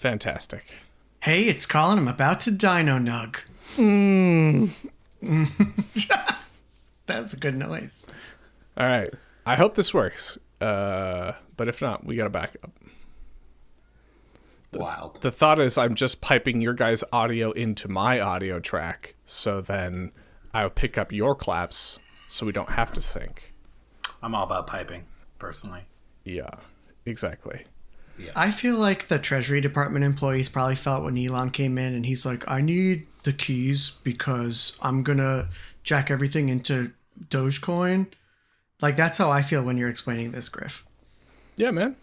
Fantastic. Hey, it's Collin. I'm about to dino nug. That's a good noise. All right. I hope this works. But if not, we got to back up. Wild. The thought is I'm just piping your guys' audio into my audio track, so then I'll pick up your claps so we don't have to sync. I'm all about piping, personally. Yeah, exactly. Yeah. I feel like the Treasury Department employees probably felt when Elon came in and he's like, I need the keys because I'm going to jack everything into Dogecoin. Like, that's how I feel when you're explaining this, Griff. Yeah, man.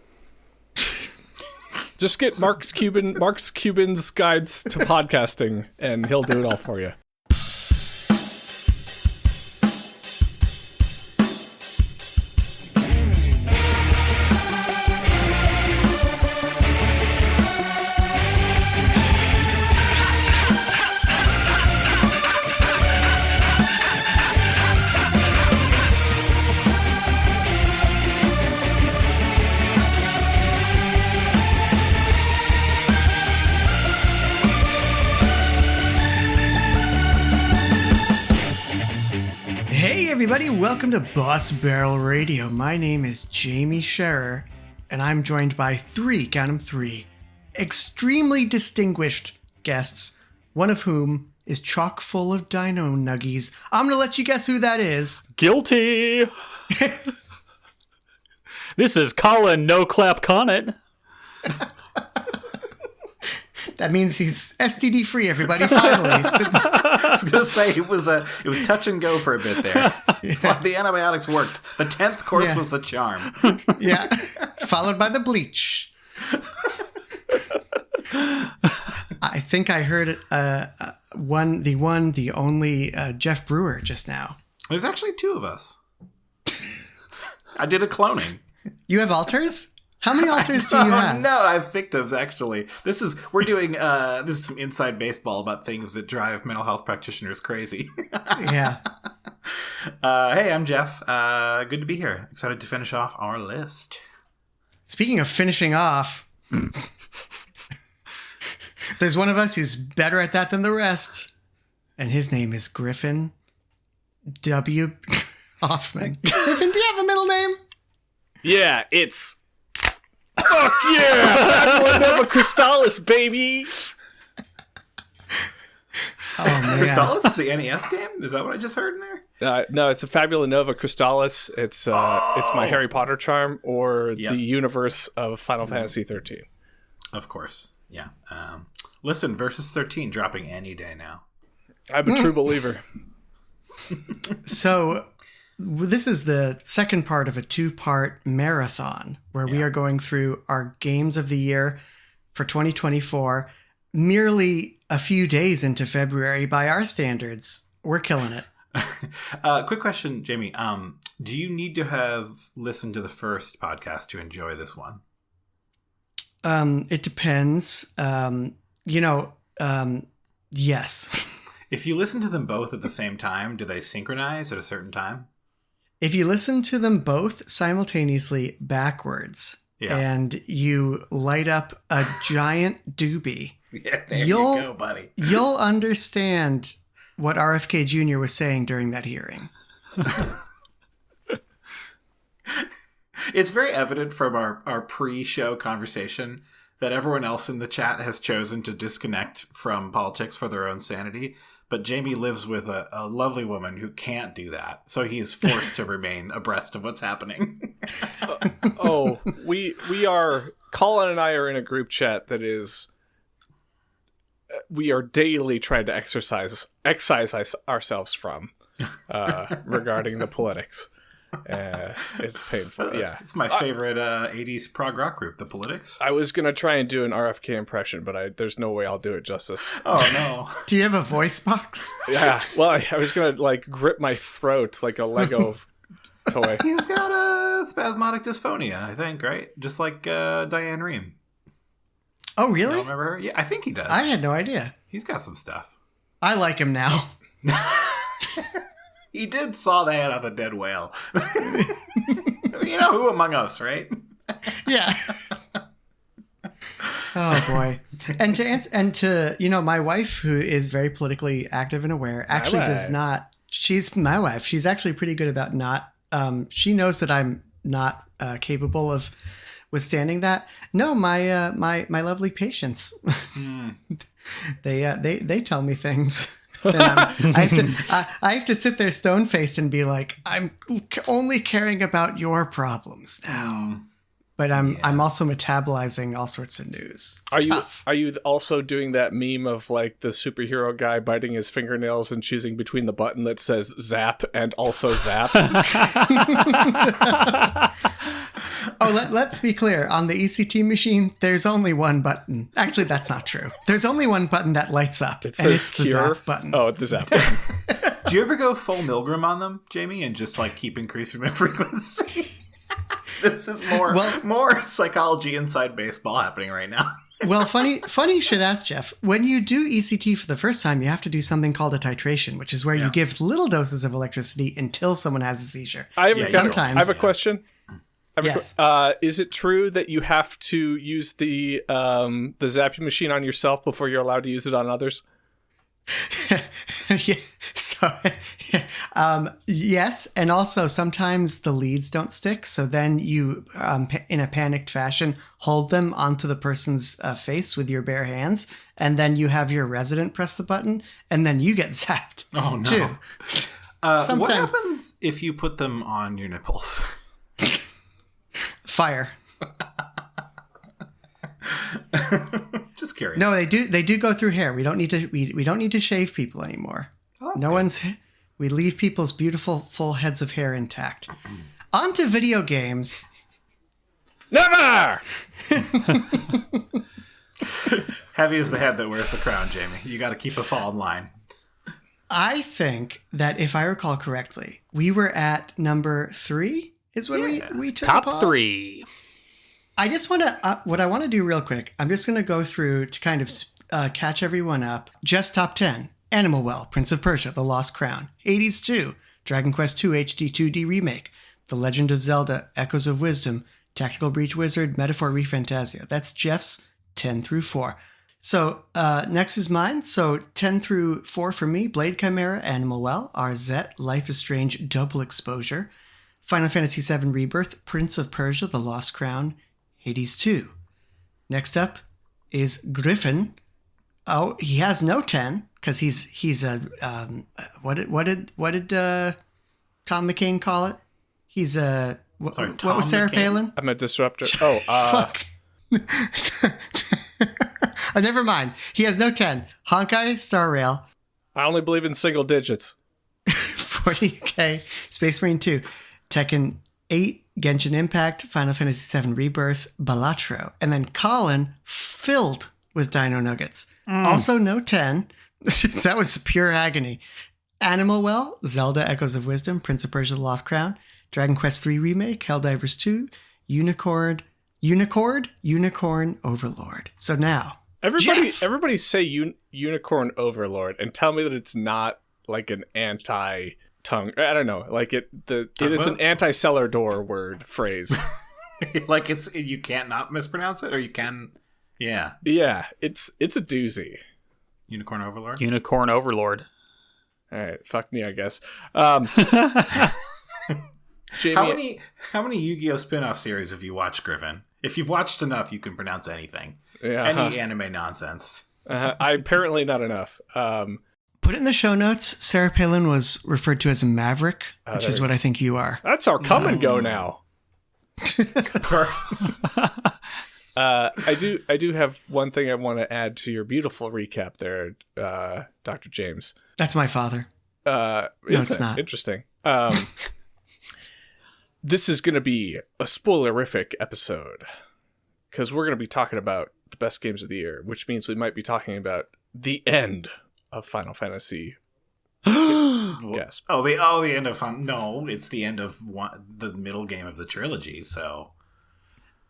Just get Mark Cuban's guides to podcasting, and he'll do it all for you. Everybody, welcome to Boss Barrel Radio. My name is Jamie Sherer, and I'm joined by three, extremely distinguished guests, one of whom is chock full of dino nuggies. I'm going to let you guess who that is. Guilty! This is Collin No Clap Connett. That means he's STD free, everybody, finally. I was going to say, it was touch and go for a bit there. Yeah. The antibiotics worked. The 10th course was the charm. Yeah. Followed by the bleach. I think I heard the only Geoff Brewer just now. There's actually two of us. I did a cloning. You have alters? How many alters do you have? No, I have victims, actually. We're doing this is some inside baseball about things that drive mental health practitioners crazy. Yeah. Hey, I'm Geoff. Good to be here. Excited to finish off our list. Speaking of finishing off, there's one of us who's better at that than the rest, and his name is Griffin W. Hoffmann. Griffin, do you have a middle name? Yeah, it's... Fuck yeah! Nova Crystallis, baby! Oh, man. Crystallis, the NES game? Is that what I just heard in there? No, it's a Fabula Nova Crystallis. It's my Harry Potter charm, or the universe of Final Fantasy 13. Of course, yeah. Listen, Versus 13 dropping any day now. I'm a true believer. So... this is the second part of a two-part marathon where we are going through our games of the year for 2024, merely a few days into February by our standards. We're killing it. Quick question, Jamie. Do you need to have listened to the first podcast to enjoy this one? It depends. Yes. If you listen to them both at the same time, do they synchronize at a certain time? If you listen to them both simultaneously backwards and you light up a giant doobie, you go, buddy. You'll understand what RFK Jr. was saying during that hearing. It's very evident from our pre-show conversation that everyone else in the chat has chosen to disconnect from politics for their own sanity. But Jamie lives with a lovely woman who can't do that. So he is forced to remain abreast of what's happening. We are... Collin and I are in a group chat that is... we are daily trying to excise ourselves from regarding the politics. It's painful. Yeah, it's my favorite 80s prog rock group, The Politics. I was gonna try and do an RFK impression, but there's no way I'll do it justice. Oh no! Do you have a voice box? Yeah. Well, I was gonna grip my throat like a Lego toy. He's got a spasmodic dysphonia, I think, right? Just like Diane Rehm. Oh, really? You remember her? Yeah, I think he does. I had no idea. He's got some stuff. I like him now. He did saw the head off a dead whale. You know, who among us, right? Yeah. Oh boy. And to my wife, who is very politically active and aware, actually does not. She's my wife. She's actually pretty good about not. She knows that I'm not capable of withstanding that. No, my lovely patients. They tell me things. And I have to sit there stone faced and be like, I'm only caring about your problems now. But I'm also metabolizing all sorts of news. Are you also doing that meme of like the superhero guy biting his fingernails and choosing between the button that says zap and also zap? Let's be clear. On the ECT machine, there's only one button. Actually, that's not true. There's only one button that lights up. It says it's cure. The zap button. Oh, the zap button. Do you ever go full Milgram on them, Jamie, and just like keep increasing the frequency? This is more psychology inside baseball happening right now. Well, funny you should ask, Geoff. When you do ECT for the first time, you have to do something called a titration, which is where you give little doses of electricity until someone has a seizure. I have a question. Yes. Is it true that you have to use the zapping machine on yourself before you're allowed to use it on others? Yeah. So, yes, and also sometimes the leads don't stick. So then you, in a panicked fashion, hold them onto the person's face with your bare hands, and then you have your resident press the button, and then you get zapped. Oh no! Too. What happens if you put them on your nipples? Fire. Just curious. No, they do go through hair. We don't need to shave people anymore. Oh, we leave people's beautiful full heads of hair intact. On to video games. Never! Heavy is the head that wears the crown, Jamie. You got to keep us all in line. I think that if I recall correctly, we were at number 3 is when we took Top a pause. 3. I just want to, what I want to do real quick, I'm just going to go through to kind of catch everyone up. Just top 10. Animal Well, Prince of Persia, The Lost Crown. Hades 2, Dragon Quest II HD 2D Remake. The Legend of Zelda, Echoes of Wisdom, Tactical Breach Wizard, Metaphor Refantasia. That's Geoff's 10 through 4. So next is mine. So 10 through 4 for me, Blade Chimera, Animal Well, RZ, Life is Strange, Double Exposure. Final Fantasy VII Rebirth, Prince of Persia, The Lost Crown, Hades 2. Next up is Griffin. Oh, he has no 10 because he's a what did Tom McCain call it? He's a what was Sarah Palin? I'm a disruptor. Oh, fuck. Never mind. He has no 10. Honkai Star Rail. I only believe in single digits. 40K. Space Marine 2. Tekken 8. Genshin Impact. Final Fantasy VII Rebirth. Balatro. And then Collin filled with Dino Nuggets. Also no 10. That was pure agony. Animal Well. Zelda Echoes of Wisdom. Prince of Persia The Lost Crown. Dragon Quest III Remake. Helldivers 2. Unicorn Overlord. So now, everybody say Unicorn Overlord and tell me that it's not like an anti-tongue. I don't know. Like it is an anti-cellar door word phrase. Like you can't not mispronounce it, or you can. Yeah. Yeah. It's a doozy. Unicorn Overlord. Unicorn Overlord. All right. Fuck me, I guess. Jamie, how many Yu-Gi-Oh spin-off series have you watched, Griffin? If you've watched enough, you can pronounce anything. Yeah, any anime nonsense. I apparently not enough. Put it in the show notes. Sarah Palin was referred to as a maverick, which is what I think you are. That's our come and go now. I do have one thing I want to add to your beautiful recap there, Dr. James. That's my father. No, it's not. Interesting. This is going to be a spoilerific episode because we're going to be talking about the best games of the year, which means we might be talking about the end of Final Fantasy. Yes. Oh, the end of no, it's the end of the middle game of the trilogy. So,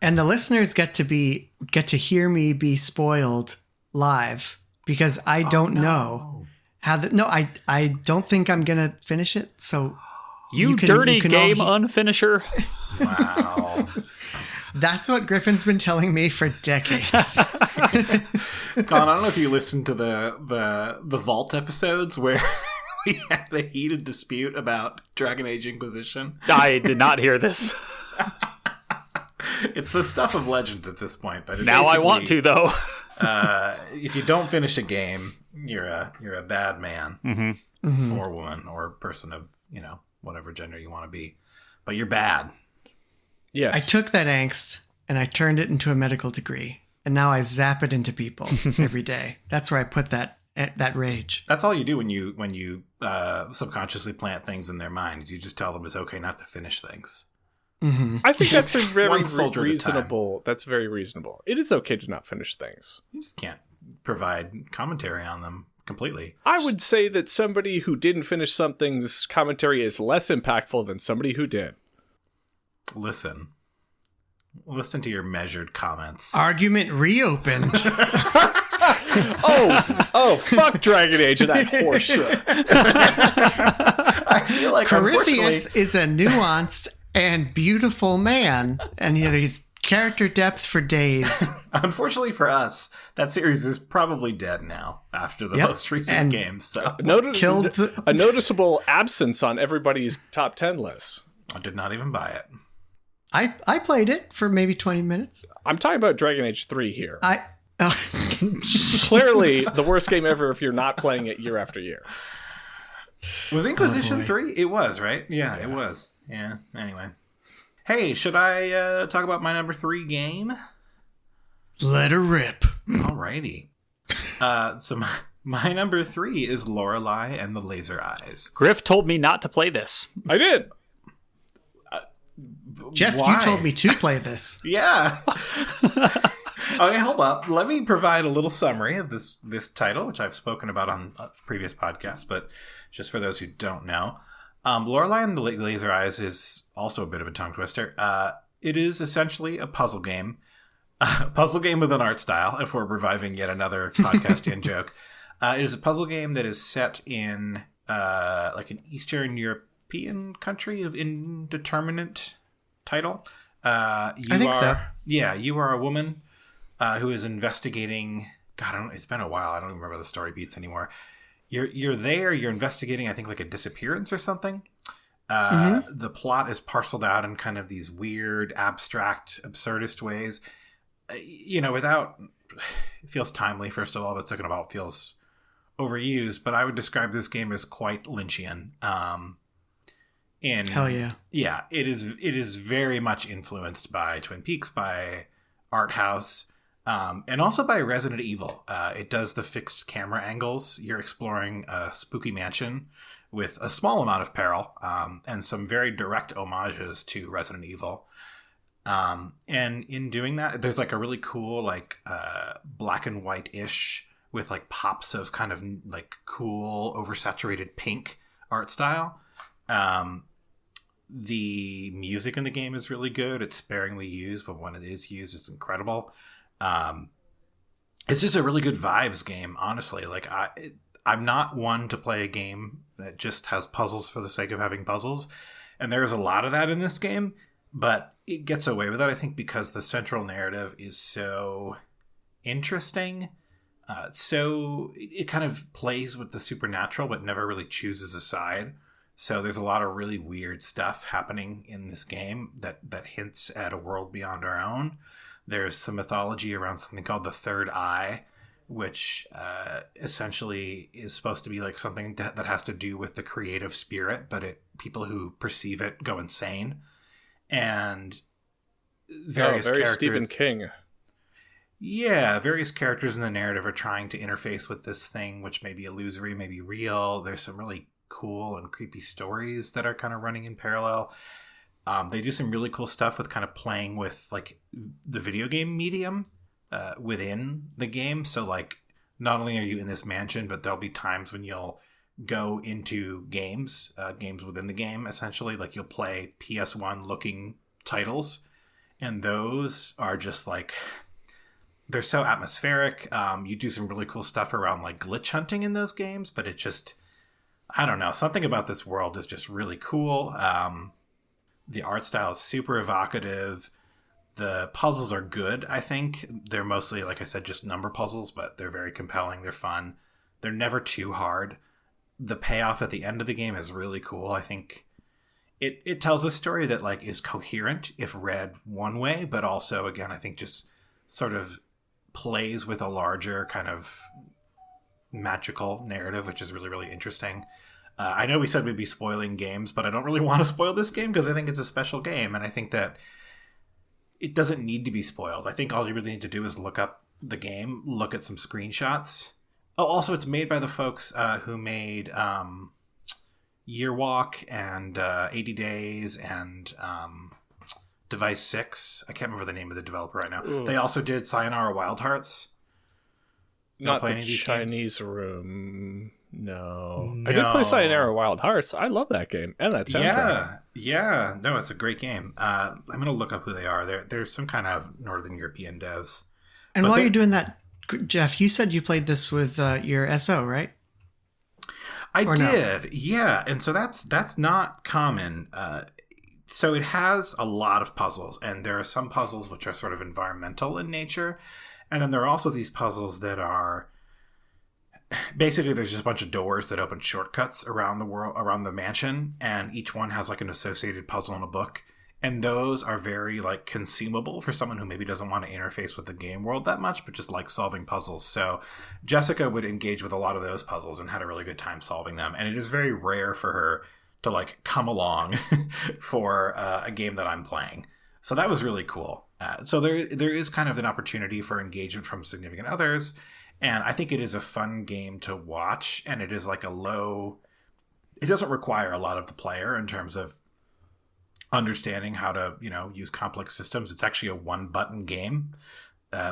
and the listeners get to hear me be spoiled live because I don't know how. I don't think I'm gonna finish it. So you dirty game unfinisher. Wow. That's what Griffin's been telling me for decades. Colin, I don't know if you listened to the Vault episodes where we had a heated dispute about Dragon Age Inquisition. I did not hear this. It's the stuff of legend at this point, but Now I want to, though. If you don't finish a game, you're a bad man or woman or person of whatever gender you want to be, but you're bad. Yes. I took that angst and I turned it into a medical degree, and now I zap it into people every day. That's where I put that rage. That's all you do when you subconsciously plant things in their minds. You just tell them it's okay not to finish things. Mm-hmm. I think that's a very One soldier at a time. reasonable. That's very reasonable. It is okay to not finish things. You just can't provide commentary on them completely. I would say that somebody who didn't finish something's commentary is less impactful than somebody who did. Listen to your measured comments. Argument reopened. Oh, fuck Dragon Age and that horseshit. I feel like unfortunately, Corypheus is a nuanced and beautiful man, and he's character depth for days. unfortunately for us, that series is probably dead now after the most recent game. So Killed a noticeable absence on everybody's top 10 list. I did not even buy it. I played it for maybe 20 minutes. I'm talking about Dragon Age 3 here. Clearly Clearly, the worst game ever if you're not playing it year after year. Was Inquisition 3? It was, right? Yeah, it was. Yeah, anyway. Hey, should I talk about my number 3 game? Let her rip. Alrighty. So my number 3 is Lorelei and the Laser Eyes. Griff told me not to play this. I did. Jeff, Why? you told me to play this. Yeah. Okay, hold up. Let me provide a little summary of this title, which I've spoken about on previous podcasts, but just for those who don't know. Lorelei and the Laser Eyes is also a bit of a tongue twister. It is essentially a puzzle game. A puzzle game with an art style, if we're reviving yet another podcastian joke. It is a puzzle game that is set in like an Eastern European country of indeterminate title. I think so. Yeah, you are a woman who is investigating. God, it's been a while. I don't even remember the story beats anymore. You're there. You're investigating. I think like a disappearance or something. The plot is parceled out in kind of these weird, abstract, absurdist ways. Without it feels timely. First of all, but second of all, it feels overused. But I would describe this game as quite Lynchian. Hell yeah. Yeah, it is very much influenced by Twin Peaks, by Art House, and also by Resident Evil. It does the fixed camera angles. You're exploring a spooky mansion with a small amount of peril, and some very direct homages to Resident Evil. And in doing that, there's like a really cool, like, black and white-ish with like pops of kind of like cool, oversaturated pink art style. The music in the game is really good. It's sparingly used, but when it is used, it's incredible. It's just a really good vibes game, honestly. Like I'm not one to play a game that just has puzzles for the sake of having puzzles. And there's a lot of that in this game, but it gets away with that, I think, because the central narrative is so interesting. So it kind of plays with the supernatural, but never really chooses a side. So there's a lot of really weird stuff happening in this game that hints at a world beyond our own. There's some mythology around something called the Third Eye, which essentially is supposed to be like something that has to do with the creative spirit, but people who perceive it go insane. And various characters, Stephen King. Yeah, various characters in the narrative are trying to interface with this thing, which may be illusory, may be real. There's some really cool and creepy stories that are kind of running in parallel. They do some really cool stuff with kind of playing with like the video game medium within the game. So like not only are you in this mansion, but there'll be times when you'll go into games within the game, essentially. Like you'll play PS1 looking titles, and those are just like, they're so atmospheric. You do some really cool stuff around like glitch hunting in those games, but it just, I don't know, something about this world is just really cool. The art style is super evocative. The puzzles are good, I think. They're mostly, like I said, just number puzzles, but they're very compelling. They're fun. They're never too hard. The payoff at the end of the game is really cool. I think it tells a story that like is coherent if read one way, but also, again, I think just sort of plays with a larger kind of magical narrative, which is really, really interesting. I know we said we'd be spoiling games, but I don't really want to spoil this game because I think it's a special game, and I think that it doesn't need to be spoiled. I think all you really need to do is look up the game, look at some screenshots. Oh, also, it's made by the folks who made Year Walk and 80 Days and Device 6. I can't remember the name of the developer right now. Ooh. They also did Sayonara Wild Hearts. Not the Chinese Room. No. I did play Sayonara Wild Hearts. I love that game and that soundtrack. Yeah. No, it's a great game. I'm going to look up who they are. They're some kind of Northern European devs. And while you're doing that, Geoff, you said you played this with your SO, right? I did. No? Yeah. And so that's not common. So it has a lot of puzzles, and there are some puzzles which are sort of environmental in nature. And then there are also these puzzles that are basically there's just a bunch of doors that open shortcuts around the world, around the mansion, and each one has like an associated puzzle in a book. And those are very like consumable for someone who maybe doesn't want to interface with the game world that much, but just likes solving puzzles. So Jessica would engage with a lot of those puzzles and had a really good time solving them. And it is very rare for her to like come along for a game that I'm playing. So that was really cool. So there is kind of an opportunity for engagement from significant others. And I think it is a fun game to watch. And it is like it doesn't require a lot of the player in terms of understanding how to, use complex systems. It's actually a one-button game,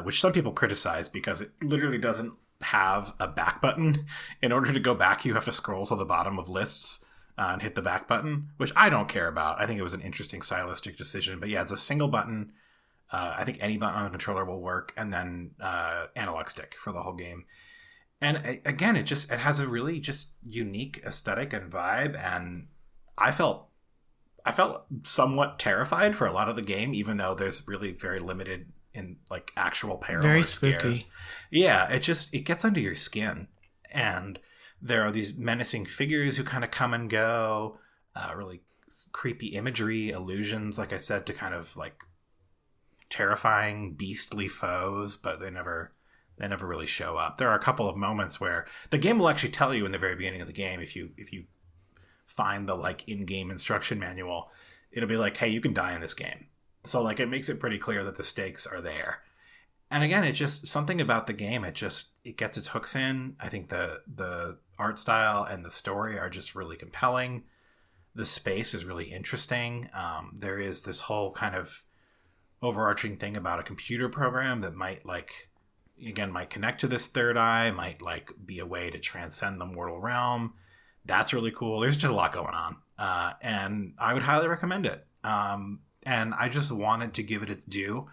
which some people criticize because it literally doesn't have a back button. In order to go back, you have to scroll to the bottom of lists and hit the back button, which I don't care about. I think it was an interesting stylistic decision. But yeah, it's a single button. I think any button on the controller will work, and then analog stick for the whole game. And again, it has a really just unique aesthetic and vibe, and I felt somewhat terrified for a lot of the game, even though there's really very limited in like actual peril very or scares. Spooky. Yeah, it gets under your skin, and there are these menacing figures who kind of come and go, really creepy imagery, illusions, like I said, to kind of like terrifying beastly foes, but they never really show up. There are a couple of moments where the game will actually tell you in the very beginning of the game, if you find the like in-game instruction manual, it'll be like, hey, you can die in this game. So like it makes it pretty clear that the stakes are there. And again, it just something about the game, it gets its hooks in. I think the art style and the story are just really compelling. The space is really interesting. There is this whole kind of overarching thing about a computer program that might connect to this third eye, might like be a way to transcend the mortal realm. That's really cool. There's just a lot going on. And I would highly recommend it. And I just wanted to give it its due.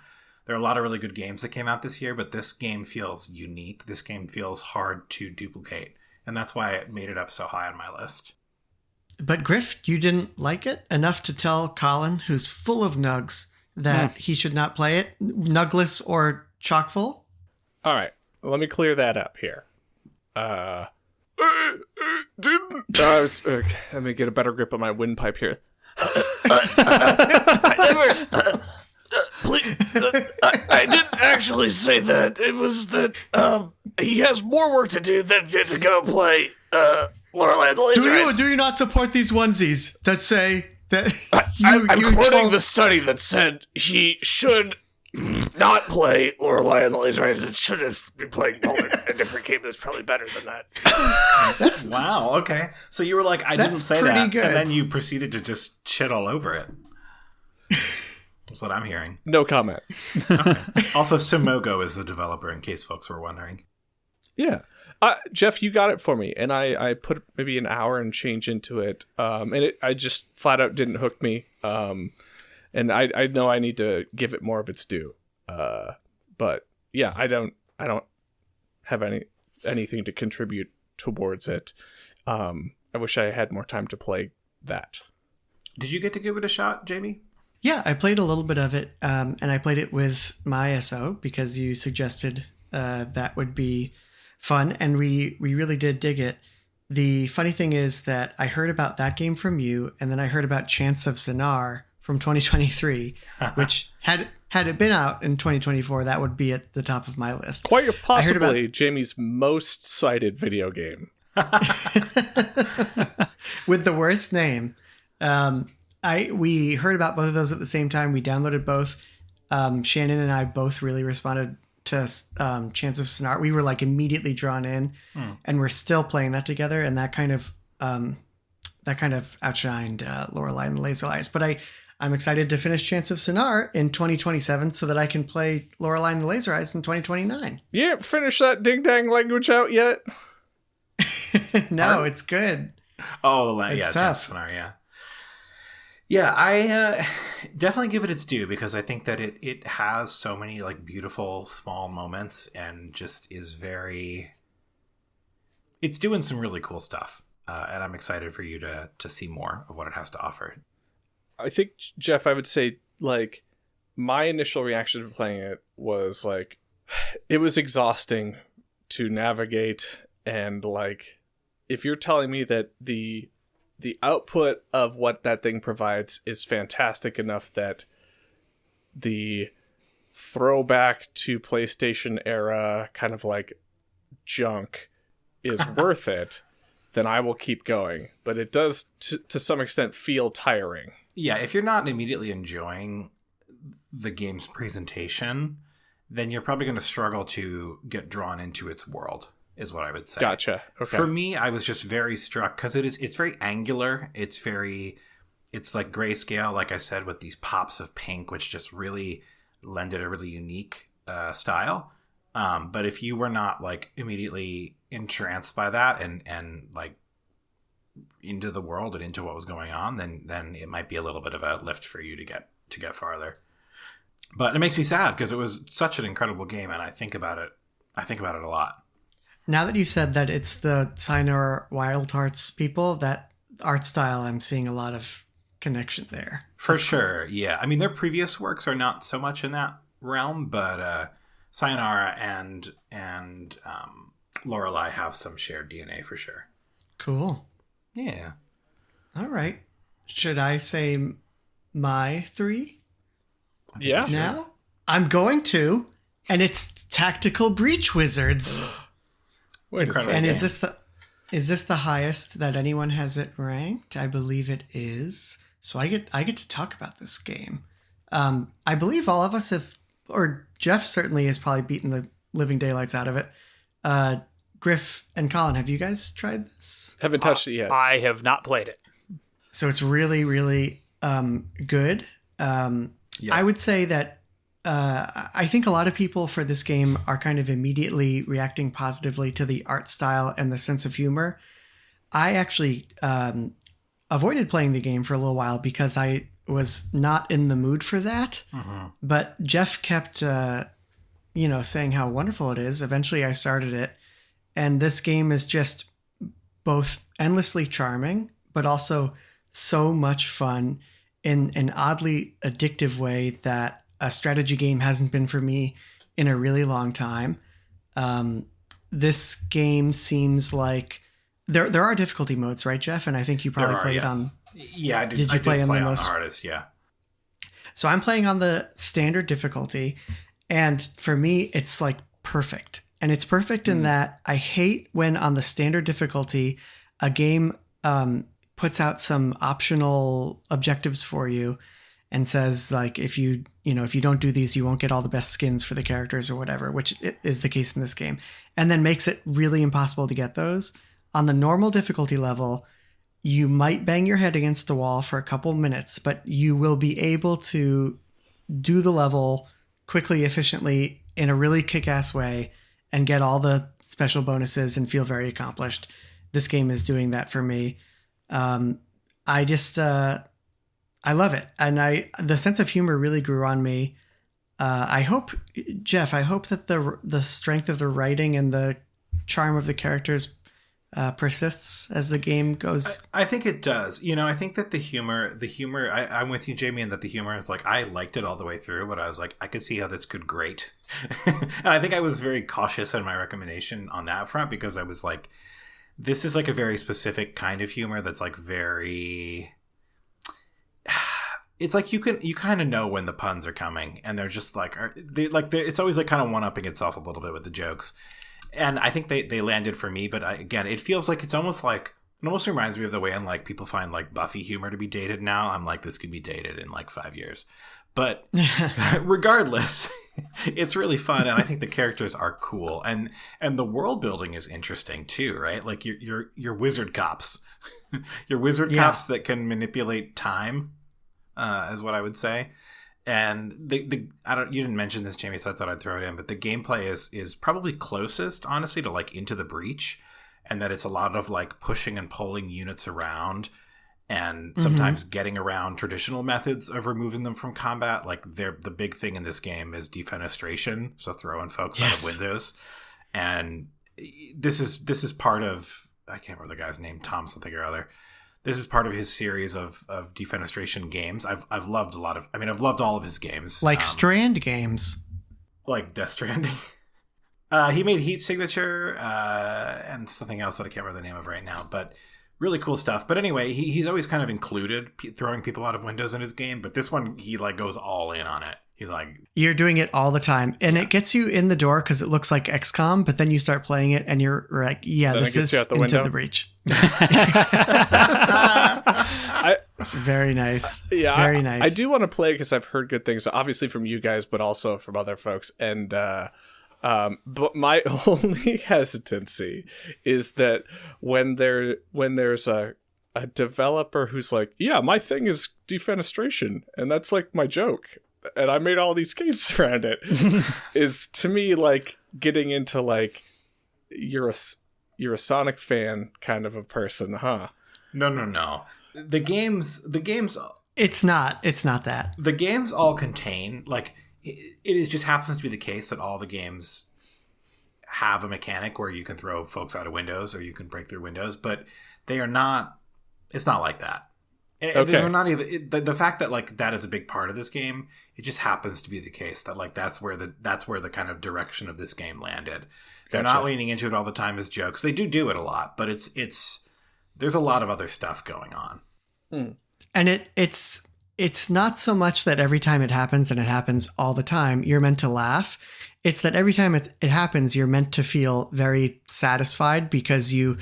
There are a lot of really good games that came out this year, but this game feels unique. This game feels hard to duplicate. And that's why it made it up so high on my list. But Griff, you didn't like it enough to tell Collin, who's full of nugs, that he should not play it, nugless or chock full? All right, let me clear that up here. Let me get a better grip on my windpipe here. I didn't actually say that. It was that he has more work to do than to go play Lorelei and the Laser Eyes. Do you not support these onesies that say that I'm quoting the study that said he should not play Lorelei and the Laser Eyes. It should just be playing a different game that's probably better than that. Wow, okay. So you were like, I didn't say that, good. And then you proceeded to just shit all over it. That's what I'm hearing. No comment. Okay. Also, Simogo is the developer, in case folks were wondering. Yeah. Geoff, you got it for me, and I put maybe an hour and change into it, and I just flat out didn't hook me, and I know I need to give it more of its due, but yeah, I don't have anything to contribute towards it. I wish I had more time to play that. Did you get to give it a shot, Jamie? Yeah, I played a little bit of it, and I played it with my SO because you suggested that would be fun, and we really did dig it. The funny thing is that I heard about that game from you, and then I heard about Chance of Sinar from 2023, which had it been out in 2024, that would be at the top of my list. Quite possibly Jamie's most cited video game. With the worst name. We heard about both of those at the same time. We downloaded both. Shannon and I both really responded to Chance of Sinar. We were like immediately drawn in, and we're still playing that together. And that kind of outshined Lorelei and the Laser Eyes. But I'm excited to finish Chance of Sinar in 2027 so that I can play Lorelei and the Laser Eyes in 2029. You didn't finish that ding dang language out yet? No, it's good. Oh, it's yeah, tough. Chance of Sinar, yeah. Yeah, I definitely give it its due because I think that it has so many like beautiful small moments and just is it's doing some really cool stuff. And I'm excited for you to see more of what it has to offer. I think, Geoff, I would say like my initial reaction to playing it was like it was exhausting to navigate, and like if you're telling me that the output of what that thing provides is fantastic enough that the throwback to PlayStation era kind of like junk is worth it, then I will keep going. But it does to some extent feel tiring. Yeah, if you're not immediately enjoying the game's presentation, then you're probably going to struggle to get drawn into its world, is what I would say. Gotcha. Okay. For me, I was just very struck because it's very angular. It's like grayscale, like I said, with these pops of pink, which just really lend it a really unique style. But if you were not like immediately entranced by that and like into the world and into what was going on, then it might be a little bit of a lift for you to get farther. But it makes me sad because it was such an incredible game, and I think about it a lot. Now that you've said that it's the Sayonara Wild Hearts people, that art style, I'm seeing a lot of connection there. For sure, yeah. I mean, their previous works are not so much in that realm, but Sayonara and Lorelei have some shared DNA for sure. Cool. Yeah. All right. Should I say my three? Yeah. Now? I'm going to, and it's Tactical Breach Wizards. Wait a second. And is this the highest that anyone has it ranked? I believe it is. So I get to talk about this game. I believe all of us have, or Geoff certainly has probably beaten the living daylights out of it. Griff and Collin, have you guys tried this? Haven't touched it yet. I have not played it. So it's really, really good. Yes. I would say that I think a lot of people for this game are kind of immediately reacting positively to the art style and the sense of humor. I actually avoided playing the game for a little while because I was not in the mood for that. Mm-hmm. But Geoff kept, saying how wonderful it is. Eventually I started it. And this game is just both endlessly charming, but also so much fun in an oddly addictive way that a strategy game hasn't been for me in a really long time. This game seems like there are difficulty modes, right, Geoff? And I think you probably played yes. on. Yeah, I did. Did you play on the most hardest? Yeah. So I'm playing on the standard difficulty, and for me, it's like perfect. And it's perfect in that I hate when on the standard difficulty, a game puts out some optional objectives for you and says like, if you don't do these, you won't get all the best skins for the characters or whatever, which is the case in this game, and then makes it really impossible to get those. On the normal difficulty level, you might bang your head against a wall for a couple minutes, but you will be able to do the level quickly, efficiently, in a really kick-ass way, and get all the special bonuses and feel very accomplished. This game is doing that for me. I love it. And the sense of humor really grew on me. I hope, Geoff, that the strength of the writing and the charm of the characters persists as the game goes? I think it does. I think that the humor, I'm with you, Jamie, in that the humor is like, I liked it all the way through, but I was like, I could see how this could grate. And I think I was very cautious in my recommendation on that front, because I was like, this is like a very specific kind of humor that's like very... It's like you kind of know when the puns are coming, and they're just like, it's always like kind of one-upping itself a little bit with the jokes. And I think they landed for me, but again, it feels like it almost reminds me of the way like people find like Buffy humor to be dated now. I'm like, this could be dated in like 5 years. But regardless, it's really fun, and I think the characters are cool, and the world building is interesting too, right? Like your wizard cops, your wizard cops that can manipulate time, is what I would say. And you didn't mention this, Jamie, so I thought I'd throw it in, but the gameplay is probably closest, honestly, to like Into the Breach, and that it's a lot of like pushing and pulling units around, and sometimes getting around traditional methods of removing them from combat. Like the big thing in this game is defenestration, so throwing folks out of windows. And this is part of, I can't remember the guy's name, Tom something or other. This is part of his series of defenestration games. I've loved I've loved all of his games. Like Strand games. Like Death Stranding. He made Heat Signature and something else that I can't remember the name of right now, but really cool stuff. But anyway, he's always kind of included throwing people out of windows in his game, but this one he like goes all in on it. He's like, you're doing it all the time, and it gets you in the door because it looks like XCOM, but then you start playing it and you're like, yeah, this is Into the Breach. Very nice. Yeah, very nice. I do want to play because I've heard good things, obviously from you guys, but also from other folks. And but my only hesitancy is that when there's a developer who's like, yeah, my thing is defenestration, and that's like my joke, and I made all these games around it, is to me like getting into like you're a Sonic fan kind of a person, huh? No. The games. It's not that. The games all contain like it just happens to be the case that all the games have a mechanic where you can throw folks out of windows or you can break through windows, but they are not. It's not like that. Okay. They're not even the fact that like that is a big part of this game. It just happens to be the case that like that's where the kind of direction of this game landed. They're not leaning into it all the time as jokes. They do it a lot, but it's there's a lot of other stuff going on. And it's not so much that every time it happens, and it happens all the time, you're meant to laugh. It's that every time it happens, you're meant to feel very satisfied because you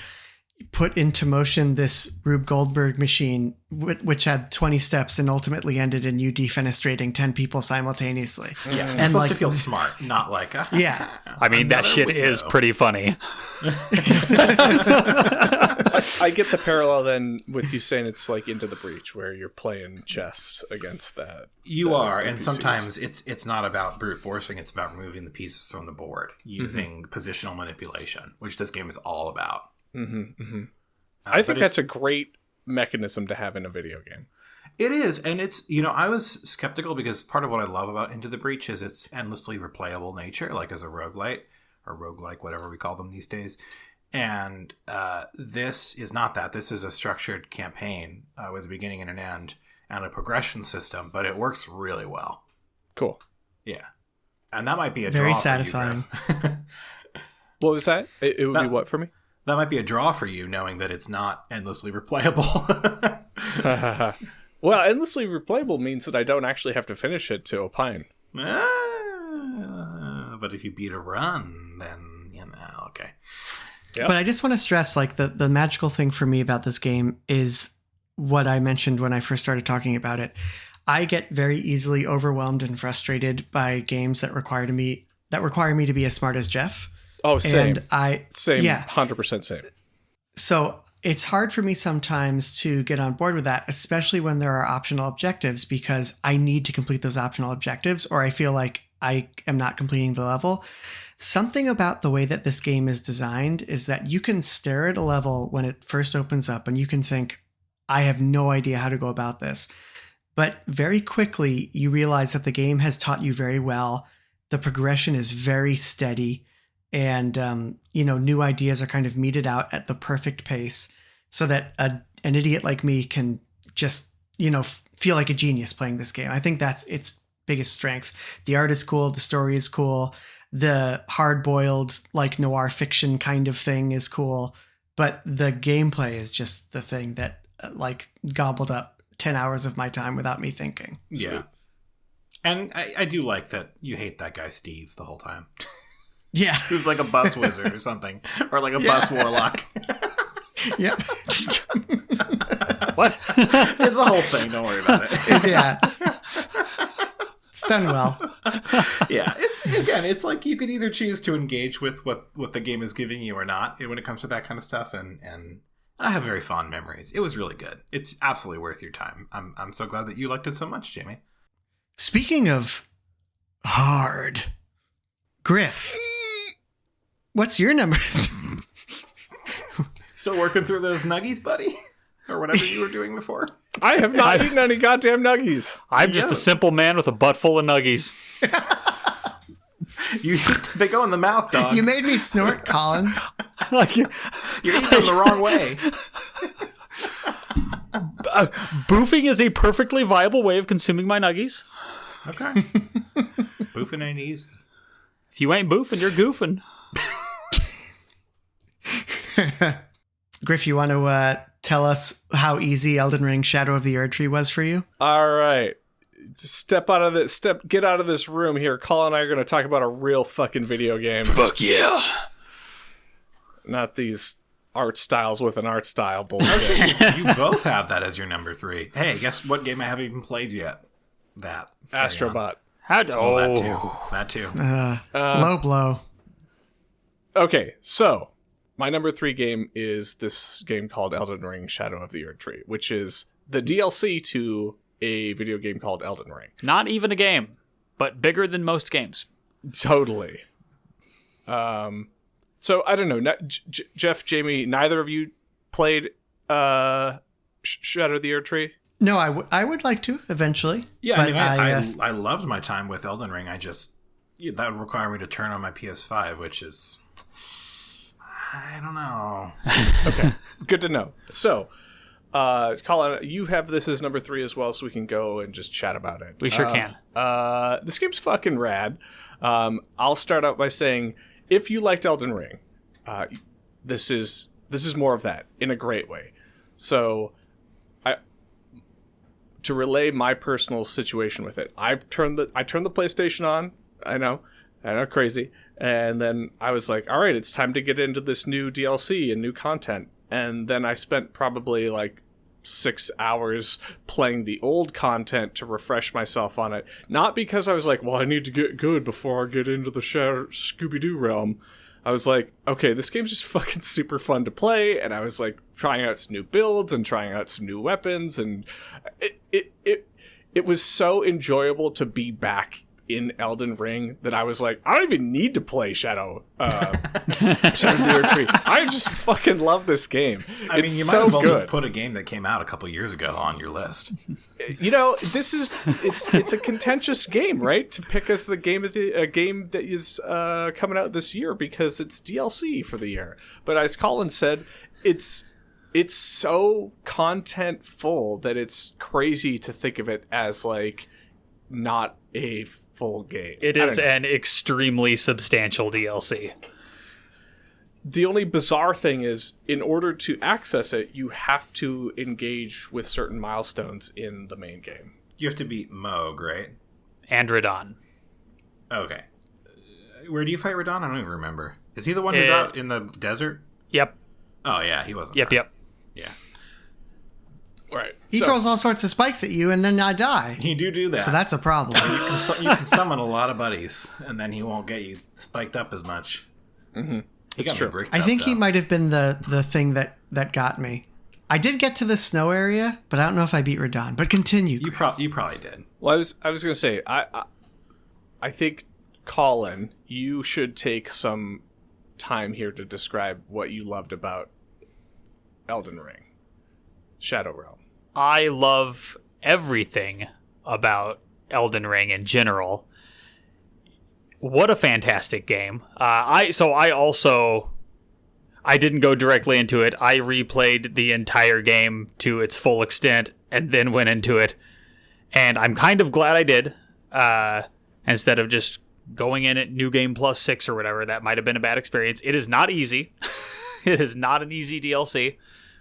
put into motion this Rube Goldberg machine, which had 20 steps and ultimately ended in you defenestrating 10 people simultaneously. Yeah, you're supposed to feel smart, not like... yeah. I mean, that shit is pretty funny. I get the parallel then with you saying it's like Into the Breach, where you're playing chess against that. You are, and sometimes it's not about brute forcing, it's about removing the pieces from the board using positional manipulation, which this game is all about. I think that's a great mechanism to have in a video game. It is, and it's, I was skeptical because part of what I love about Into the Breach is its endlessly replayable nature, like as a roguelite, or roguelike, whatever we call them these days. And this is not that. This is a structured campaign with a beginning and an end and a progression system, but it works really well. Cool. Yeah. And that might be a very draw satisfying. For you, Griff. What was that? It would be what for me? That might be a draw for you, knowing that it's not endlessly replayable. Well, endlessly replayable means that I don't actually have to finish it to opine. But if you beat a run, then, okay. Yep. But I just want to stress, like, the magical thing for me about this game is what I mentioned when I first started talking about it. I get very easily overwhelmed and frustrated by games that require me to be as smart as Geoff. Oh, same. And same, yeah, 100% same. So it's hard for me sometimes to get on board with that, especially when there are optional objectives, because I need to complete those optional objectives, or I feel like I am not completing the level. Something about the way that this game is designed is that you can stare at a level when it first opens up and you can think, I have no idea how to go about this. But very quickly, you realize that the game has taught you very well. The progression is very steady. and new ideas are kind of meted out at the perfect pace so that an idiot like me can just feel like a genius playing this game. I think that's its biggest strength. The art is cool, the story is cool, the hard-boiled like noir fiction kind of thing is cool, but the gameplay is just the thing that like gobbled up 10 hours of my time without me thinking. Yeah. Sweet. And I do like that you hate that guy Steve the whole time. Yeah. Who's like a bus wizard or something. Or like a bus warlock. Yep. What? It's a whole thing. Don't worry about it. Yeah. It's done well. Yeah. It's like you could either choose to engage with what the game is giving you or not when it comes to that kind of stuff. And I have very fond memories. It was really good. It's absolutely worth your time. I'm so glad that you liked it so much, Jamie. Speaking of hard, Griff, what's your number? Still working through those nuggies, buddy? Or whatever you were doing before? I have not eaten any goddamn nuggies. I'm just a simple man with a butt full of nuggies. They go in the mouth, dog. You made me snort, Collin. You're eating them the wrong way. Boofing is a perfectly viable way of consuming my nuggies. Okay. Boofing ain't easy. If you ain't boofing, you're goofing. Griff, you want to tell us how easy Elden Ring Shadow of the Erdtree was for you? All right. Get out of this room here. Collin and I are going to talk about a real fucking video game. Fuck yeah. Not these art styles with an art style bullshit. You both have that as your number 3. Hey, guess what game I haven't even played yet? That. Astrobot. That too. Low blow. Okay, so my number 3 game is this game called Elden Ring Shadow of the Erdtree, which is the DLC to a video game called Elden Ring. Not even a game, but bigger than most games. Totally. So I don't know, Geoff, Jamie, neither of you played Shadow of the Erdtree? No, I would like to eventually. Yeah, I loved my time with Elden Ring. That would require me to turn on my PS5, which is, I don't know. Okay, good to know. So, Collin, you have this as number 3 as well, so we can go and just chat about it. We sure can. This game's fucking rad. I'll start out by saying, if you liked Elden Ring, this is more of that in a great way. So, to relay my personal situation with it, I turned the PlayStation on. I know, crazy. And then I was like, all right, it's time to get into this new DLC and new content. And then I spent probably like 6 hours playing the old content to refresh myself on it. Not because I was like, well, I need to get good before I get into the Scooby-Doo realm. I was like, okay, this game's just fucking super fun to play, and I was like trying out some new builds and trying out some new weapons, and it was so enjoyable to be back in Elden Ring that I was like, I don't even need to play Shadow of the Erdtree. I just fucking love this game. I mean, you might as well just put a game that came out a couple years ago on your list. It's a contentious game, right? To pick as the game game that is coming out this year because it's DLC for the year. But as Collin said, it's so content full that it's crazy to think of it as like not a full game. It is an extremely substantial DLC. The only bizarre thing is, in order to access it, you have to engage with certain milestones in the main game. You have to beat Moog, right? And Radon. Okay. Where do you fight Radon? I don't even remember. Is he the one who's out in the desert? Yep. Oh, yeah, he wasn't. Yep. Yeah. Right. He throws all sorts of spikes at you, and then I die. He do that. So that's a problem. You can summon a lot of buddies, and then he won't get you spiked up as much. Mm-hmm. It's true. I think he might have been the thing that got me. I did get to the snow area, but I don't know if I beat Radon. But continue. You probably did. Well, I was going to say, I think, Collin, you should take some time here to describe what you loved about Elden Ring, Shadow Realm. I love everything about Elden Ring in general. What a fantastic game. I didn't go directly into it. I replayed the entire game to its full extent and then went into it. And I'm kind of glad I did. Instead of just going in at New Game Plus 6 or whatever. That might have been a bad experience. It is not easy. It is not an easy DLC,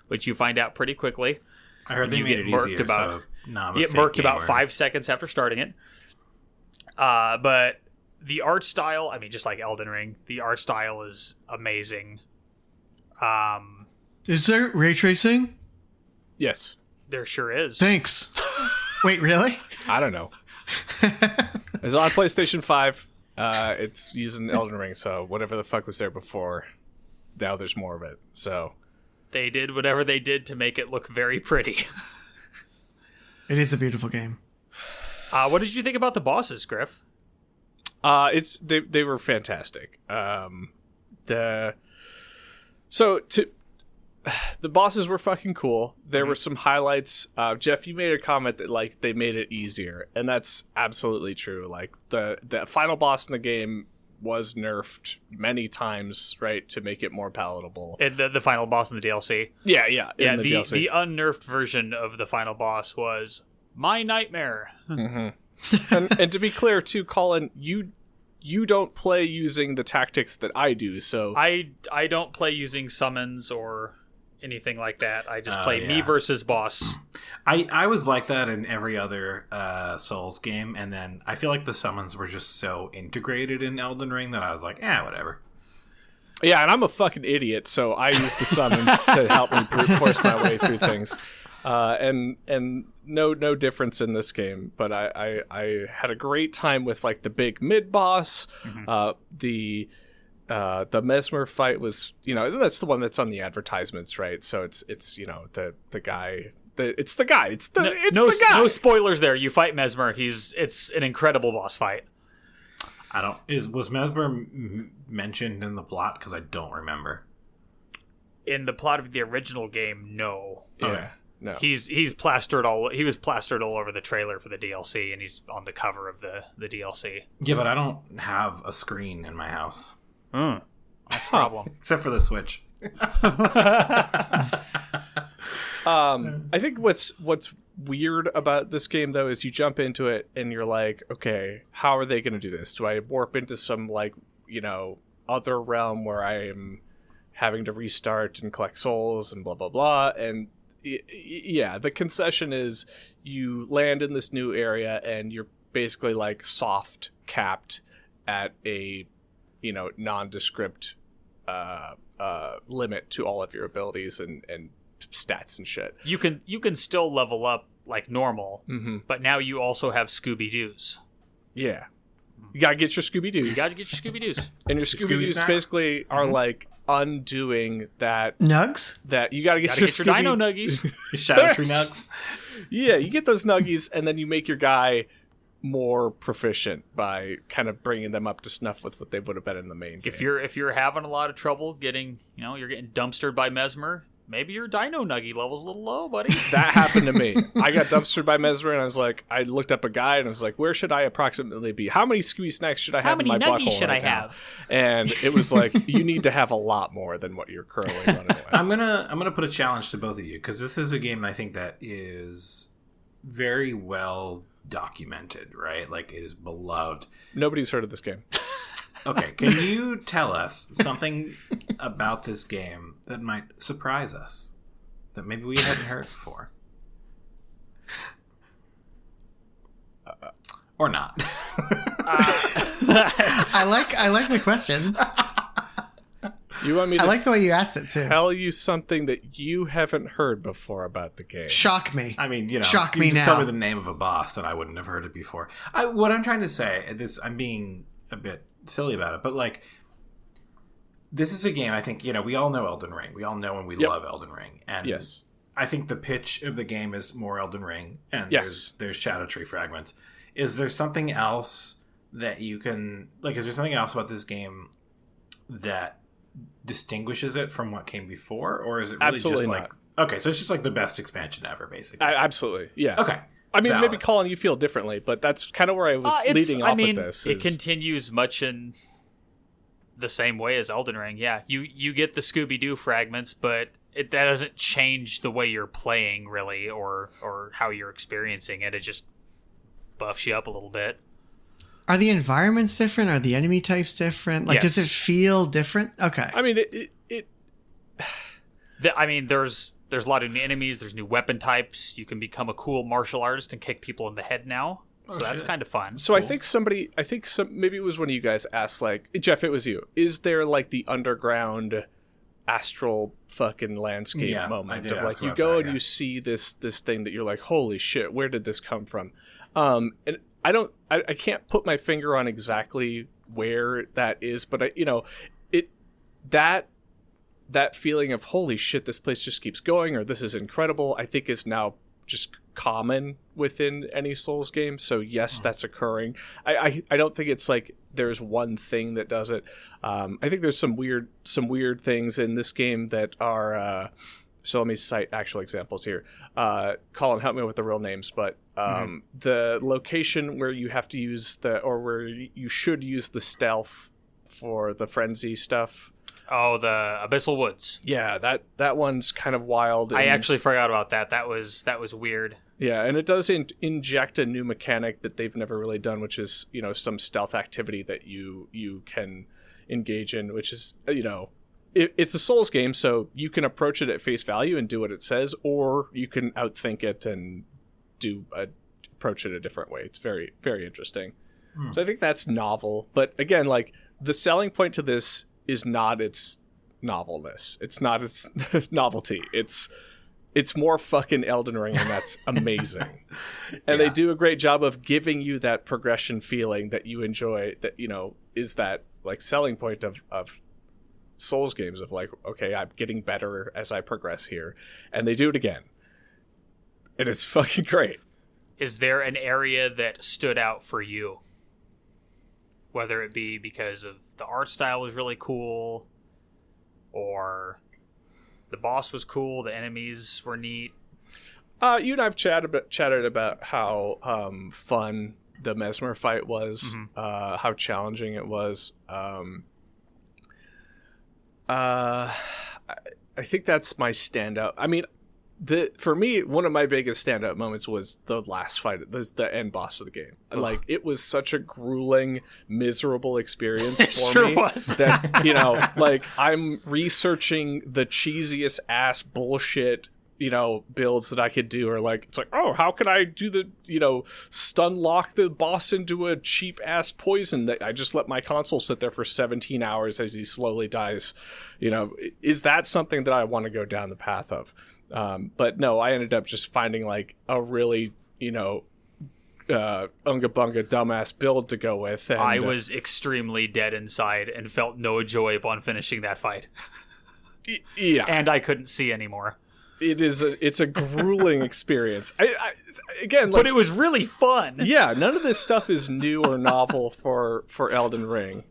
which you find out pretty quickly. I heard they made it easier, so no, it murked about 5 seconds after starting it. But the art style, I mean, just like Elden Ring, the art style is amazing. Is there ray tracing? Yes. There sure is. Thanks. Wait, really? I don't know. It's on PlayStation 5. It's using Elden Ring, so whatever the fuck was there before, now there's more of it. So they did whatever they did to make it look very pretty. It is a beautiful game. What did you think about the bosses, Griff? They were fantastic. The bosses were fucking cool. There were some highlights. Geoff, you made a comment that like they made it easier, and that's absolutely true. Like the final boss in the game was nerfed many times, right, to make it more palatable. And the final boss in the DLC. Yeah. The DLC. The unnerfed version of the final boss was my nightmare. Mm-hmm. and to be clear, too, Collin, you don't play using the tactics that I do. So I don't play using summons or anything like that. I just play me versus boss. I was like that in every other Souls game, and then I feel like the summons were just so integrated in Elden Ring that I was like, whatever. Yeah, and I'm a fucking idiot, so I use the summons to help me brute force my way through things. And no difference in this game, but I had a great time with like the big mid boss. The Mesmer fight was, that's the one that's on the advertisements, right? So it's the guy. It's the guy. It's the guy. No spoilers there. You fight Mesmer. It's an incredible boss fight. Was Mesmer mentioned in the plot? Because I don't remember. In the plot of the original game, no. Yeah. Okay. No. He was plastered all over the trailer for the DLC, and he's on the cover of the DLC. Yeah, but I don't have a screen in my house. That's a problem. Except for the Switch. I think what's weird about this game, though, is you jump into it and you're like, okay, how are they going to do this? Do I warp into some, other realm where I am having to restart and collect souls and blah, blah, blah? And yeah, the concession is you land in this new area and you're basically like soft capped at a nondescript limit to all of your abilities and stats and shit. You can still level up like normal, but now you also have Scooby-Doos. Yeah. You gotta get your Scooby-Doos. And your Scooby-Doos basically are like undoing that nugs that you gotta get your Dino nuggies. Shadow Tree nugs. Yeah, you get those nuggies and then you make your guy more proficient by kind of bringing them up to snuff with what they would have been in the main game. If you're having a lot of trouble getting, you're getting dumpstered by Mesmer, maybe your Dino Nuggie level's a little low, buddy. That happened to me. I got dumpstered by Mesmer, and I was like, I looked up a guide, and I was like, where should I approximately be? How many Scooby snacks should I have in my butthole? How many nuggies should I have? And it was like, you need to have a lot more than what you're currently running with. I'm gonna put a challenge to both of you, because this is a game I think that is very well documented, right? Like, it is beloved. Nobody's heard of this game. Okay, can you tell us something about this game that might surprise us, that maybe we hadn't heard before? Or not. I like the question. You want me to I like the way you asked it, too. Tell you something that you haven't heard before about the game. Shock me. I mean, Shock you me just now. tell me the name of a boss and I wouldn't have heard it before. What I'm trying to say, I'm being a bit silly about it, but like, this is a game I think, we all know Elden Ring. We all know and we love Elden Ring. And yes. I think the pitch of the game is more Elden Ring, and yes. there's Shadow Tree fragments. Is there something else that you can, like, is there something else about this game that distinguishes it from what came before? Or is it really absolutely just not. like, okay, so it's just like the best expansion ever, basically? Absolutely, yeah. Okay. I mean, Valid. maybe Collin, you feel differently, but that's kind of where I was leading off with this. It continues much in the same way as Elden Ring. Yeah, you get the Scooby-Doo fragments, but that doesn't change the way you're playing, really, or how you're experiencing it. It just buffs you up a little bit. Are the environments different? Are the enemy types different? Like, Yes. does it feel different? Okay. I mean, There's a lot of new enemies. There's new weapon types. You can become a cool martial artist and kick people in the head now. So that's kind of fun. So cool. I think maybe it was one of you guys asked, like, Geoff, it was you. Is there like the underground astral fucking landscape moment of like you go and you see this thing that you're like, holy shit, where did this come from? And I can't put my finger on exactly where that is, but that feeling of holy shit, this place just keeps going, or this is incredible, I think is now just common within any Souls game. So yes, that's occurring. I don't think it's like there's one thing that does it. I think there's some weird things in this game that are so let me cite actual examples here. Collin, help me with the real names, but the location where you have to use where you should use the stealth for the frenzy stuff. Oh, the Abyssal Woods. Yeah, that one's kind of wild. I actually forgot about that. That was weird. Yeah, and it does inject a new mechanic that they've never really done, which is, some stealth activity that you can engage in, which is, it's a Souls game, so you can approach it at face value and do what it says, or you can outthink it and approach it a different way. It's very, very interesting. So I think that's novel. But again, like, the selling point to this is not its novelness. It's not its novelty. It's more fucking Elden Ring, and that's amazing. And they do a great job of giving you that progression feeling that you enjoy, that, is that, like, selling point of Souls games of, like, okay, I'm getting better as I progress here. And they do it again. And it's fucking great. Is there an area that stood out for you? Whether it be because of the art style was really cool, or the boss was cool, the enemies were neat. You and I've chatted about how fun the Mesmer fight was, how challenging it was. I think that's my standout. I mean, for me, one of my biggest standout moments was the last fight, the end boss of the game. Like, it was such a grueling, miserable experience for me. Was. That, like, I'm researching the cheesiest ass bullshit, builds that I could do, or like, it's like, oh, how can I do the, stun lock the boss into a cheap ass poison that I just let my console sit there for 17 hours as he slowly dies? Is that something that I want to go down the path of? But no, I ended up just finding like a really, unga bunga dumbass build to go with. And I was extremely dead inside and felt no joy upon finishing that fight. Yeah. And I couldn't see anymore. It's a grueling experience. Again, but it was really fun. Yeah, none of this stuff is new or novel for Elden Ring.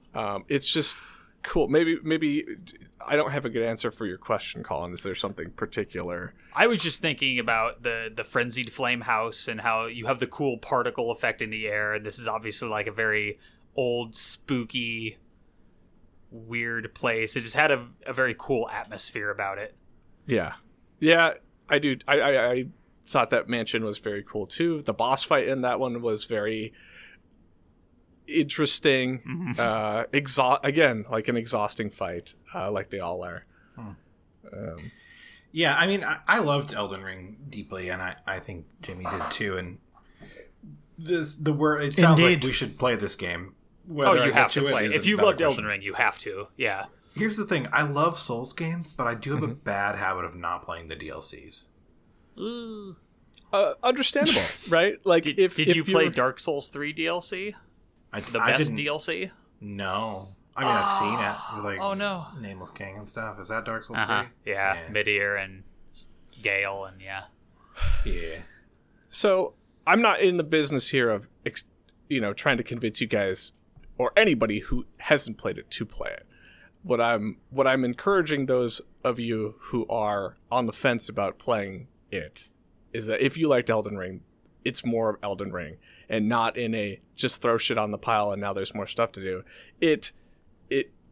It's just cool. Maybe I don't have a good answer for your question, Collin. Is there something particular? I was just thinking about the frenzied flame house and how you have the cool particle effect in the air. And this is obviously like a very old, spooky, weird place. It just had a very cool atmosphere about it. Yeah, I do. I thought that mansion was very cool too. The boss fight in that one was very interesting. Again, like an exhausting fight, like they all are. Yeah, I mean, I loved Elden Ring deeply, and I think Jamie did too. And the word, it sounds like we should play this game. You have to play. If you loved Elden Ring, you have to. Yeah. Here's the thing: I love Souls games, but I do have a bad habit of not playing the DLCs. Understandable, right? Like, did you play Dark Souls 3 DLC? The best DLC? No. I mean, I've seen it. With, like, oh, no. Nameless King and stuff. Is that Dark Souls 3? Yeah, Midir and Gale and Yeah. So, I'm not in the business here of, trying to convince you guys or anybody who hasn't played it to play it. What I'm encouraging those of you who are on the fence about playing it is that if you liked Elden Ring, it's more of Elden Ring, and not in a just throw shit on the pile and now there's more stuff to do. It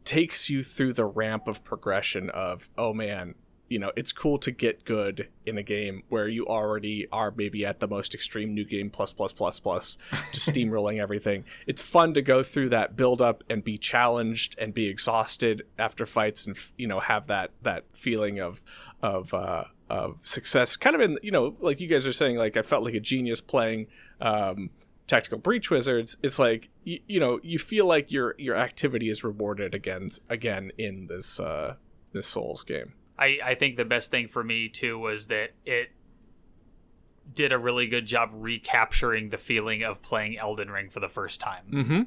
takes you through the ramp of progression of, oh man, it's cool to get good in a game where you already are maybe at the most extreme new game plus, just steamrolling everything. It's fun to go through that build up and be challenged and be exhausted after fights and, have that feeling of success. Kind of in, like you guys are saying, like I felt like a genius playing Tactical Breach Wizards. It's like, you feel like your activity is rewarded again in this Souls game. I think the best thing for me, too, was that it did a really good job recapturing the feeling of playing Elden Ring for the first time. Mm-hmm.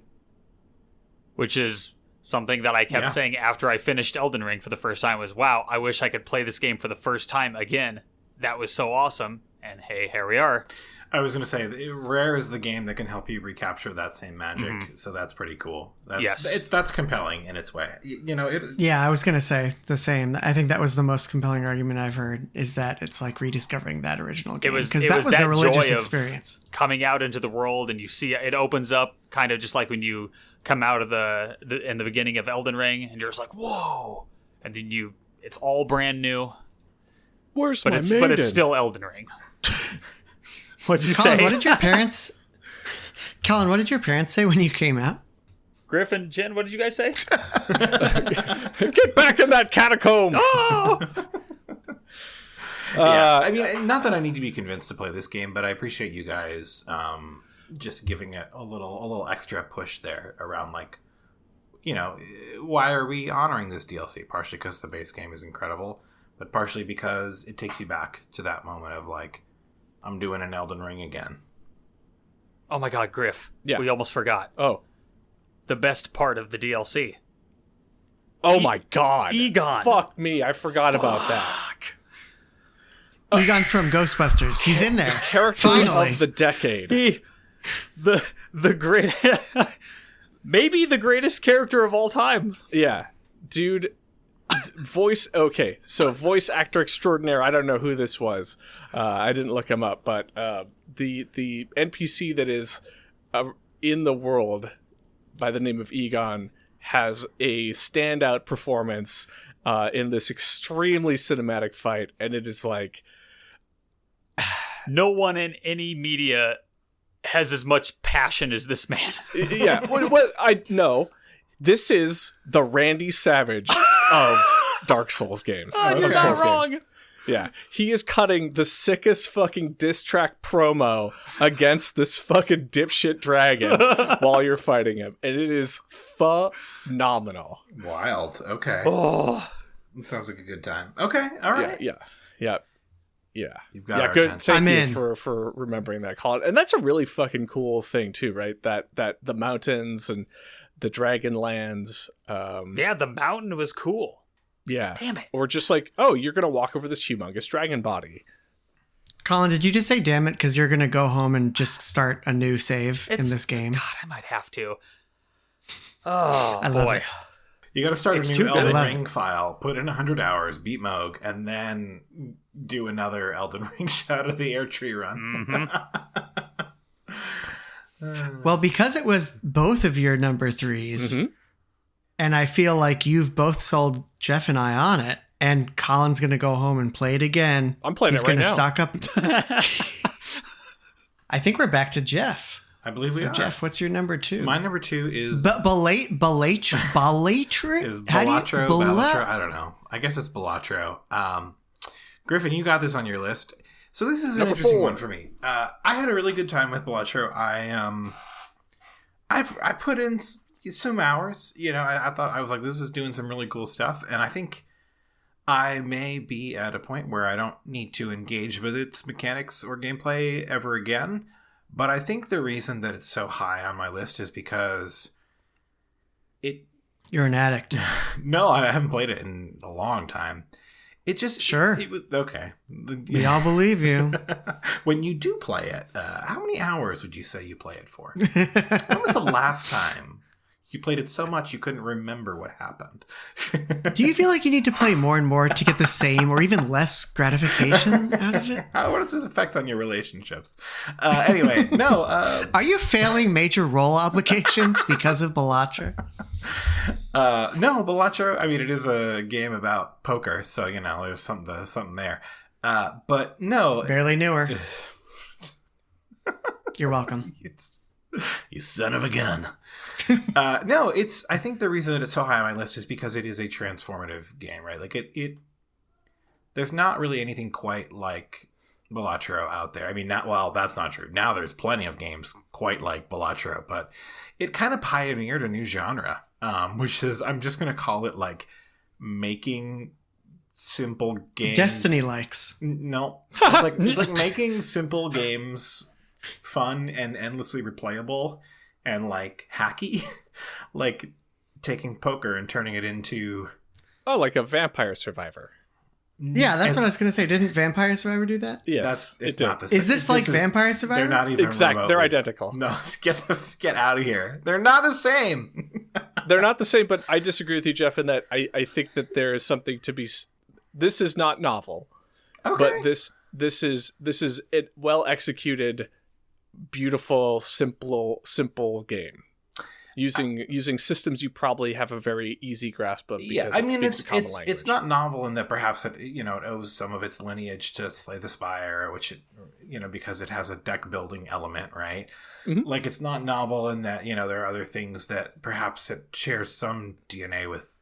Which is something that I kept saying after I finished Elden Ring for the first time was, wow, I wish I could play this game for the first time again. That was so awesome. And hey, here we are. I was going to say, Rare is the game that can help you recapture that same magic, so that's pretty cool. That's compelling in its way. Yeah, I was going to say the same. I think that was the most compelling argument I've heard, is that it's like rediscovering that original game. Because that was a religious experience. Coming out into the world, and you see it opens up kind of just like when you come out of in the beginning of Elden Ring, and you're just like, whoa! And then it's all brand new. Where's my maiden? But it's still Elden Ring. What'd you Collin, say? what did your parents say when you came out? Griff and Jen, what did you guys say? Get back in that catacomb! Oh! I mean, not that I need to be convinced to play this game, but I appreciate you guys just giving it a little extra push there around, like, why are we honoring this DLC? Partially because the base game is incredible, but partially because it takes you back to that moment of, like, I'm doing an Elden Ring again. Oh my god, Griff. Yeah. We almost forgot. Oh. The best part of the DLC. Oh my god. Egon. Fuck me, I forgot about that. Egon from Ghostbusters. He's in there. Character of the decade. The great... maybe the greatest character of all time. Yeah. Dude... voice actor extraordinaire. I don't know who this was. I didn't look him up, but the NPC that is in the world by the name of Egon has a standout performance in this extremely cinematic fight, and it is like no one in any media has as much passion as this man. Yeah, what I know. This is the Randy Savage of Dark Souls games. Oh, you're not wrong. Games. Yeah, he is cutting the sickest fucking diss track promo against this fucking dipshit dragon while you're fighting him, and it is phenomenal. Wild. Okay. Oh, it sounds like a good time. Okay. All right. Yeah. You've got our good. attention. Thank you for remembering that, Collin. And that's a really fucking cool thing too, right? That the mountains and the dragon lands. Yeah, the mountain was cool. Yeah. Damn it. Or just like, oh, you're going to walk over this humongous dragon body. Collin, did you just say damn it because you're going to go home and just start a new save in this game? God, I might have to. Oh, I love boy. it. You got to start It's a too new good. Elden Ring file, put in 100 hours, beat Moog, and then do another Elden Ring Shout of the Air Tree run. Well, because it was both of your number threes, and I feel like you've both sold Geoff and I on it, and Colin's going to go home and play it again. I'm playing it right now. He's going to stock up. I think we're back to Geoff. I believe we are. Geoff, what's your number two? My number two is... Is Balatro? Balatro? I don't know. I guess it's Balatro. Griffin, you got this on your list. So this is an interesting one for me. I had a really good time with Balatro. I put in some hours. I thought, I was like, this is doing some really cool stuff. And I think I may be at a point where I don't need to engage with its mechanics or gameplay ever again. But I think the reason that it's so high on my list is because You're an addict. No, I haven't played it in a long time. It just... Sure. It was... Okay. We all believe you. When you do play it, how many hours would you say you play it for? When was the last time You played it so much you couldn't remember what happened. Do you feel like you need to play more and more to get the same or even less gratification out of it? What does this affect on your relationships? Anyway, no. Are you failing major role obligations because of Balatro? No, Balatro, I mean, it is a game about poker, so, there's something there. But no. Barely knew her. You're welcome. You son of a gun. No, I think the reason that it's so high on my list is because it is a transformative game, right? Like it there's not really anything quite like Balatro out there. I mean, that's not true. Now there's plenty of games quite like Balatro, but it kind of pioneered a new genre, which is, I'm just going to call it like making simple games. Destiny likes. No. It's like making simple games fun and endlessly replayable and like hacky. Like taking poker and turning it into like a Vampire Survivor. Yeah, that's what I was going to say. Didn't Vampire Survivor do that? Yes, it's not the same. Is this like Vampire Survivor? They're not even exactly. They're identical. No, get out of here. They're not the same. They're not the same, but I disagree with you, Geoff, in that I think that there is something to be. This is not novel, okay. But this is a well executed, beautiful, simple game. Using systems you probably have a very easy grasp of. Yeah, I mean, it's not novel in that perhaps it owes some of its lineage to Slay the Spire, which it, because it has a deck building element, right? Mm-hmm. Like it's not novel in that there are other things that perhaps it shares some DNA with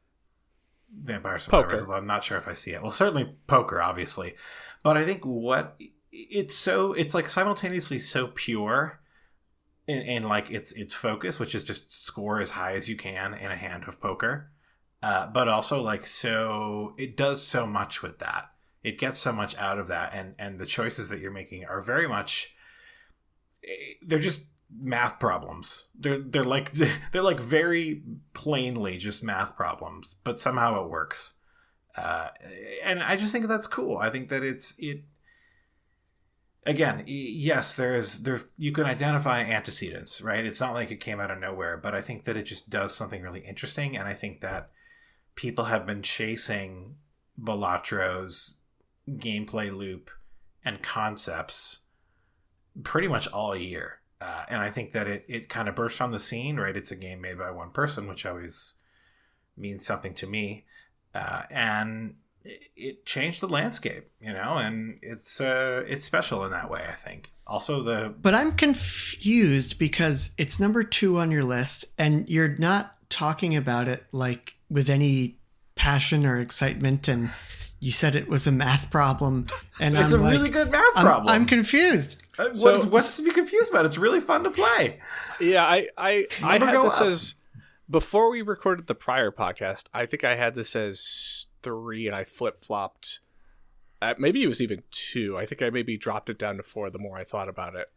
Vampire Survivors. Although I'm not sure if I see it. Well, certainly poker, obviously, but I think it's like simultaneously so pure. In like its focus, which is just score as high as you can in a hand of poker, but also like so it does so much with that. It gets so much out of that, and the choices that you're making are very much they're just math problems. They're like very plainly just math problems, but somehow it works. And I just think that's cool. I think that it. Again, yes, there you can identify antecedents, right? It's not like it came out of nowhere, but I think that it just does something really interesting, and I think that people have been chasing Balatro's gameplay loop and concepts pretty much all year. And I think that it kind of burst on the scene, right? It's a game made by one person, which always means something to me. And it changed the landscape, and it's special in that way, I think. Also But I'm confused because it's number 2 on your list and you're not talking about it like with any passion or excitement, and you said it was a math problem, and it's I'm really good math problem. I'm confused. What's to be confused about? It's really fun to play. Yeah, I had this as before we recorded the prior podcast. I think I had this as 3 and I flip-flopped. Maybe it was even 2. I think I maybe dropped it down to 4 the more I thought about it.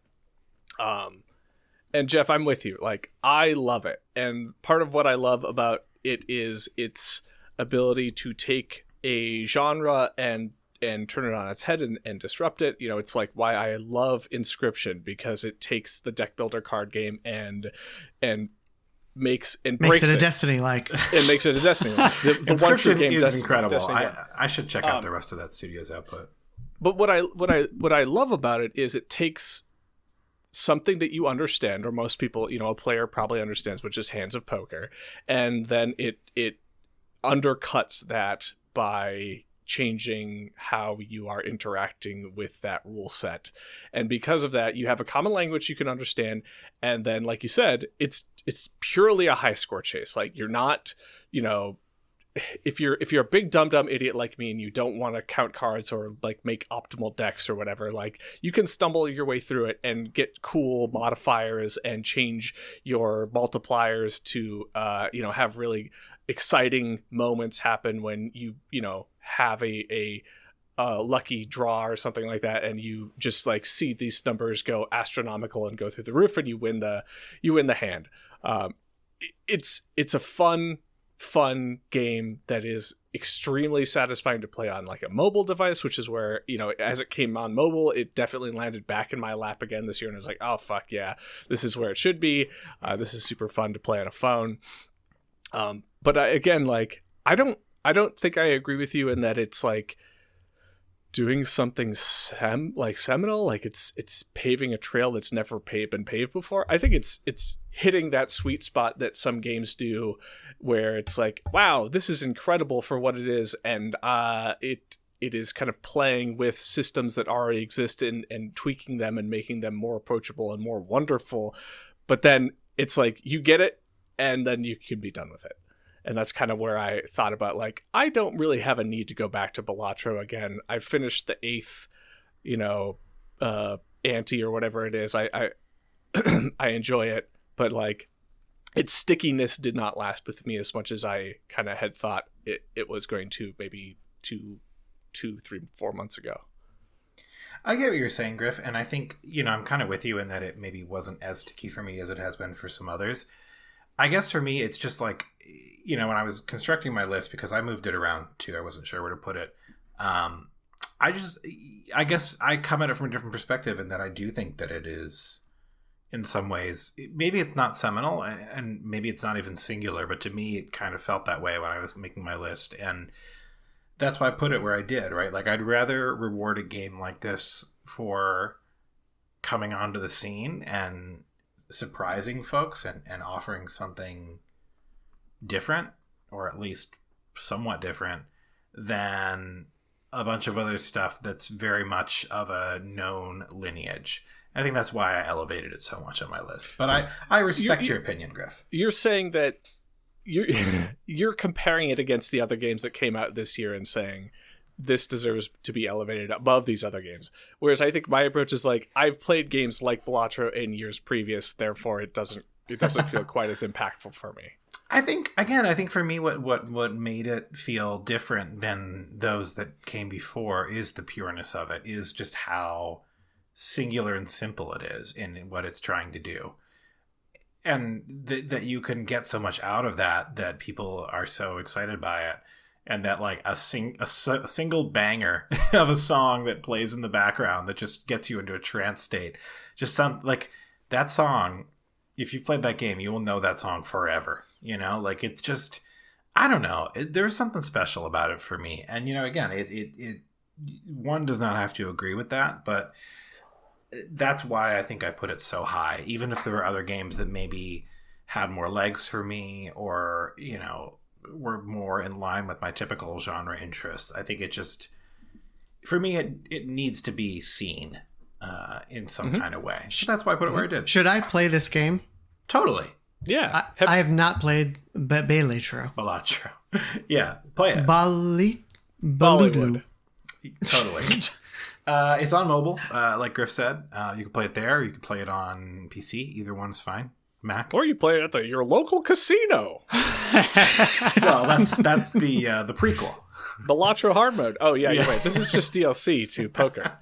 And Geoff, I'm with you. Like, I love it. And part of what I love about it is its ability to take a genre and turn it on its head and disrupt it. It's like why I love Inscription, because it takes the deck builder card game and makes it a Destiny like. It makes it a Destiny like. The Inscription game is incredible. I should check out the rest of that studio's output. But what I love about it is it takes something that you understand, or most people, a player probably understands, which is hands of poker, and then it undercuts that by changing how you are interacting with that rule set. And because of that, you have a common language you can understand, and then, like you said, it's purely a high score chase. Like, you're not, if you're a big dumb idiot like me and you don't want to count cards or like make optimal decks or whatever, like, you can stumble your way through it and get cool modifiers and change your multipliers to have really exciting moments happen when you have a lucky draw or something like that, and you just like see these numbers go astronomical and go through the roof, and you win the hand. It's a fun game that is extremely satisfying to play on like a mobile device, which is where, as it came on mobile, it definitely landed back in my lap again this year, and I was like, oh fuck yeah, this is where it should be. This is super fun to play on a phone. But again, like I don't think I agree with you in that it's like doing something seminal, like it's paving a trail that's never been paved before. I think it's hitting that sweet spot that some games do, where it's like, wow, this is incredible for what it is, and it is kind of playing with systems that already exist and tweaking them and making them more approachable and more wonderful. But then it's like you get it, and then you can be done with it. And that's kind of where I thought about, like, I don't really have a need to go back to Balatro again. I finished the 8th, ante or whatever it is. I I enjoy it, but like its stickiness did not last with me as much as I kind of had thought it was going to maybe 2, 3, 4 months ago. I get what you're saying, Griff, and I think, I'm kind of with you in that it maybe wasn't as sticky for me as it has been for some others. I guess for me, it's just like, when I was constructing my list, because I moved it around too, I wasn't sure where to put it. I guess I come at it from a different perspective in that I do think that it is, in some ways, maybe it's not seminal and maybe it's not even singular, but to me, it kind of felt that way when I was making my list. And that's why I put it where I did, right? Like, I'd rather reward a game like this for coming onto the scene and surprising folks and offering something different, or at least somewhat different, than a bunch of other stuff that's very much of a known lineage. I think that's why I elevated it so much on my list. But I respect your opinion, Griff. You're saying that you're comparing it against the other games that came out this year and saying this deserves to be elevated above these other games. Whereas I think my approach is like, I've played games like Balatro in years previous, therefore it doesn't feel quite as impactful for me. I think for me, what made it feel different than those that came before is the pureness of it, is just how singular and simple it is in what it's trying to do. And that you can get so much out of that people are so excited by it. And that like a single banger of a song that plays in the background that just gets you into a trance state. Just sound like that song. If you've played that game, you will know that song forever. Like it's just, I don't know. There's something special about it for me. And, again, it one does not have to agree with that, but that's why I think I put it so high, even if there were other games that maybe had more legs for me or, were more in line with my typical genre interests. I think it just, for me, it needs to be seen in some kind of way. So that's why I put it where I did. Should I play this game? Totally. Yeah. I have not played Balatro. Yeah, play it. Bollywood. Totally. It's on mobile, like Griff said. You can play it there. You can play it on PC. Either one's fine. Mac. Or you play it at your local casino. Well, that's the prequel. Balatro hard mode. Oh, yeah, you're right. This is just DLC to poker.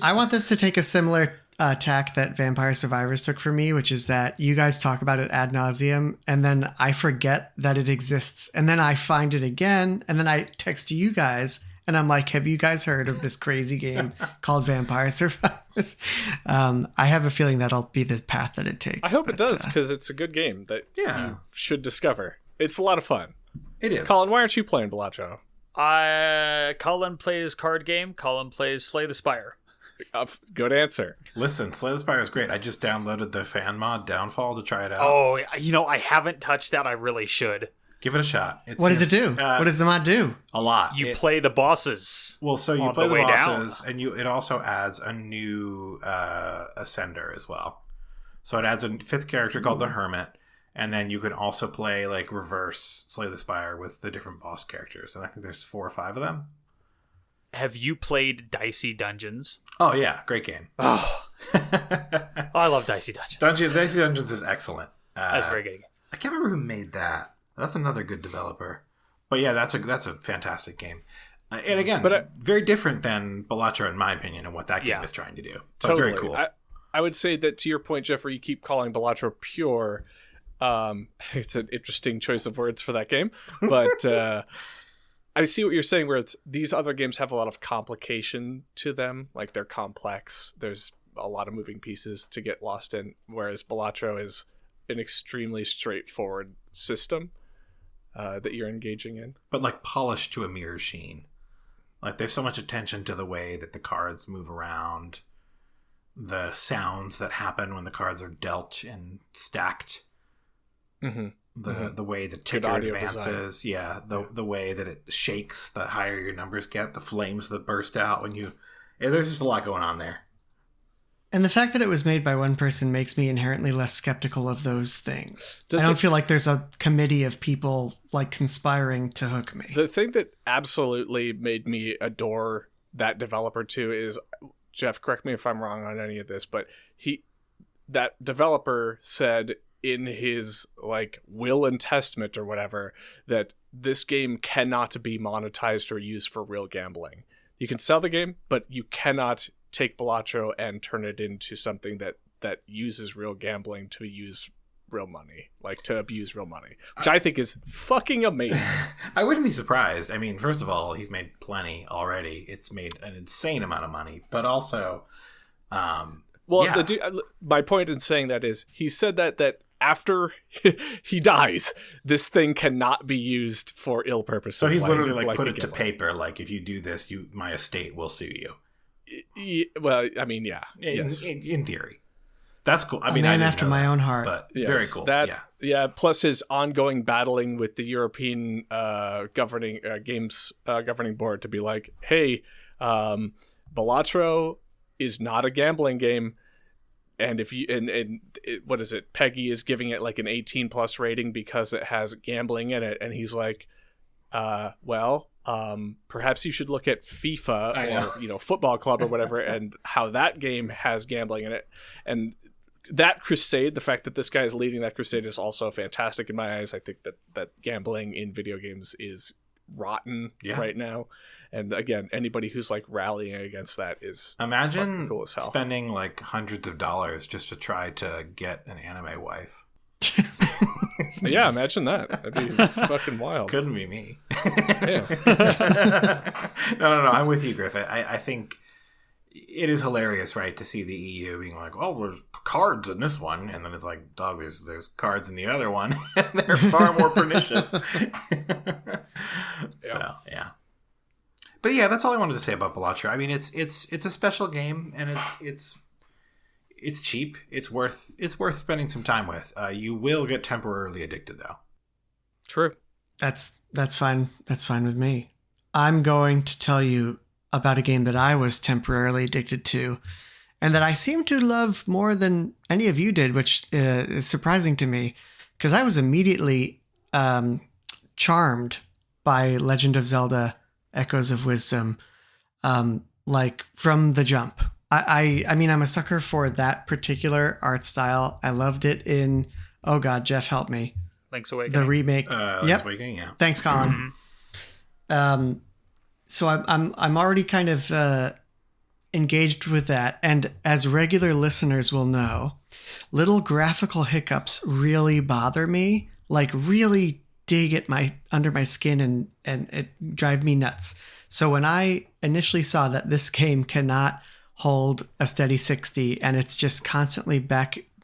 I want this to take a similar tack that Vampire Survivors took for me, which is that you guys talk about it ad nauseum, and then I forget that it exists, and then I find it again, and then I text you guys, and I'm like, have you guys heard of this crazy game called Vampire Survivors? I have a feeling that'll be the path that it takes. I hope it does, because it's a good game that you should discover. It's a lot of fun. It is. Collin, why aren't you playing Balatro? Collin plays card game. Collin plays Slay the Spire. Good answer. Listen, Slay the Spire is great. I just downloaded the fan mod Downfall to try it out. Oh, I haven't touched that. I really should. Give it a shot. What does it do? What does the mod do? A lot. You play the bosses. Well, so you play the bosses, and it also adds a new ascender as well. So it adds a 5th character called the Hermit, and then you can also play like reverse Slay the Spire with the different boss characters. And I think there's 4 or 5 of them. Have you played Dicey Dungeons? Oh, yeah. Great game. Oh, I love Dicey Dungeons. Dicey Dungeons is excellent. That's very good. I can't remember who made that. That's another good developer. But yeah, that's a fantastic game. And again, very different than Balatro, in my opinion, and what that game is trying to do. But totally. Very cool. I would say that to your point, Geoff, where you keep calling Balatro pure, It's an interesting choice of words for that game, but I see what you're saying, where these other games have a lot of complication to them, like they're complex. There's a lot of moving pieces to get lost in, whereas Balatro is an extremely straightforward system that you're engaging in. But like polished to a mirror sheen. Like there's so much attention to the way that the cards move around, the sounds that happen when the cards are dealt and stacked, the way the ticker advances, the way that it shakes the higher your numbers get, the flames that burst out when you... there's just a lot going on there. And the fact that it was made by one person makes me inherently less skeptical of those things. I don't feel like there's a committee of people like conspiring to hook me. The thing that absolutely made me adore that developer too is, Geoff, correct me if I'm wrong on any of this, but that developer said in his like will and testament or whatever that this game cannot be monetized or used for real gambling. You can sell the game, but you cannot take Balatro and turn it into something that uses real gambling to use real money, like to abuse real money, which I think is fucking amazing. I wouldn't be surprised. I mean, first of all, he's made plenty already. It's made an insane amount of money, but also, my point in saying that is he said that after he dies, this thing cannot be used for ill purposes. So he's literally like put it to paper, like if you do this, my estate will sue you. Well, I mean, yeah. In theory. That's cool. I mean, a man after my own heart. But very cool. Plus his ongoing battling with the European governing board to be like, hey, Balatro is not a gambling game. And if you what is it? Peggy is giving it like an 18 plus rating because it has gambling in it, and he's like, perhaps you should look at FIFA or Football Club or whatever, and how that game has gambling in it. And that crusade, the fact that this guy is leading that crusade is also fantastic in my eyes. I think that gambling in video games is rotten right now. And again, anybody who's like rallying against that is imagine cool as hell. Spending like hundreds of dollars just to try to get an anime wife. Yeah, imagine that. That'd be fucking wild. Couldn't be me. Yeah. No. I'm with you, Griff. I think it is hilarious, right, to see the EU being like, "Oh, there's cards in this one," and then it's like, "Dog, there's cards in the other one, and they're far more pernicious." So yeah. But yeah, that's all I wanted to say about Balatro. I mean, it's a special game, and it's cheap. It's worth spending some time with. You will get temporarily addicted, though. True. That's fine. That's fine with me. I'm going to tell you about a game that I was temporarily addicted to, and that I seem to love more than any of you did, which is surprising to me, because I was immediately charmed by Legend of Zelda: Echoes of Wisdom, like from the jump. I mean, I'm a sucker for that particular art style. I loved it in, oh God, Geoff, help me. Link's Awakening. The remake. Link's Awakening, yeah. Thanks, Collin. So I'm already kind of engaged with that. And as regular listeners will know, little graphical hiccups really bother me, like really dig at under my skin and it drive me nuts. So when I initially saw that this game cannot hold a steady 60 and it's just constantly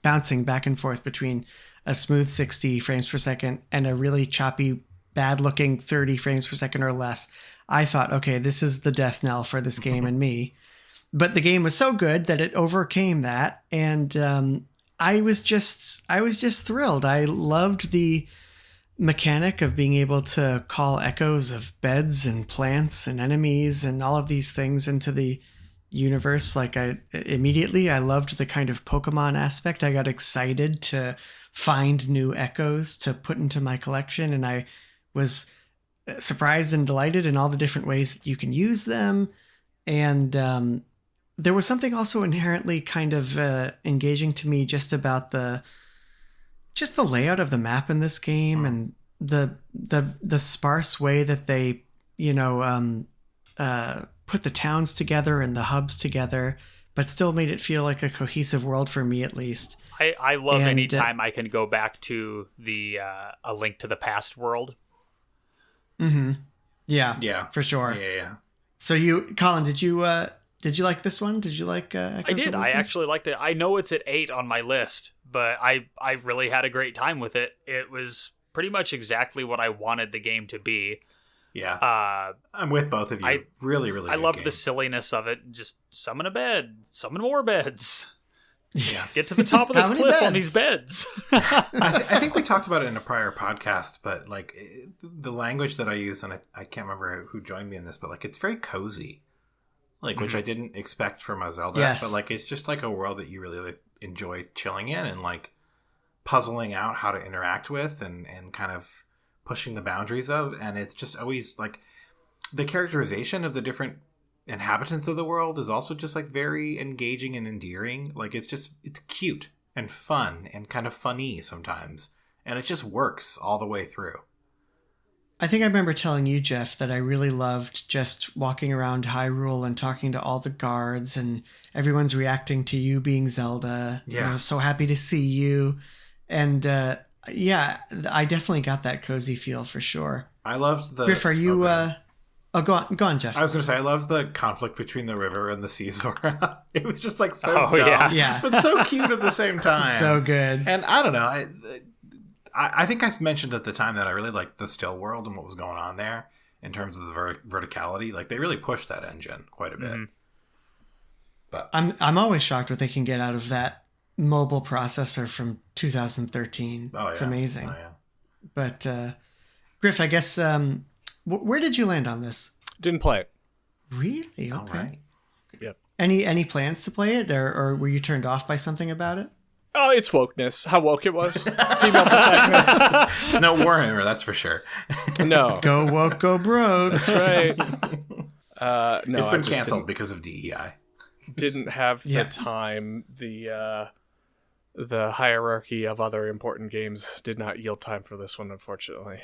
bouncing back and forth between a smooth 60 frames per second and a really choppy, bad looking 30 frames per second or less, I thought, okay, this is the death knell for this game and me. But the game was so good that it overcame that. And I was just thrilled. I loved the mechanic of being able to call echoes of beds and plants and enemies and all of these things into the universe. Like I loved the kind of Pokemon aspect. I got excited to find new echoes to put into my collection, and I was surprised and delighted in all the different ways that you can use them. And there was something also inherently kind of engaging to me just about the layout of the map in this game and the sparse way that they put the towns together and the hubs together, but still made it feel like a cohesive world for me, at least. I love And, any time I can go back to the A Link to the Past world. Yeah, for sure. Yeah. So Collin, did you like this one? Did you like Echoes I did. of I Wisdom? actually liked it. I know it's at 8 on my list, but I really had a great time with it. It was pretty much exactly what I wanted the game to be. Yeah. I'm with both of you. Really I love the silliness of it. Just summon a bed, summon more beds. Yeah. Get to the top of this How many cliff beds? on these beds. I think we talked about it in a prior podcast, but like the language that I use, and I can't remember who joined me in this, but like it's very cozy, like which I didn't expect from a Zelda. Yes. But like it's just like a world that you really like, enjoy chilling in and like puzzling out how to interact with and kind of pushing the boundaries of. And it's just always like the characterization of the different inhabitants of the world is also just like very engaging and endearing. Like it's cute and fun and kind of funny sometimes, and it just works all the way through. I think I remember telling you, Geoff, that I really loved just walking around Hyrule and talking to all the guards, and everyone's reacting to you being Zelda. Yeah. I was so happy to see you. And yeah, I definitely got that cozy feel for sure. I loved the Griff, are you... go on, Geoff. I was gonna say I love the conflict between the river and the sea Zora. It was just like so Oh, dumb, yeah. but so cute at the same time. So good. And I don't know. I think I mentioned at the time that I really liked the still world and what was going on there in terms of the verticality. Like they really pushed that engine quite a bit. But I'm always shocked what they can get out of that mobile processor from 2013. It's amazing. Oh, yeah. But Griff, I guess where did you land on this? Didn't play it. Really? Okay. All right. Yep. Any plans to play it, or were you turned off by something about it? Oh, it's wokeness. How woke it was. Female protagonist. No Warhammer, that's for sure. No. Go woke, go broke. That's right. No, It's I been just canceled because of DEI. didn't have Yeah. the time. The hierarchy of other important games did not yield time for this one, unfortunately.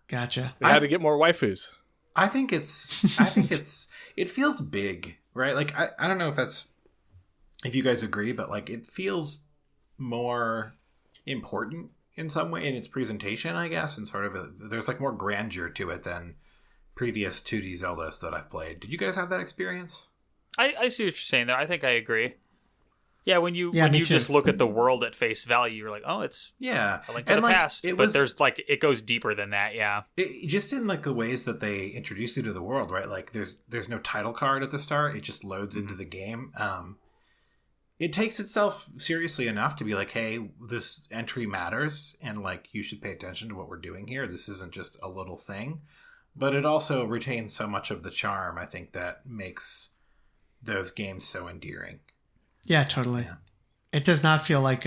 Gotcha. We had to get more waifus. I think it feels big, right? Like I don't know if you guys agree, but like it feels more important in some way in its presentation, I guess, and sort of there's like more grandeur to it than previous 2D Zeldas that I've played. Did you guys have that experience? I see what you're saying there. I think I agree. Yeah, when you me too. just look at the world at face value, you're like, oh, it's Yeah. A Link to the like, Past. But there's like it goes deeper than that. Yeah. It, just in like the ways that they introduce you to the world, right? Like there's no title card at the start. It just loads into the game. It takes itself seriously enough to be like, hey, this entry matters, and like you should pay attention to what we're doing here. This isn't just a little thing. But it also retains so much of the charm, I think, that makes those games so endearing. Yeah, totally. Yeah. It does not feel like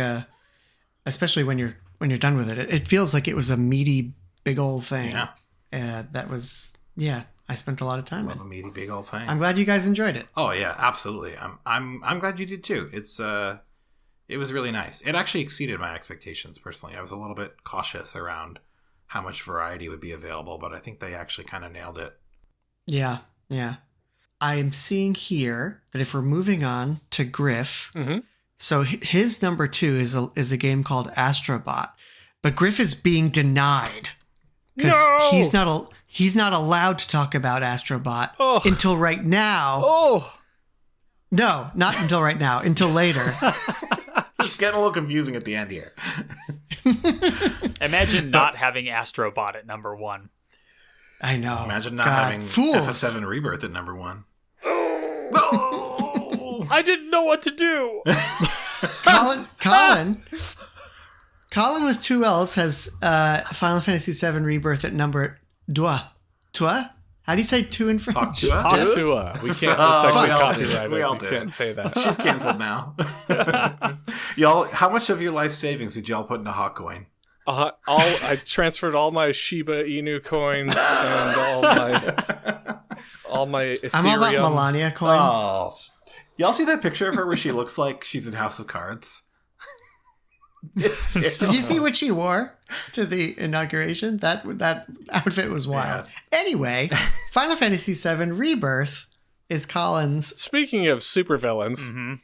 especially when you're done with it. It feels like it was a meaty, big old thing. Yeah. That was, yeah. I spent a lot of time Love with a it. meaty big old thing. I'm glad you guys enjoyed it. Oh yeah, absolutely. I'm glad you did too. It was really nice. It actually exceeded my expectations personally. I was a little bit cautious around how much variety would be available, but I think they actually kind of nailed it. Yeah, yeah. I'm seeing here that if we're moving on to Griff, so his number 2 is a game called Astrobot, but Griff is being denied because he's not allowed to talk about Astrobot until right now. Oh, No, not until right now. Until later. It's getting a little confusing at the end here. Imagine not having Astrobot at number 1. I know. Imagine not God, having fools. FF7 Rebirth at number 1. No, I didn't know what to do. Collin with 2 L's has Final Fantasy VII Rebirth at number 2. How do you say 2 in French? Tua. We can't. That's actually copyrighted. We all We did. can't say that. She's canceled now. Y'all, how much of your life savings did y'all put into Hot Coin? I transferred all my Shiba Inu coins and all my Ethereum. I'm all about Melania coin. Oh, y'all see that picture of her where she looks like she's in House of Cards? Did you see what she wore to the inauguration? That outfit was wild. Yeah. Anyway, Final Fantasy VII Rebirth is Collin's. Speaking of supervillains,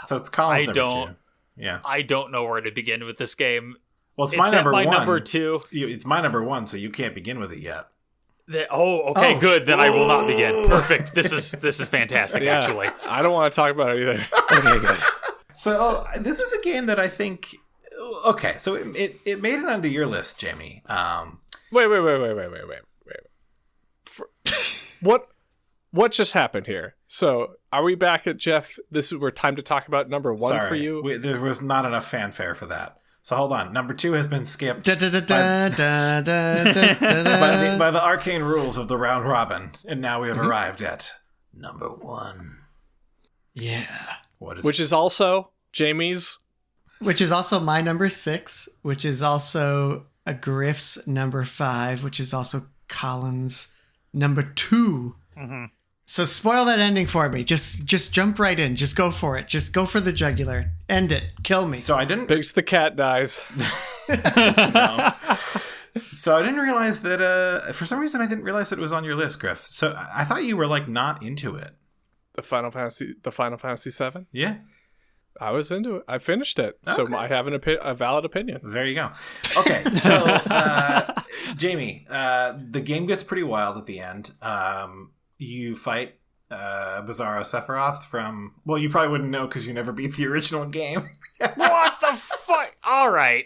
So it's Collin's I number don't- 2. Yeah. I don't know where to begin with this game. Well, it's my It's number at my 1. number 2. It's my number 1, so you can't begin with it yet. Okay, Oh. good. Then I will not begin. Perfect. This is fantastic, Yeah, actually. I don't want to talk about it either. Okay, good. So this is a game that I think. Okay, so it made it onto your list, Jamie. Wait. What just happened here? So, are we back at Geoff? This is where time to talk about number 1 Sorry, for you. there was not enough fanfare for that. So hold on. Number 2 has been skipped Da, da, da, da, da, da, da, da. by the arcane rules of the round robin, and now we have arrived at number 1. Yeah. What is Which is also Jamie's. Which is also my number 6, which is also a Griff's number 5, which is also Collin's number 2. Mm-hmm. So spoil that ending for me. Just jump right in. Just go for it. Just go for the jugular. End it. Kill me. So I didn't. Biggs the cat dies. No. So I didn't realize that. For some reason, I didn't realize that it was on your list, Griff. So I thought you were like not into it. The Final Fantasy 7. Yeah. I was into it. I finished it, so Okay. I have a valid opinion. There you go. Okay, so Jamie, the game gets pretty wild at the end. You fight Bizarro Sephiroth from. Well, you probably wouldn't know because you never beat the original game. What the fuck? All right.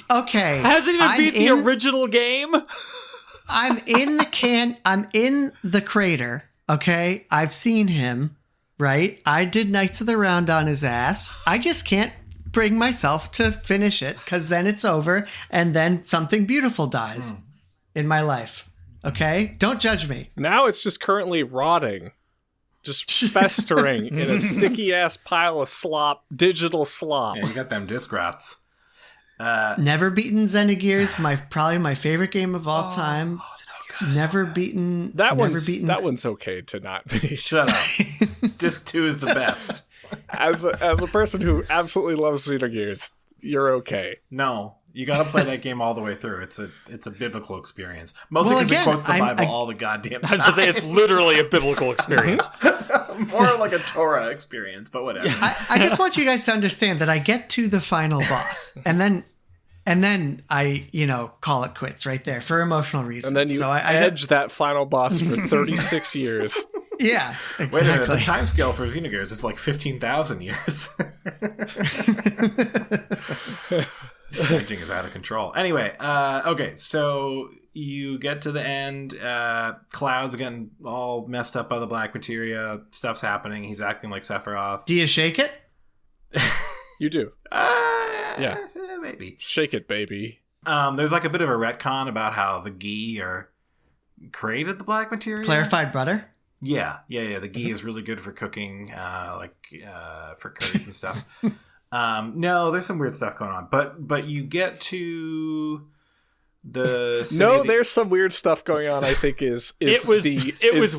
Okay. Hasn't even I'm beat the in- original game? I'm in the crater. Okay. I've seen him. Right. I did Knights of the Round on his ass. I just can't bring myself to finish it because then it's over and then something beautiful dies in my life. Okay. Don't judge me. Now it's just currently rotting, just festering in a sticky ass pile of slop, digital slop. Yeah, you got them disc rots. Never beaten Xenogears, probably my favorite game of all time. Never beaten. That never one's beaten. that one's okay to not be. Shut up. Disc 2 is the best. As a person who absolutely loves Xenogears, you're okay. No, you got to play that game all the way through. It's a biblical experience. Mostly Well, because it again, quotes the I'm- Bible all the goddamn I time. was going to say, it's literally a biblical experience. More like a Torah experience, but whatever. I just want you guys to understand that I get to the final boss, and then I, call it quits right there for emotional reasons. And then you I edge that final boss for 36 years. yeah, Wait a minute, exactly. the time scale for Xenogears is like 15,000 years. Aging is out of control. Anyway, okay, so you get to the end. Cloud's getting all messed up by the black materia. Stuff's happening. He's acting like Sephiroth. Do you shake it? You do. Yeah, maybe. Shake it, baby. There's like a bit of a retcon about how the Gi created the black materia. Clarified butter. Yeah. The ghee is really good for cooking, for curries and stuff. No, there's some weird stuff going on, but you get to the city There's some weird stuff going on. I think is It was the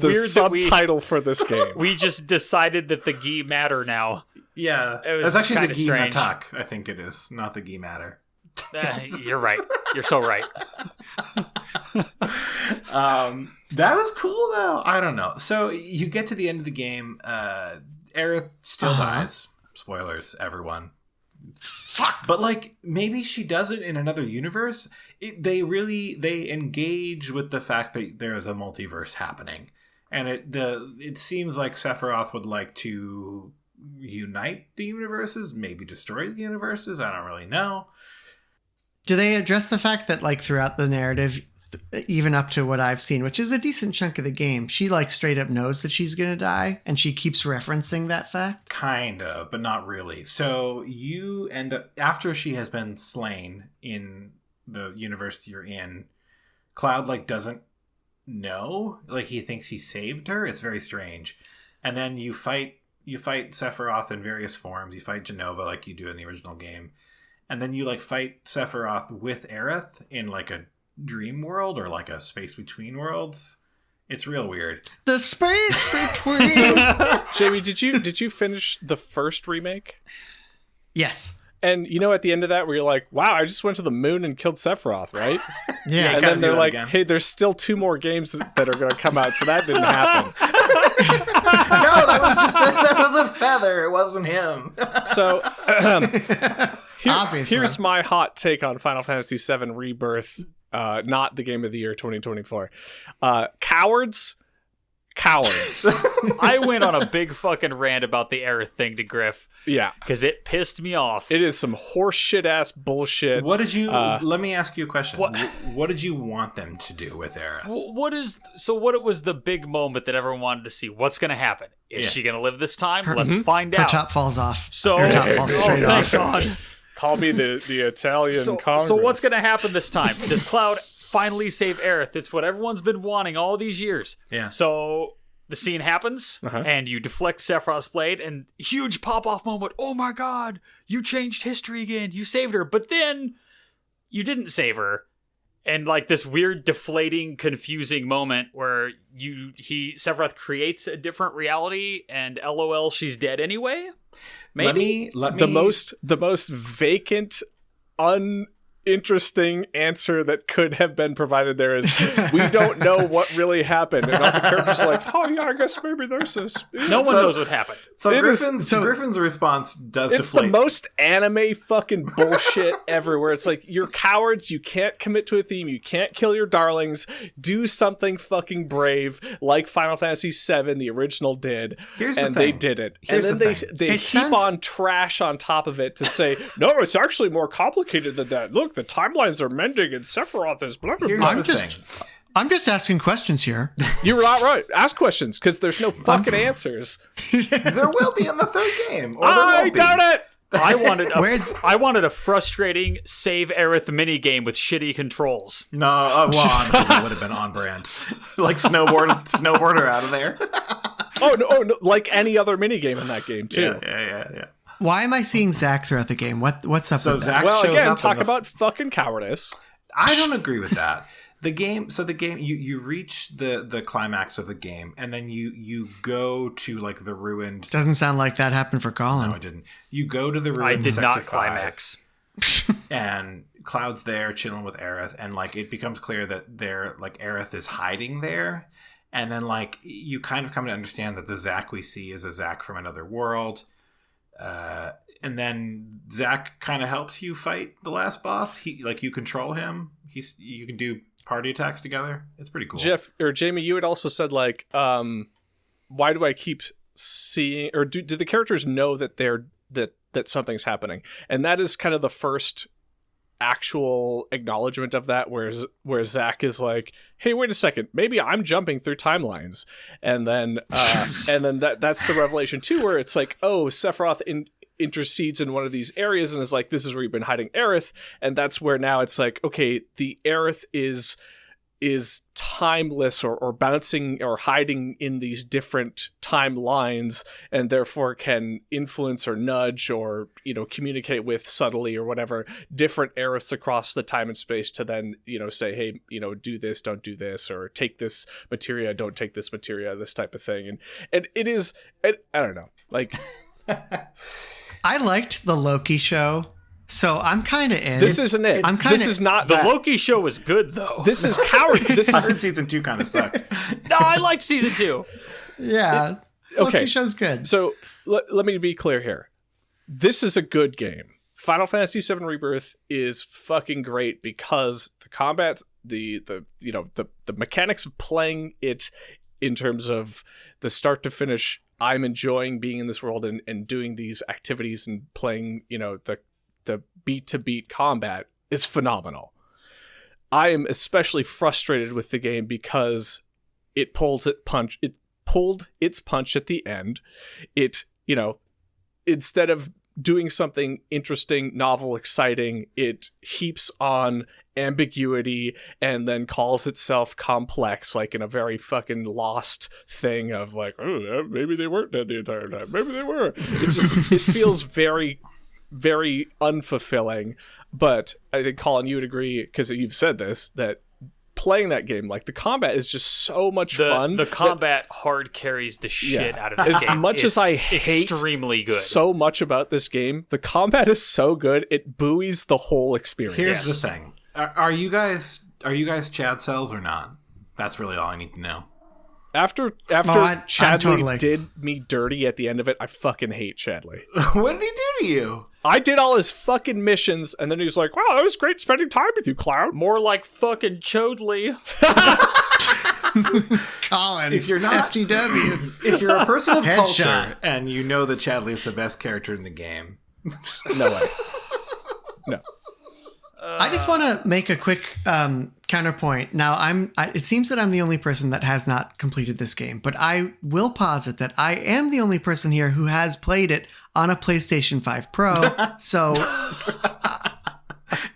weird that we- subtitle for this game. We just decided that the gi matter now. Yeah, It was it's actually the kinda ghee strange. matak. I think it is, not the ghee matter. You're right. You're so right. That was cool though. I don't know. So you get to the end of the game. Aerith still dies. Spoilers, everyone. Fuck. But like maybe she does it in another universe. They engage with the fact that there is a multiverse happening, and it seems like Sephiroth would like to unite the universes, maybe destroy the universes. I don't really know. Do they address the fact that, like, throughout the narrative, even up to what I've seen, which is a decent chunk of the game, she, like, straight up knows that she's gonna die, and she keeps referencing that fact? Kind of, but not really. So you end up, after she has been slain in the universe you're in, Cloud, like, doesn't know. Like, he thinks he saved her. It's very strange. And then you fight Sephiroth in various forms. You fight Genova like you do in the original game. And then you, like, fight Sephiroth with Aerith in, like, a dream world or, like, a space between worlds. It's real weird. The space between... Jamie, did you finish the first remake? Yes. And at the end of that, where you're like, wow, I just went to the moon and killed Sephiroth, right? Yeah. And then they're like, hey, there's still 2 more games that are going to come out, so that didn't happen. No, that was a feather. It wasn't him. So Obviously. here's my hot take on Final Fantasy VII Rebirth, not the game of the year 2024. Cowards. I went on a big fucking rant about the Aerith thing to Griff. Yeah. Because it pissed me off. It is some horseshit ass bullshit. What did you... let me ask you a question. What did you want them to do with Aerith? What was the big moment that everyone wanted to see? What's going to happen? Is she going to live this time? Let's find Her out. top falls off. So, Her top falls straight off. Thank God. Call me the Italian Congress. So what's going to happen this time? Does Cloud finally save Aerith? It's what everyone's been wanting all these years. Yeah. So the scene happens, and you deflect Sephiroth's blade, and huge pop-off moment. Oh my God, you changed history again. You saved her. But then you didn't save her. And like this weird, deflating, confusing moment where Sephiroth creates a different reality, and LOL, she's dead anyway. Maybe let me the most vacant, uninteresting answer that could have been provided there is we don't know what really happened, and all the characters are like, oh yeah, I guess maybe there's this. No one knows what happened. So Griffin's response does it's deflate. the most anime fucking bullshit ever, where it's like, you're cowards, you can't commit to a theme, you can't kill your darlings, do something fucking brave like Final Fantasy VII, the original, did. They did it. Here's and then the they keep on trash on top of it to say, no, it's actually more complicated than that. Look, the timelines are mending and Sephiroth is blah, blah, blah. I'm just asking questions here. You're not right. Ask questions, because there's no fucking answers. There will be in the 3rd game. Or I doubt it! I wanted a frustrating save Aerith minigame with shitty controls. No, honestly, that would have been on brand. Like snowboarder out of there. Oh no, like any other minigame in that game too. Yeah. Why am I seeing Zack throughout the game? What's up with that? Well, shows again, up talk about fucking cowardice. I don't agree with that. The game, you reach the climax of the game, and then you go to like the ruined. Doesn't sound like that happened for Collin. No, it didn't. You go to the ruined. I did not Sector 5, climax. And Cloud's there chilling with Aerith, and like it becomes clear that Aerith is hiding there, and then like you kind of come to understand that the Zack we see is a Zack from another world. And then Zack kind of helps you fight the last boss. You control him. You can do party attacks together. It's pretty cool. Geoff or Jamie, you had also said like, why do I keep seeing, or do the characters know that that something's happening? And that is kind of the first actual acknowledgement of that, where Zack is like, hey, wait a second, maybe I'm jumping through timelines, and then that's the revelation too, where it's like, oh, Sephiroth intercedes in one of these areas and is like, this is where you've been hiding Aerith, and that's where now it's like, okay, the Aerith is timeless or bouncing or hiding in these different timelines, and therefore can influence or nudge or communicate with subtly or whatever different Aeriths across the time and space to then say, hey, do this, don't do this, or take this materia, don't take this materia, this type of thing. And it is, I don't know, like I liked the Loki show, so I'm kind of in. This isn't it. This is not the that. Loki show was good though. This is coward. This I is heard season 2 kind of sucked. No, I liked season 2. Yeah, okay. Loki show's good. So let me be clear here. This is a good game. Final Fantasy VII Rebirth is fucking great because the combat, the mechanics of playing it in terms of the start to finish, I'm enjoying being in this world and doing these activities and playing, the beat to beat combat is phenomenal. I am especially frustrated with the game because it pulled its punch at the end. It, instead of doing something interesting, novel, exciting, it heaps on ambiguity and then calls itself complex, like in a very fucking Lost thing of like, oh, maybe they weren't dead the entire time, maybe they were. It feels very, very unfulfilling. But I think, Collin, you would agree, because you've said this, that playing that game. Like, the combat is just so much fun. The combat hard carries the shit out of this game. As much as I hate extremely good. so much about this game, the combat is so good, it buoys the whole experience. Here's the thing. Are you guys Chad cells or not? That's really all I need to know. After Chadley did me dirty at the end of it, I fucking hate Chadley. What did he do to you? I did all his fucking missions, and then he's like, wow, it was great spending time with you, Cloud. More like fucking Chodley. Collin, if you're not FGW, if you're a person of culture Headshot. and you know that Chadley is the best character in the game, No way. No. I just want to make a quick counterpoint. Now, it seems that I'm the only person that has not completed this game, but I will posit that I am the only person here who has played it on a PlayStation 5 Pro. So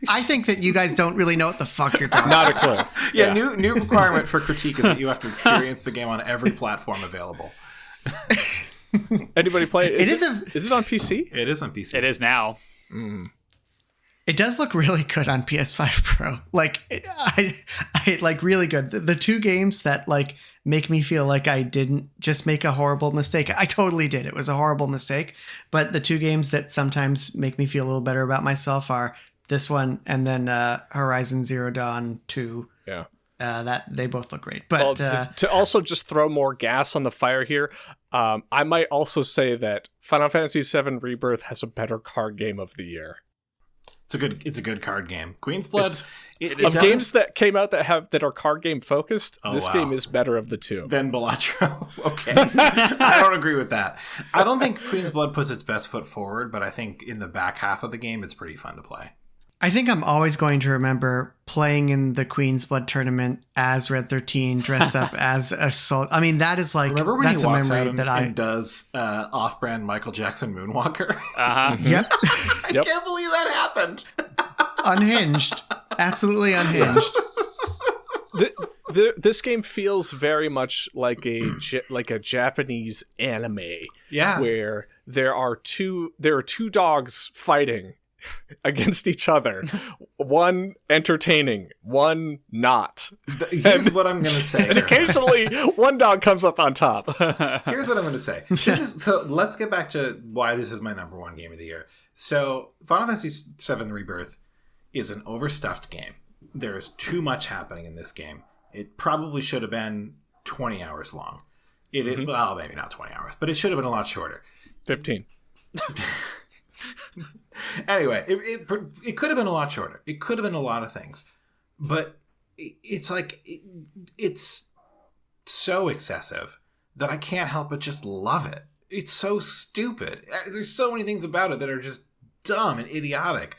I think that you guys don't really know what the fuck you're talking Not about. a clue. yeah, new requirement for critique is that you have to experience the game on every platform available. Anybody play it? Is It it on PC? It is on PC. It is now. It does look really good on PS5 Pro. Like, I like really good. The two games that like make me feel like I didn't just make a horrible mistake. I totally did. It was a horrible mistake. But the two games that sometimes make me feel a little better about myself are this one and then Horizon Zero Dawn 2. Yeah. That they both look great. But to also just throw more gas on the fire here, I might also say that Final Fantasy VII Rebirth has a better card game of the year. It's a good card game. Queen's Blood. Of games that came out that are card game focused, this game is better of the two. Then Balatro. Okay. I don't agree with that. I don't think Queen's Blood puts its best foot forward, but I think in the back half of the game, it's pretty fun to play. I think I'm always going to remember playing in the Queen's Blood tournament as Red 13, dressed up as a soul. I mean, that is like, remember when that's he a walks memory out that and does off-brand Michael Jackson Moonwalker? Uh-huh. Yep. I can't believe that happened. Unhinged. Absolutely unhinged. This game feels very much like a Japanese anime. Yeah. Where there are two dogs fighting against each other, one entertaining, one not. Here's what I'm going to say. And occasionally one dog comes up on top. Here's what I'm going to say. So let's get back to why this is my number one game of the year. So Final Fantasy VII Rebirth is an overstuffed game. There's too much happening in this game. It probably should have been 20 hours long. Well, maybe not 20 hours, but it should have been a lot shorter. 15. Anyway, it could have been a lot shorter. It could have been a lot of things. But it's like, it's so excessive that I can't help but just love it. It's so stupid. There's so many things about it that are just dumb and idiotic.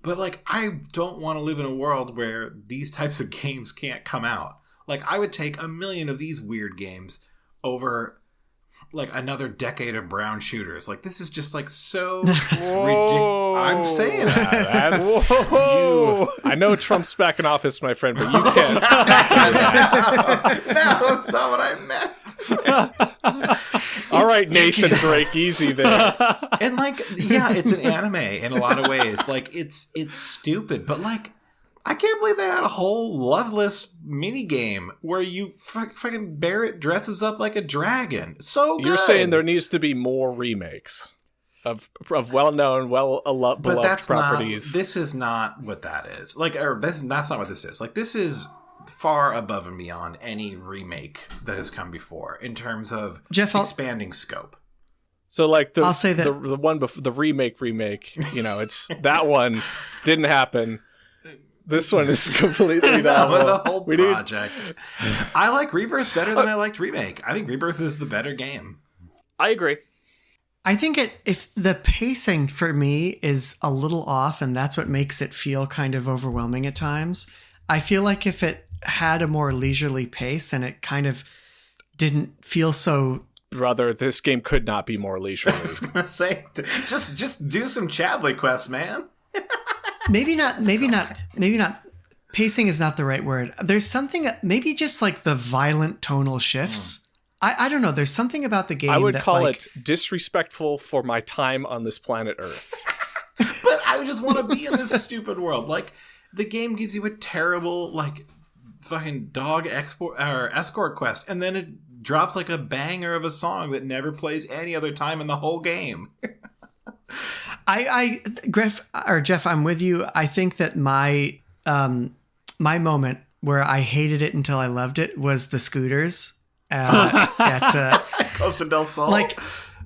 But, like, I don't want to live in a world where these types of games can't come out. Like, I would take a million of these weird games over, like, another decade of brown shooters. Like, this is just, like, so ridiculous. I'm saying that. That's you. I know Trump's back in office, my friend, but you can't. No, that's not what I meant. All right, Nathan Drake, easy there. And like, yeah, it's an anime in a lot of ways. Like, it's stupid, but like, I can't believe they had a whole Loveless mini game where you fucking Barrett dresses up like a dragon. So good. You're saying there needs to be more remakes of well-known, beloved properties. This is not what that is. Like, that's not what this is. Like, this is far above and beyond any remake that has come before in terms of Geoff, expanding scope. So, like, I'll say that the one before the remake, you know, it's that one didn't happen. This one is completely novel. But the whole project. I like Rebirth better than I liked Remake. I think Rebirth is the better game. I agree. I think if the pacing for me is a little off, and that's what makes it feel kind of overwhelming at times. I feel like if it had a more leisurely pace and it kind of didn't feel so... Brother, this game could not be more leisurely. I was gonna say, just do some Chadley quests, man. Maybe not. Pacing is not the right word. There's something, maybe just like the violent tonal shifts. I don't know. There's something about the game I would that, call like, it disrespectful for my time on this planet Earth. But I just want to be in this stupid world. Like, the game gives you a terrible, like, fucking dog export or escort quest, and then it drops like a banger of a song that never plays any other time in the whole game. Griff or Geoff, I'm with you. I think that my moment where I hated it until I loved it was the scooters at Costa del Sol. Like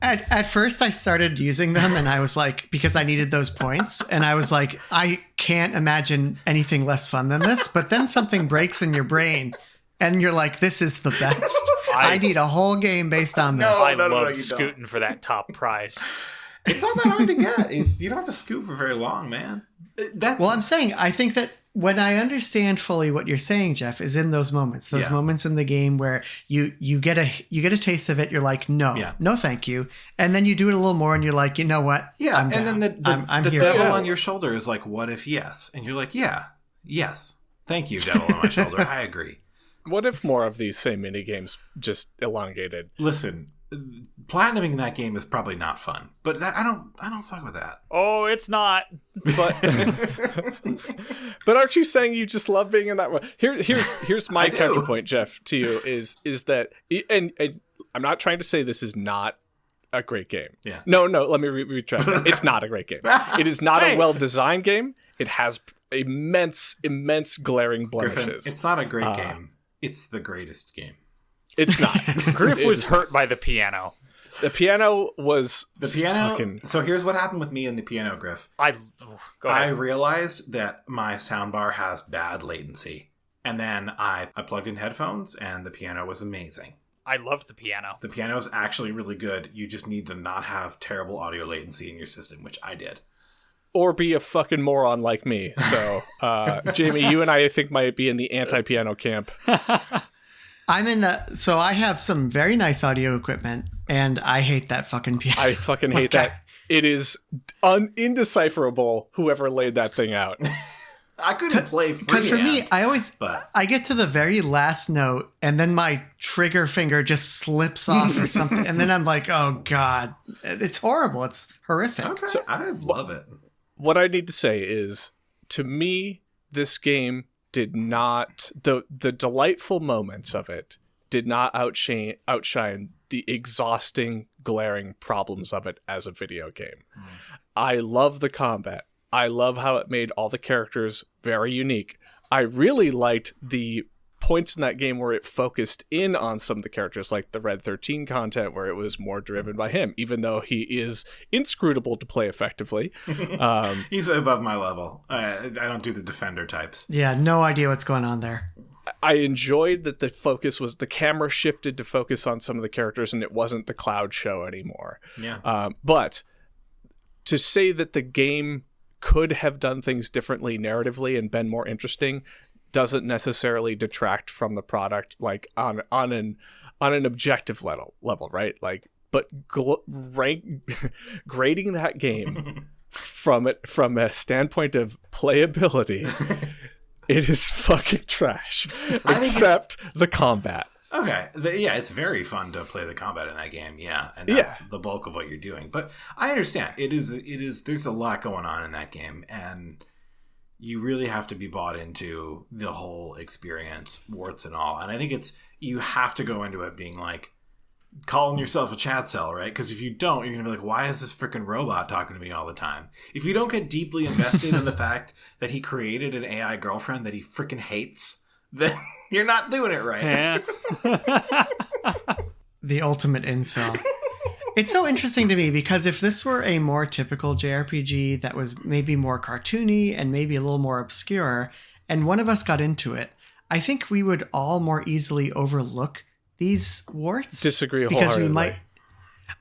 at first I started using them and I was like, because I needed those points, and I was like, I can't imagine anything less fun than this. But then something breaks in your brain and you're like, this is the best. I need a whole game based on this. I love scooting for that top prize. It's not that hard to get. You don't have to scoot for very long, man. Well, I'm saying, I think that when I understand fully what you're saying, Geoff, is in those moments moments in the game where you get a taste of it. You're like, no, thank you. And then you do it a little more and you're like, you know what? Yeah. I'm and down. then the devil on your shoulder is like, what if yes? And you're like, yes. Thank you, devil on my shoulder. I agree. What if more of these same mini games just elongated? Listen, platinuming that game is probably not fun, but I don't fuck with that. Oh, it's not. But but aren't you saying you just love being in that world? Here's my counterpoint, Geoff, to you is that and I'm not trying to say this is not a great game. Yeah. No. Let me retract. It's not a great game. It is not a well-designed game. It has immense glaring blemishes. Griffin, it's not a great game. It's the greatest game. It's not. Griff was hurt by the piano. The piano was fucking... So here's what happened with me and the piano, Griff. I realized that my soundbar has bad latency. And then I plugged in headphones and the piano was amazing. I loved the piano. The piano is actually really good. You just need to not have terrible audio latency in your system, which I did. Or be a fucking moron like me. So, Jamie, you and I think might be in the anti-piano camp. So I have some very nice audio equipment, and I hate that fucking piano. I fucking hate that. It is indecipherable, whoever laid that thing out. I couldn't play freehand. Because for me, I get to the very last note, and then my trigger finger just slips off or something, and then I'm like, oh God. It's horrible. It's horrific. Okay, so, I love it. What I need to say is, to me, this game did not, the delightful moments of it did not outshine the exhausting, glaring problems of it as a video game. I love the combat. I love how it made all the characters very unique. I really liked the points in that game where it focused in on some of the characters, like the Red 13 content, where it was more driven by him, even though he is inscrutable to play effectively. He's above my level. I don't do the defender types. Yeah, no idea what's going on there. I enjoyed that the camera shifted to focus on some of the characters and it wasn't the cloud show anymore. Yeah. But to say that the game could have done things differently narratively and been more interesting doesn't necessarily detract from the product, like on an objective level, right? Like, but grading that game from a standpoint of playability, it is fucking trash, except the combat. Okay, it's very fun to play the combat in that game, and that's the bulk of what you're doing. But I understand it is. There's a lot going on in that game, and you really have to be bought into the whole experience, warts and all. And I think you have to go into it being like, calling yourself a chat cell, right? Because if you don't, you're going to be like, why is this freaking robot talking to me all the time? If you don't get deeply invested in the fact that he created an AI girlfriend that he freaking hates, then you're not doing it right. Yeah. The ultimate incel. It's so interesting to me because if this were a more typical JRPG that was maybe more cartoony and maybe a little more obscure, and one of us got into it, I think we would all more easily overlook these warts. Disagree because wholeheartedly. We might.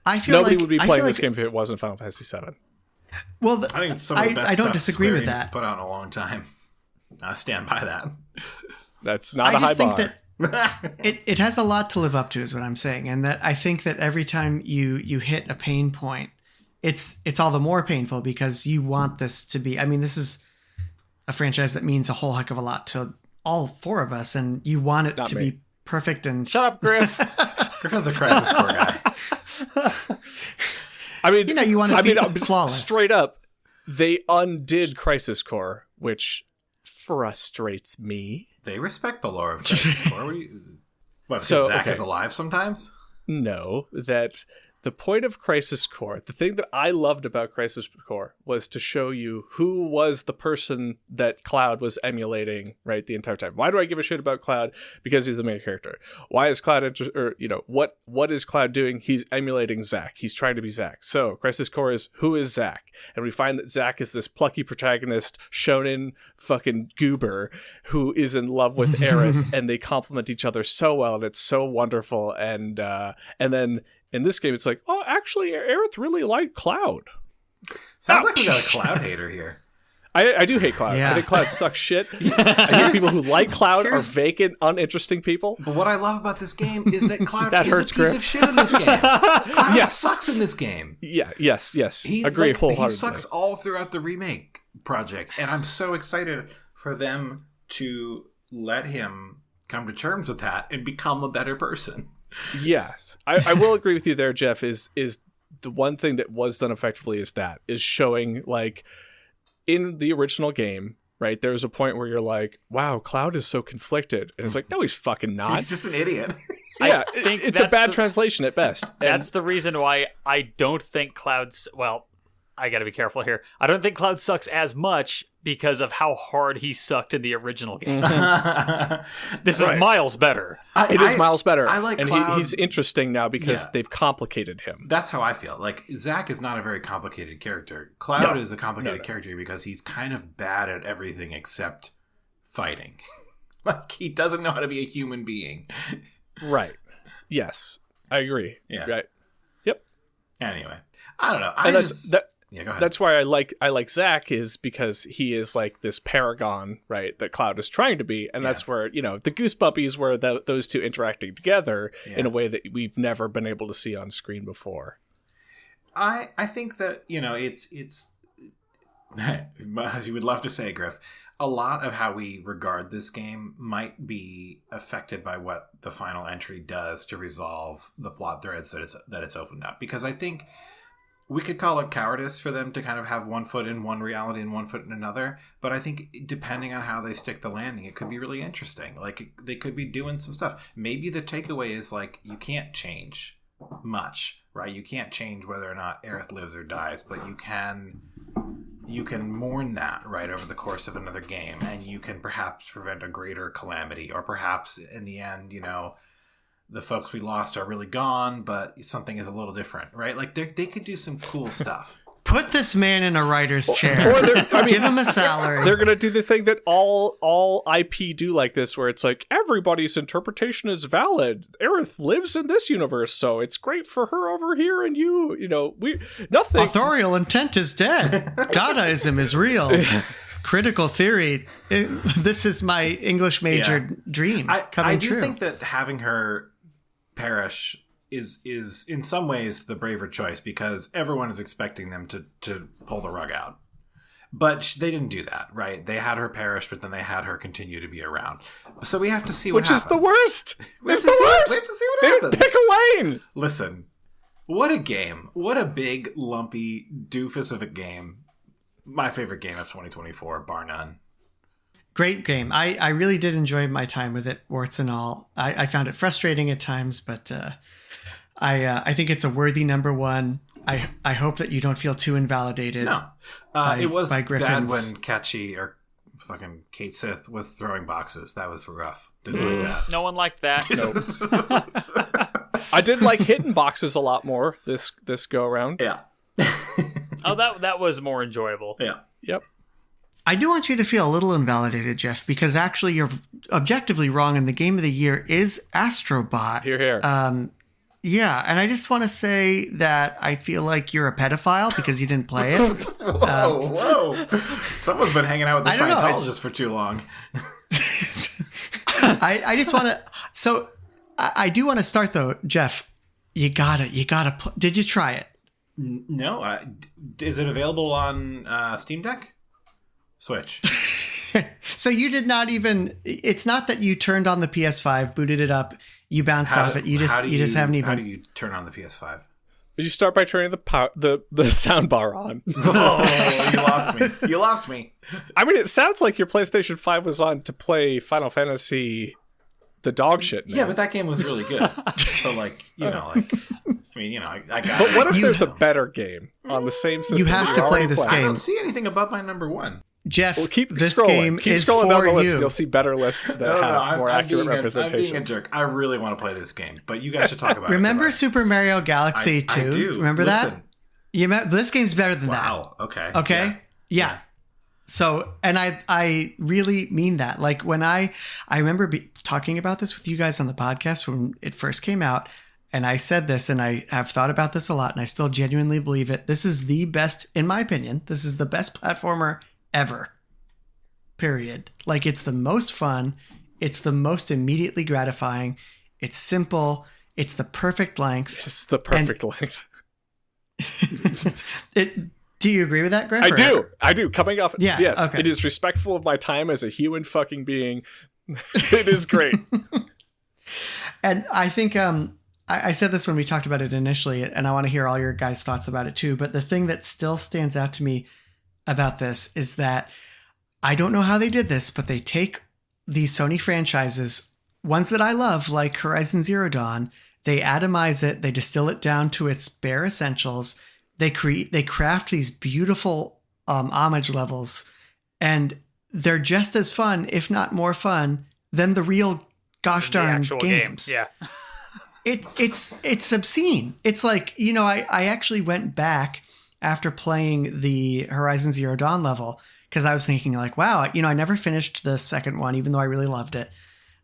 I feel nobody like, would be playing this game if it wasn't Final Fantasy VII. Well, I think it's some of the best I don't stuff disagree Square with Enix that. has put out in a long time. I stand by that. That's not a high bar. I just think that it has a lot to live up to, is what I'm saying, and that I think that every time you hit a pain point, it's all the more painful because you want this to be. I mean, this is a franchise that means a whole heck of a lot to all four of us, and you want it to be perfect. And shut up, Griff. Griffin's a Crisis Core guy. I mean, you want it to be flawless. Straight up, they undid Crisis Core, which frustrates me. They respect the lore of Crisis Core. What, So, Zach okay. is alive sometimes? No, that the point of Crisis Core, the thing that I loved about Crisis Core was to show you who was the person that Cloud was emulating, right, the entire time. Why do I give a shit about Cloud? Because he's the main character. Why is Cloud, what is Cloud doing? He's emulating Zach. He's trying to be Zach. So Crisis Core is, who is Zach? And we find that Zach is this plucky protagonist, shonen fucking goober, who is in love with Aerith, and they complement each other so well, and it's so wonderful. And then in this game, it's like, oh, actually, Aerith really liked Cloud. Sounds like we got a Cloud hater here. I do hate Cloud. Yeah. I think Cloud sucks shit. I think people who like Cloud are vacant, uninteresting people. But what I love about this game is that Cloud That is hurts, a piece Griff. of shit in this game. Cloud Yes. sucks in this game. Yeah, yes. He Agree wholeheartedly. He sucks all throughout the remake project, and I'm so excited for them to let him come to terms with that and become a better person. Yes. I will agree with you there, Geoff, is the one thing that was done effectively is showing, like, in the original game, right, there's a point where you're like, wow, Cloud is so conflicted. And it's like, no, he's fucking not. He's just an idiot. Yeah, I think it's a that's bad the- translation at best. That's the reason why I don't think Cloud's... Well, I gotta be careful here. I don't think Cloud sucks as much because of how hard he sucked in the original game. This is miles better. It is miles better. I like and Cloud. he's interesting now because Yeah. they've complicated him. That's how I feel. Like, Zach is not a very complicated character. Cloud is a complicated character because he's kind of bad at everything except fighting. Like, he doesn't know how to be a human being. Right. Yes. I agree. Yeah. Right. Yep. Anyway, I don't know. Yeah, go ahead. That's why I like Zach, is because he is like this paragon, right, that Cloud is trying to be, and that's where, the Goosebumpies were those two interacting together in a way that we've never been able to see on screen before. I think that, it's as you would love to say, Griff, a lot of how we regard this game might be affected by what the final entry does to resolve the plot threads that it's opened up. Because I think we could call it cowardice for them to kind of have one foot in one reality and one foot in another. But I think depending on how they stick the landing, it could be really interesting. Like, they could be doing some stuff. Maybe the takeaway is, like, you can't change much, right? You can't change whether or not Aerith lives or dies, but you can mourn that, right, over the course of another game, and you can perhaps prevent a greater calamity, or perhaps in the end, the folks we lost are really gone, but something is a little different, right? Like, they could do some cool stuff. Put this man in a writer's chair. Give him a salary. They're gonna do the thing that all IP do like this, where it's like, everybody's interpretation is valid. Aerith lives in this universe, so it's great for her over here, and nothing. Authorial intent is dead. Dadaism is real. Critical theory. This is my English major dream coming true. I do think that having her perish is in some ways the braver choice, because everyone is expecting them to pull the rug out. But they didn't do that, right? They had her perish, but then they had her continue to be around. So we have to see what happens. Which is the worst. We have It's to the see worst. We have to see what They happens. didn't pick a lane. Listen, what a game. What a big, lumpy doofus of a game. My favorite game of 2024, bar none. Great game. I really did enjoy my time with it, warts and all. I found it frustrating at times, but I think it's a worthy number one. I hope that you don't feel too invalidated. No. It was by bad Griffin's. when Catchy or fucking Kate Sith was throwing boxes. That was rough. Didn't like that. No one liked that. I did like hitting boxes a lot more this go around. Yeah. Oh, that was more enjoyable. Yeah. Yep. I do want you to feel a little invalidated, Geoff, because actually you're objectively wrong, and the game of the year is Astrobot. Here, here. Yeah, and I just want to say that I feel like you're a pedophile because you didn't play it. Whoa. Someone's been hanging out with the I don't know, Scientologists for too long. I just want to. So I do want to start though, Geoff. You gotta. Did you try it? No. Is it available on Steam Deck? Switch. So you did not even. It's not that you turned on the PS5, booted it up, you bounced off it. You just haven't even. How do you turn on the PS5? You start by turning the sound bar on. Oh, you lost me. You lost me. I mean, it sounds like your PlayStation 5 was on to play Final Fantasy, the dog shit. Man. Yeah, but that game was really good. So, like, you know, like, I mean, you know, I got. But what if there's a better game on the same system? You have to play this I game. don't see anything above my number one. Jeff, Well, keep this scrolling. game Keep is scrolling down for the list, you. and you'll see better lists that have more accurate representations. I'm being a jerk. I really want to play this game, but you guys should talk about Remember it. Super Mario Galaxy 2? I do. Remember Listen. that? This game's better than Wow. Okay. that. Okay? Yeah. So, and I really mean that. Like when I remember talking about this with you guys on the podcast when it first came out, and I said this, and I have thought about this a lot, and I still genuinely believe it. This is the best, in my opinion, this is the best platformer ever. Period. Like it's the most fun. It's the most immediately gratifying. It's simple. It's the perfect length. It's the perfect length. Do you agree with that, Griff? I do. Coming off, Yeah, yes, okay. it is respectful of my time as a human fucking being. It is great. And I think I said this when we talked about it initially, and I want to hear all your guys' thoughts about it too. But the thing that still stands out to me about this is that I don't know how they did this, but they take these Sony franchises, ones that I love, like Horizon Zero Dawn, they atomize it, they distill it down to its bare essentials. They craft these beautiful homage levels, and they're just as fun, if not more fun, than the real gosh darn games. Yeah. It's obscene. It's like, you know, I actually went back after playing the Horizon Zero Dawn level because I was thinking like, wow, you know, I never finished the second one, even though I really loved it.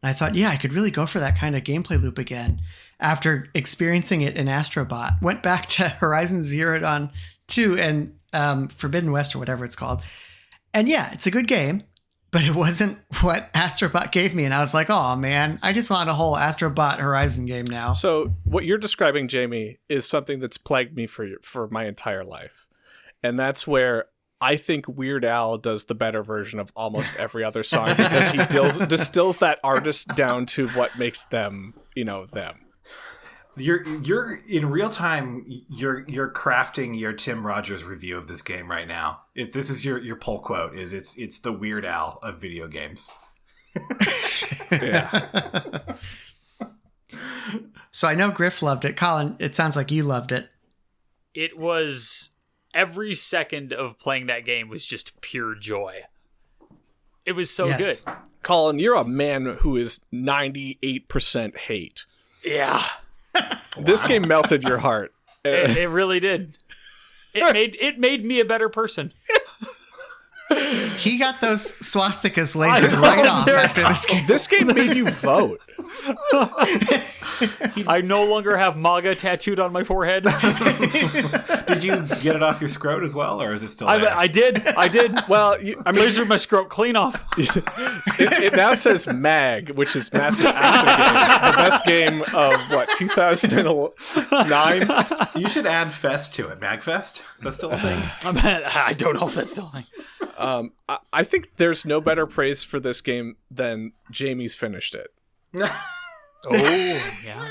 And I thought, yeah, I could really go for that kind of gameplay loop again. After experiencing it in Astrobot, went back to Horizon Zero Dawn 2 and Forbidden West or whatever it's called. And yeah, it's a good game, but it wasn't what Astrobot gave me. And I was like, oh man, I just want a whole Astrobot Horizon game now. So what you're describing, Jamie, is something that's plagued me for my entire life. And that's where I think Weird Al does the better version of almost every other song because he distills that artist down to what makes them, you know, them. You're in real time. You're crafting your Tim Rogers review of this game right now. This is your pull quote. It's the Weird Al of video games. Yeah. So I know Griff loved it. Collin, it sounds like you loved it. It was every second of playing that game was just pure joy. It was so Yes. good. Collin, you're a man who is 98% hate. Yeah. This game melted your heart. It really did. It made me a better person. He got those swastikas lasered right off after this game. This game made you vote. I no longer have MAGA tattooed on my forehead. Did you get it off your scrot as well, or is it still there? I did. Well, I lasered my scrote clean off. it now says MAG, which is Massive Action Game. The best game of, what, 2009? You should add Fest to it. Magfest? Is that still a thing? I don't know if that's still a thing. I think there's no better praise for this game than Jamie's finished it. Oh, yeah.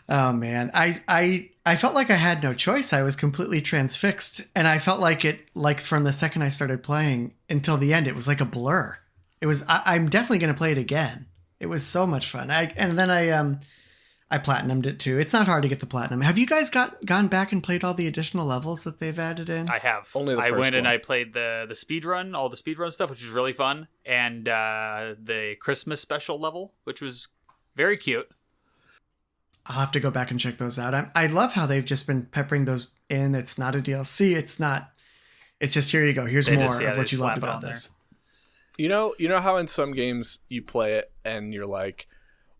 Oh man, I felt like I had no choice. I was completely transfixed, and I felt like it, like from the second I started playing until the end, it was like a blur. It was. I'm definitely going to play it again. It was so much fun. And then I platinumed it too. It's not hard to get the platinum. Have you guys gone back and played all the additional levels that they've added in? I have. Only the I first went and one. I played the speedrun, all the speedrun stuff, which was really fun, and the Christmas special level, which was very cute. I'll have to go back and check those out. I love how they've just been peppering those in. It's not a DLC. It's just, here you go. Here's They more just- yeah, of they what you slap loved it about on this. You know how in some games you play it and you're like,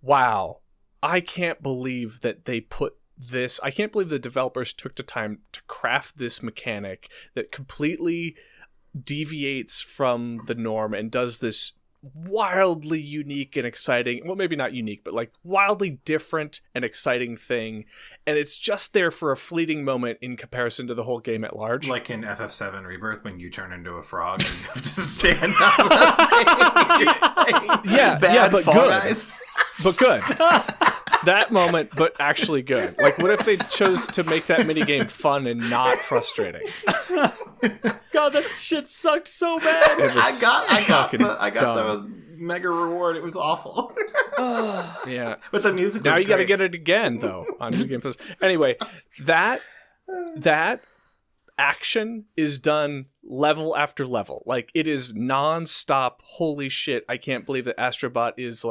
wow, I can't believe that they put this. I can't believe the developers took the time to craft this mechanic that completely deviates from the norm and does this wildly unique and exciting, well, maybe not unique, but like wildly different and exciting thing. And it's just there for a fleeting moment in comparison to the whole game at large. Like in FF7 Rebirth when you turn into a frog and you have to stand up. Yeah, Bad but Fall good. Guys. But good. that moment, but actually good. Like, what if they chose to make that minigame fun and not frustrating? God, that shit sucked so bad. I got the mega reward. It was awful. Yeah. But the music was now you got to great. get it again, though, on New Game Plus. Anyway, that action is done level after level. Like, it is non-stop. Holy shit, I can't believe that Astrobot is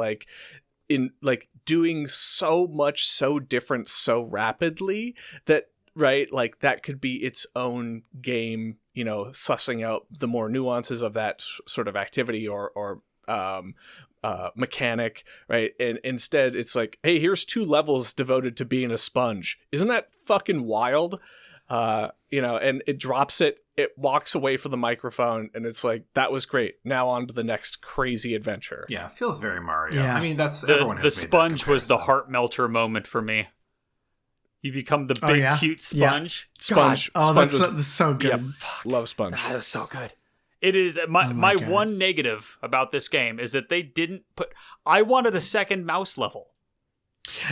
doing so much so different so rapidly that, right, like that could be its own game, you know, sussing out the more nuances of that sort of activity or mechanic, right? And instead it's like, hey, here's 2 levels devoted to being a sponge. Isn't that fucking wild? You know, and it drops it walks away from the microphone, and it's like, that was great. Now on to the next crazy adventure. Yeah, it feels very Mario. Yeah. I mean, that's everyone has the made sponge that was the comparison. heart melter moment for me. You become the big cute sponge. Sponge. Oh, Sponge that's so good. Yeah, love Sponge. God, that was so good. It is my God. one negative about this game is that they didn't put. I wanted a second mouse level.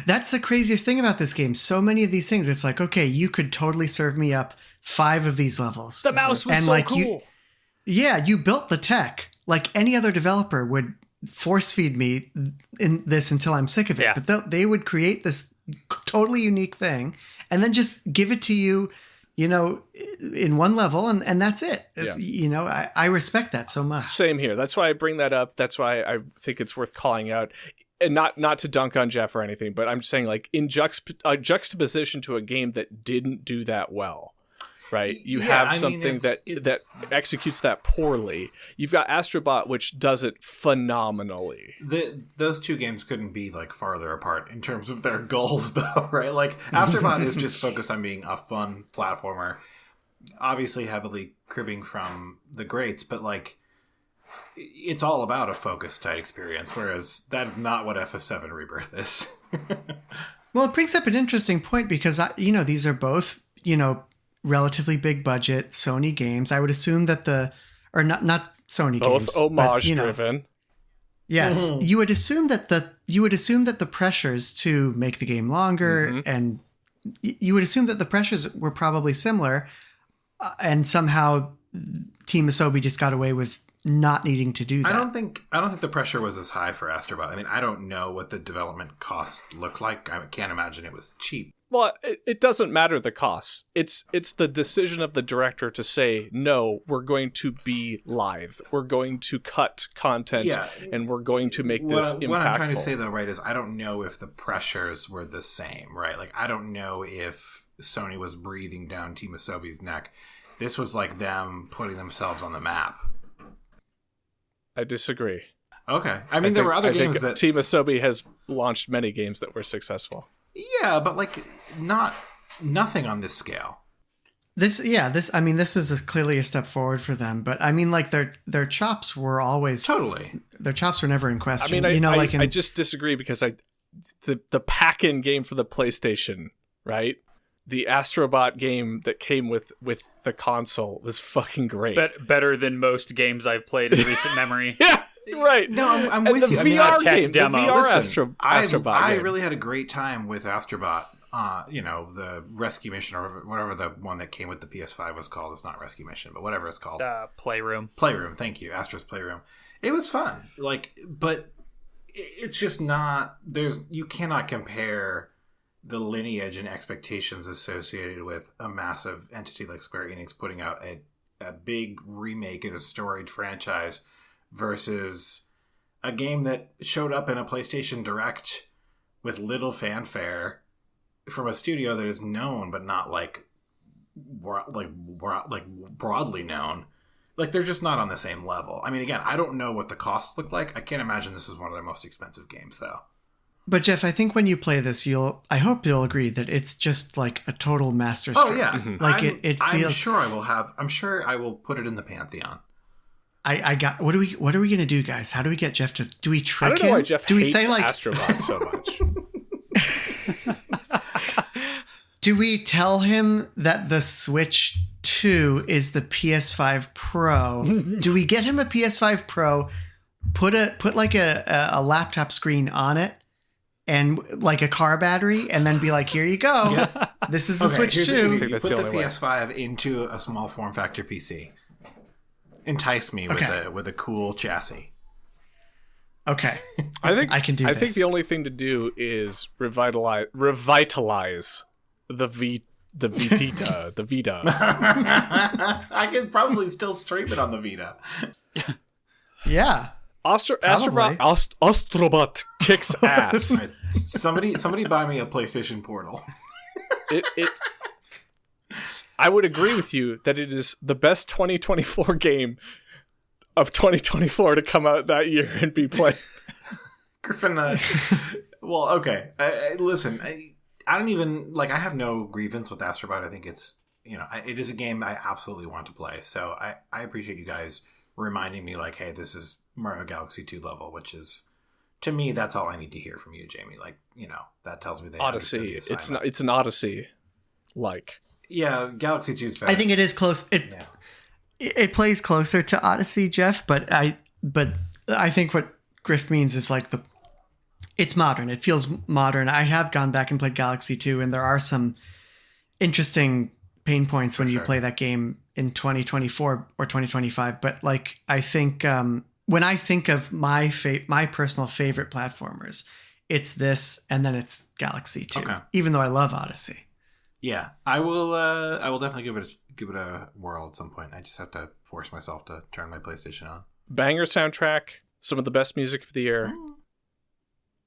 That's the craziest thing about this game. So many of these things, it's like, okay, you could totally serve me up 5 of these levels. The mouse was And, so like, cool. You built the tech. Like any other developer would force feed me in this until I'm sick of it. Yeah. But they would create this totally unique thing and then just give it to you, you know, in one level, and that's it. You know, I respect that so much. Same here. That's why I bring that up. That's why I think it's worth calling out. And not to dunk on Geoff or anything, but I'm just saying, like, in juxtaposition to a game that didn't do that well, right? You have something that executes that poorly. You've got Astrobot, which does it phenomenally. Those 2 games couldn't be like farther apart in terms of their goals, though, right? Like, Astrobot is just focused on being a fun platformer, obviously heavily cribbing from the greats, but like, it's all about a focused, tight experience, whereas that is not what FF7 Rebirth is. Well, it brings up an interesting point because, these are both, relatively big budget Sony games. I would assume that not Sony Both games. homage but, driven. Yes. You would assume that the pressures to make the game longer and you would assume that the pressures were probably similar and somehow Team Asobi just got away with not needing to do that. I don't think the pressure was as high for Astrobot. I mean, I don't know what the development cost looked like. I can't imagine it was cheap. Well, it doesn't matter the costs. It's the decision of the director to say, no, we're going to be live. We're going to cut content, and we're going to make this impactful. What I'm trying to say, though, right, is I don't know if the pressures were the same, right? Like, I don't know if Sony was breathing down Team Asobi's neck. This was like them putting themselves on the map. I disagree. Okay. I mean, there were other games that... Team Asobi has launched many games that were successful. Yeah, but like nothing on this scale. This is clearly a step forward for them, but I mean, like their chops were always their chops were never in question. I mean, I just disagree because the pack-in game for the PlayStation, right? The Astrobot game that came with the console was fucking great. Better than most games I've played in recent memory. Yeah. Right. No, I'm and with the you. VR game, demo. the VR Listen, Astrobot I game. really had a great time with Astrobot. The Rescue Mission or whatever the one that came with the PS5 was called. It's not Rescue Mission, but whatever it's called. Playroom. Playroom. Thank you, Astro's Playroom. It was fun. But it's just not. You cannot compare the lineage and expectations associated with a massive entity like Square Enix putting out a big remake in a storied franchise versus a game that showed up in a PlayStation Direct with little fanfare from a studio that is known but not broadly known. Like, they're just not on the same level. I mean, again, I don't know what the costs look like. I can't imagine this is one of their most expensive games, though. But Geoff, I think when you play this, I hope you'll agree that it's just like a total masterstroke. Oh yeah, like it feels. I'm sure I will put it in the Pantheon. I got. What are we gonna do, guys? How do we get Geoff to? Do we trick I don't know him? why Geoff do we hates say like Astrobot so much. Do we tell him that the Switch 2 is the PS5 Pro? Do we get him a PS5 Pro? Put like a laptop screen on it, and like a car battery, and then be like, here you go. Yeah. This is the Switch here's the 2. thing. You that's put the the only way. PS5 into a small form factor PC. Entice me with a cool chassis. Okay. I think I can do I this. think the only thing to do is revitalize the Vita, the Vita. I could probably still stream it on the Vita. Yeah. Astrobot kicks ass. Somebody buy me a PlayStation Portal. I would agree with you that it is the best 2024 game of 2024 to come out that year and be played. Griffin, well, okay. Listen, I don't even, like, I have no grievance with Astrobot. I think it's, it is a game I absolutely want to play. So I appreciate you guys reminding me, like, hey, this is Mario Galaxy 2 level, which is, to me, that's all I need to hear from you, Jamie. Like, that tells me they understood the Odyssey. assignment. It's an Odyssey. Like. Yeah, Galaxy 2 is better. I think it is close. It plays closer to Odyssey, Geoff, but I think what Griff means is like it's modern. It feels modern. I have gone back and played Galaxy 2, and there are some interesting pain points when you play that game in 2024 or 2025. But like, I think when I think of my personal favorite platformers, it's this, and then it's Galaxy 2. Okay. Even though I love Odyssey. Yeah, I will definitely give it a whirl at some point. I just have to force myself to turn my PlayStation on. Banger soundtrack, some of the best music of the year.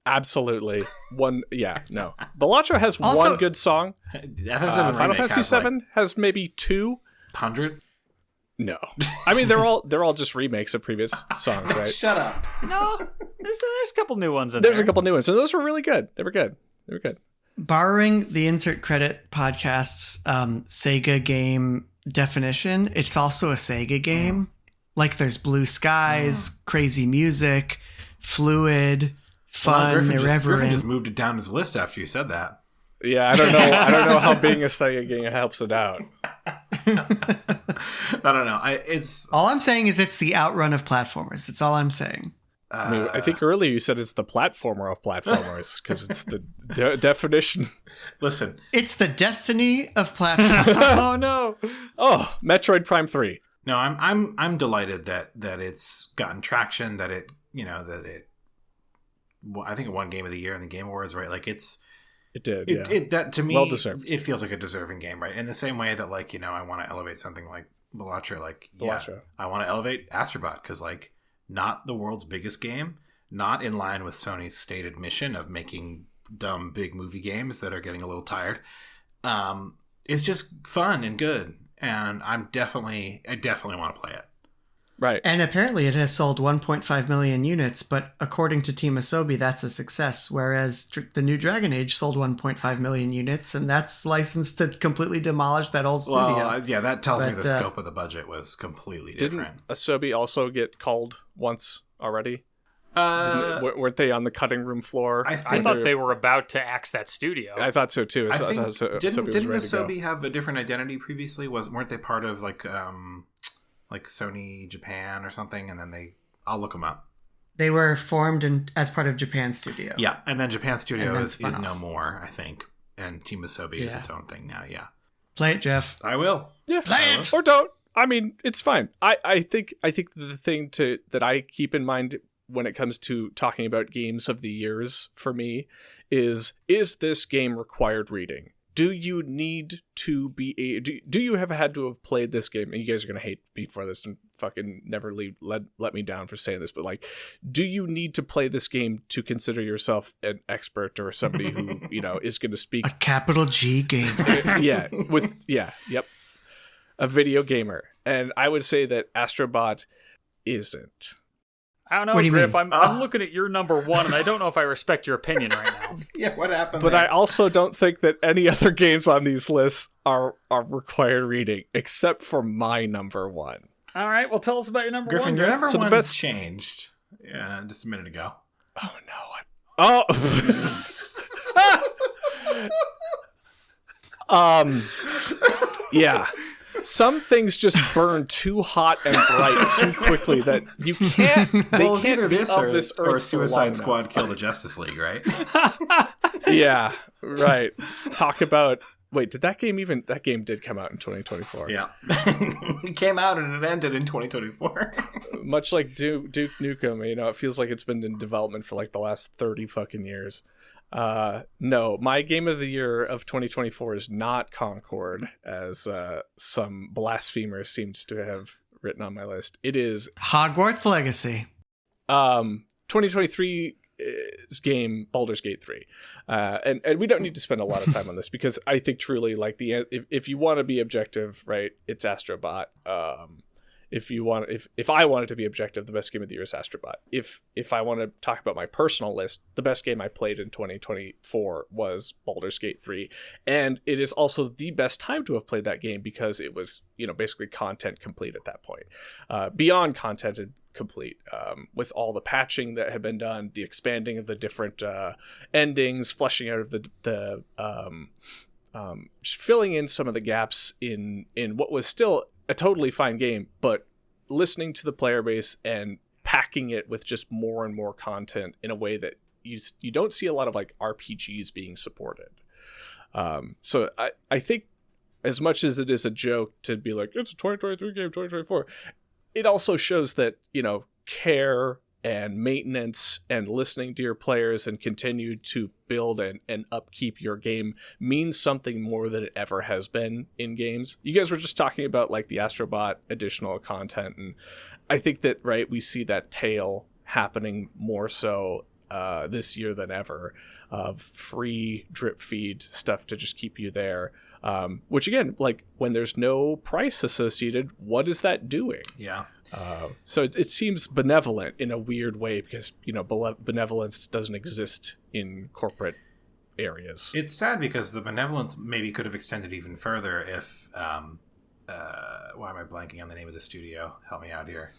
Absolutely. Balatro has Also, one good song. Final Fantasy VII has maybe 200. No. I mean, they're all just remakes of previous songs, right? Shut up. No, there's a couple new ones in there. There's a couple new ones, and those were really good. They were good. Borrowing the Insert Credit podcast's Sega game definition, it's also a Sega game. Like there's blue skies, crazy music, fluid, fun, irreverent. Griffin just moved it down his list after you said that. Yeah, I don't know. I don't know how being a Sega game helps it out. I don't know. All I'm saying is it's the outrun of platformers. That's all I'm saying. I mean, I think earlier you said it's the platformer of platformers because it's the definition. Listen, it's the destiny of platformers. Oh no! Oh, Metroid Prime 3. No, I'm delighted that it's gotten traction. That it I think it won Game of the Year in the Game Awards, right? Like it did. That to me, well deserved. It feels like a deserving game, right? In the same way that I want to elevate something like Balatro, I want to elevate Astrobot because not the world's biggest game, not in line with Sony's stated mission of making dumb big movie games that are getting a little tired. It's just fun and good, and I definitely want to play it. Right. And apparently it has sold 1.5 million units, but according to Team Asobi, that's a success, whereas the new Dragon Age sold 1.5 million units, and that's licensed to completely demolish that old studio. Well, yeah, that tells me the scope of the budget was completely different. Didn't Asobi also get called once already? Weren't they on the cutting room floor? I thought they were about to axe that studio. I thought so too. Didn't Asobi have a different identity previously? Weren't they part of like Sony Japan or something? And then I'll look them up. They were formed as part of Japan Studio. Yeah, and then Japan Studio is no more, I think. And Team Asobi is its own thing now, yeah. Play it, Geoff. I will. Yeah. Play it! Or don't. I mean, it's fine. I think the thing that I keep in mind when it comes to talking about games of the years for me is this game required reading? Do you need to be do you have had to have played this game? And you guys are gonna hate me for this and fucking never let me down for saying this, but do you need to play this game to consider yourself an expert or somebody who is going to speak a capital G game? Yep, a video gamer, and I would say that Astrobot isn't. I don't know, what do you Griff. mean? I'm looking at your number one, and I don't know if I respect your opinion right now. Yeah, what happened? But I also don't think that any other games on these lists are required reading, except for my number one. All right, well, tell us about your number Griffin, one. your number So one the best changed. Yeah, just a minute ago. Oh no! Yeah. some things just burn too hot and bright too quickly that you can't. They Well, it's can't either be this of or, this or earth for long Suicide enough. Squad kill the Justice League, right? Yeah, right. Talk about. Wait, did that game even? That game did come out in 2024. Yeah. It came out and it ended in 2024. Much like Duke Nukem, it feels like it's been in development for like the last 30 fucking years. No, my game of the year of 2024 is not Concord, as some blasphemer seems to have written on my list. It is Hogwarts Legacy. 2023 game, Baldur's Gate 3. And we don't need to spend a lot of time on this because I think truly, like, if you want to be objective, right, it's Astrobot. If I wanted to be objective, the best game of the year is Astrobot. If I want to talk about my personal list, the best game I played in 2024 was Baldur's Gate 3, and it is also the best time to have played that game because it was, basically content complete at that point. Beyond content complete, with all the patching that had been done, the expanding of the different endings, fleshing out of the filling in some of the gaps in what was still a totally fine game, but listening to the player base and packing it with just more and more content in a way that you don't see a lot of like RPGs being supported. So I think as much as it is a joke to be like, it's a 2023 game, 2024, it also shows that, care and maintenance and listening to your players and continue to build and upkeep your game means something more than it ever has been in games. You guys were just talking about like the Astrobot additional content, and I think that, right, we see that tail happening more so this year than ever, of free drip feed stuff to just keep you there. Which again, like, when there's no price associated, what is that doing? Yeah. So it seems benevolent in a weird way because, benevolence doesn't exist in corporate areas. It's sad because the benevolence maybe could have extended even further if, why am I blanking on the name of the studio? Help me out here.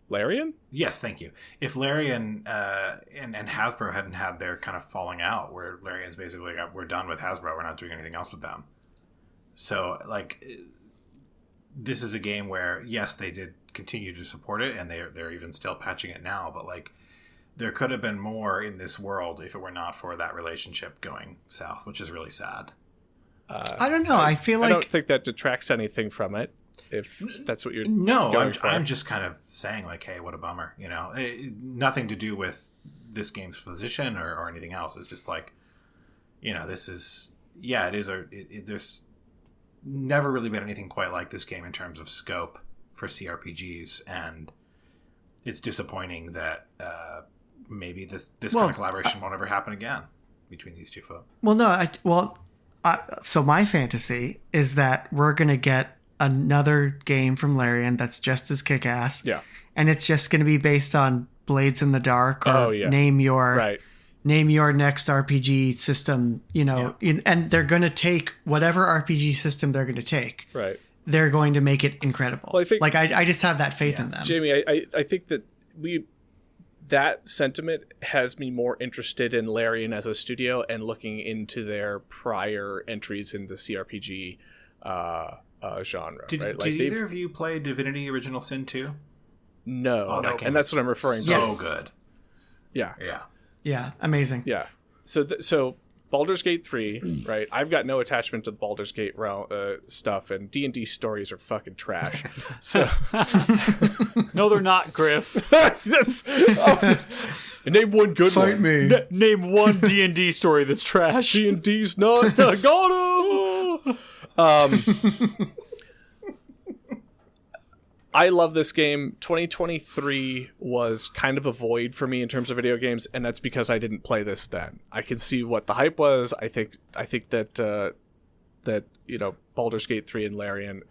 Larian? Yes, thank you. If Larian and Hasbro hadn't had their kind of falling out, where Larian's basically like, we're done with Hasbro, we're not doing anything else with them. So, like, this is a game where, yes, they did continue to support it, and they're even still patching it now, but, like, there could have been more in this world if it were not for that relationship going south, which is really sad. I don't know. I feel like... I don't think that detracts anything from it, if that's what you're going for. I'm just kind of saying, like, hey, what a bummer, nothing to do with this game's position or anything else. It's just like, this is... Yeah, it is there's never really been anything quite like this game in terms of scope for CRPGs, and it's disappointing that maybe this kind of collaboration won't ever happen again between these two folks. Well, no, so my fantasy is that we're going to get another game from Larian that's just as kick-ass. Yeah. And it's just going to be based on Blades in the Dark or name your next RPG system, and they're going to take whatever RPG system they're going to take. Right. They're going to make it incredible. Well, I think, I just have that faith in them. Jamie, I think that that sentiment has me more interested in Larian as a studio and looking into their prior entries in the CRPG genre. Did either of you play Divinity Original Sin 2? No, and that's what I'm referring to. Yes. So good. Yeah. Yeah, amazing. Yeah. So Baldur's Gate 3, right? I've got no attachment to the Baldur's Gate realm, stuff, and D&D stories are fucking trash. So No, they're not, Griff. Name one good Fight one. me. Name one D&D story that's trash. D&D's nuts. I got him. I love this game. 2023 was kind of a void for me in terms of video games, and that's because I didn't play this then. I can see what the hype was. I think that Baldur's Gate 3 and Larian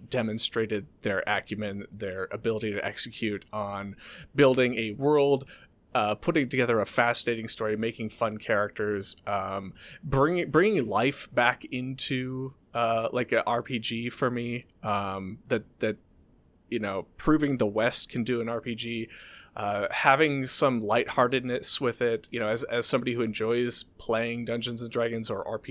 demonstrated their acumen, their ability to execute on building a world, putting together a fascinating story, making fun characters, bringing life back into like an RPG for me, that proving the West can do an RPG, having some lightheartedness with it, as somebody who enjoys playing Dungeons and Dragons or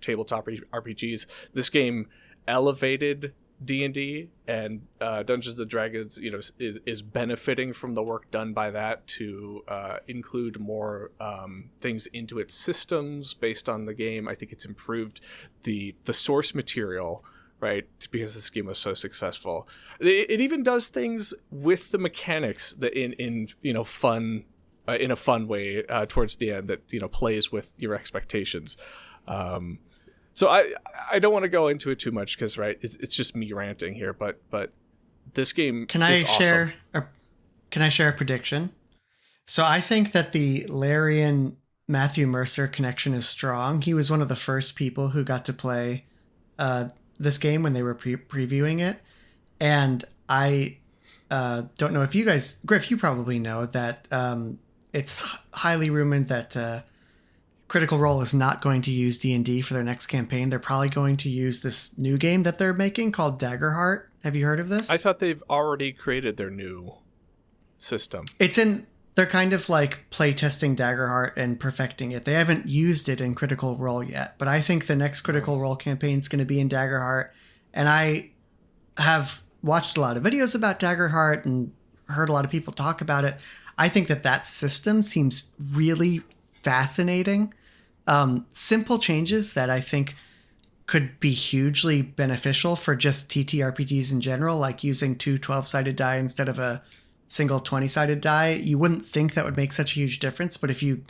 tabletop RPGs, this game elevated D&D, and Dungeons and Dragons, is benefiting from the work done by that to include more things into its systems based on the game. I think it's improved the source material, right? Because this game was so successful. It even does things with the mechanics that in fun in a fun way towards the end that plays with your expectations. So I don't want to go into it too much because it's just me ranting here, but this game Can I is awesome. Can I share a prediction? So I think that the Larian Matthew Mercer connection is strong. He was one of the first people who got to play this game when they were previewing it, and I don't know if you guys, Griff, you probably know that it's highly rumored that Critical Role is not going to use D&D for their next campaign. They're probably going to use this new game that they're making called Daggerheart. Have you heard of this? I thought they've already created their new system. They're kind of like playtesting Daggerheart and perfecting it. They haven't used it in Critical Role yet, but I think the next Critical Role campaign is going to be in Daggerheart. And I have watched a lot of videos about Daggerheart and heard a lot of people talk about it. I think that system seems really fascinating. Simple changes that I think could be hugely beneficial for just TTRPGs in general, like using 2 12-sided die instead of a single 20-sided die. You wouldn't think that would make such a huge difference, but if you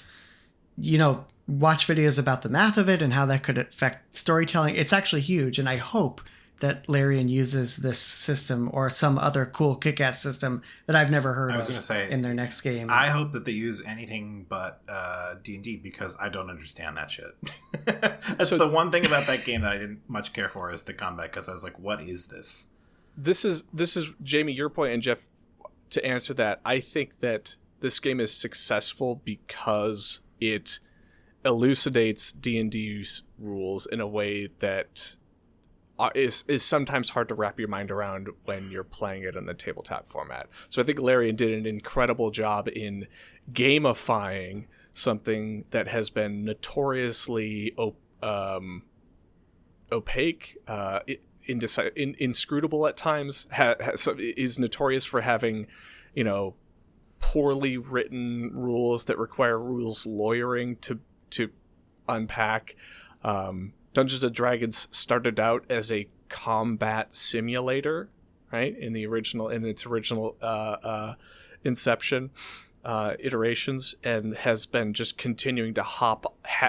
watch videos about the math of it and how that could affect storytelling, it's actually huge. And I hope that Larian uses this system or some other cool kick-ass system that I've never heard of in their next game. I hope that they use anything but D&D because I don't understand that shit. That's the one thing about that game that I didn't much care for is the combat, because I was like, what is this? This is Jamie, your point, and Geoff, to answer that, I think that this game is successful because it elucidates D&D's rules in a way that is sometimes hard to wrap your mind around when you're playing it in the tabletop format. So I think Larian did an incredible job in gamifying something that has been notoriously opaque, inscrutable at times, is notorious for having, poorly written rules that require rules lawyering to unpack. Dungeons & Dragons started out as a combat simulator, right? In its original inception iterations, and has been just continuing to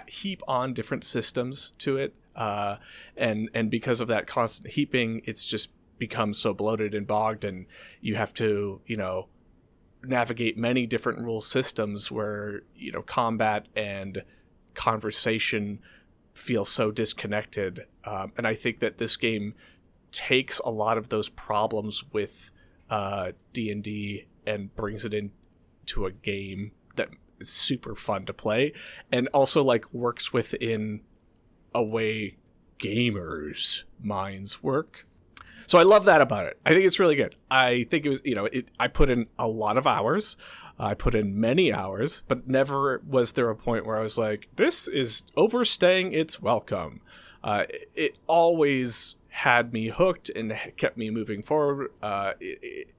heap on different systems to it. And because of that constant heaping, it's just become so bloated and bogged, and you have to, navigate many different rule systems where, combat and conversation feel so disconnected. And I think that this game takes a lot of those problems with D&D and brings it into a game that is super fun to play, and also works within a way gamers' minds work. So I love that about it. I think it's really good. I think it was, I put in a lot of hours. I put in many hours, but never was there a point where I was like, this is overstaying its welcome. It always had me hooked and kept me moving forward.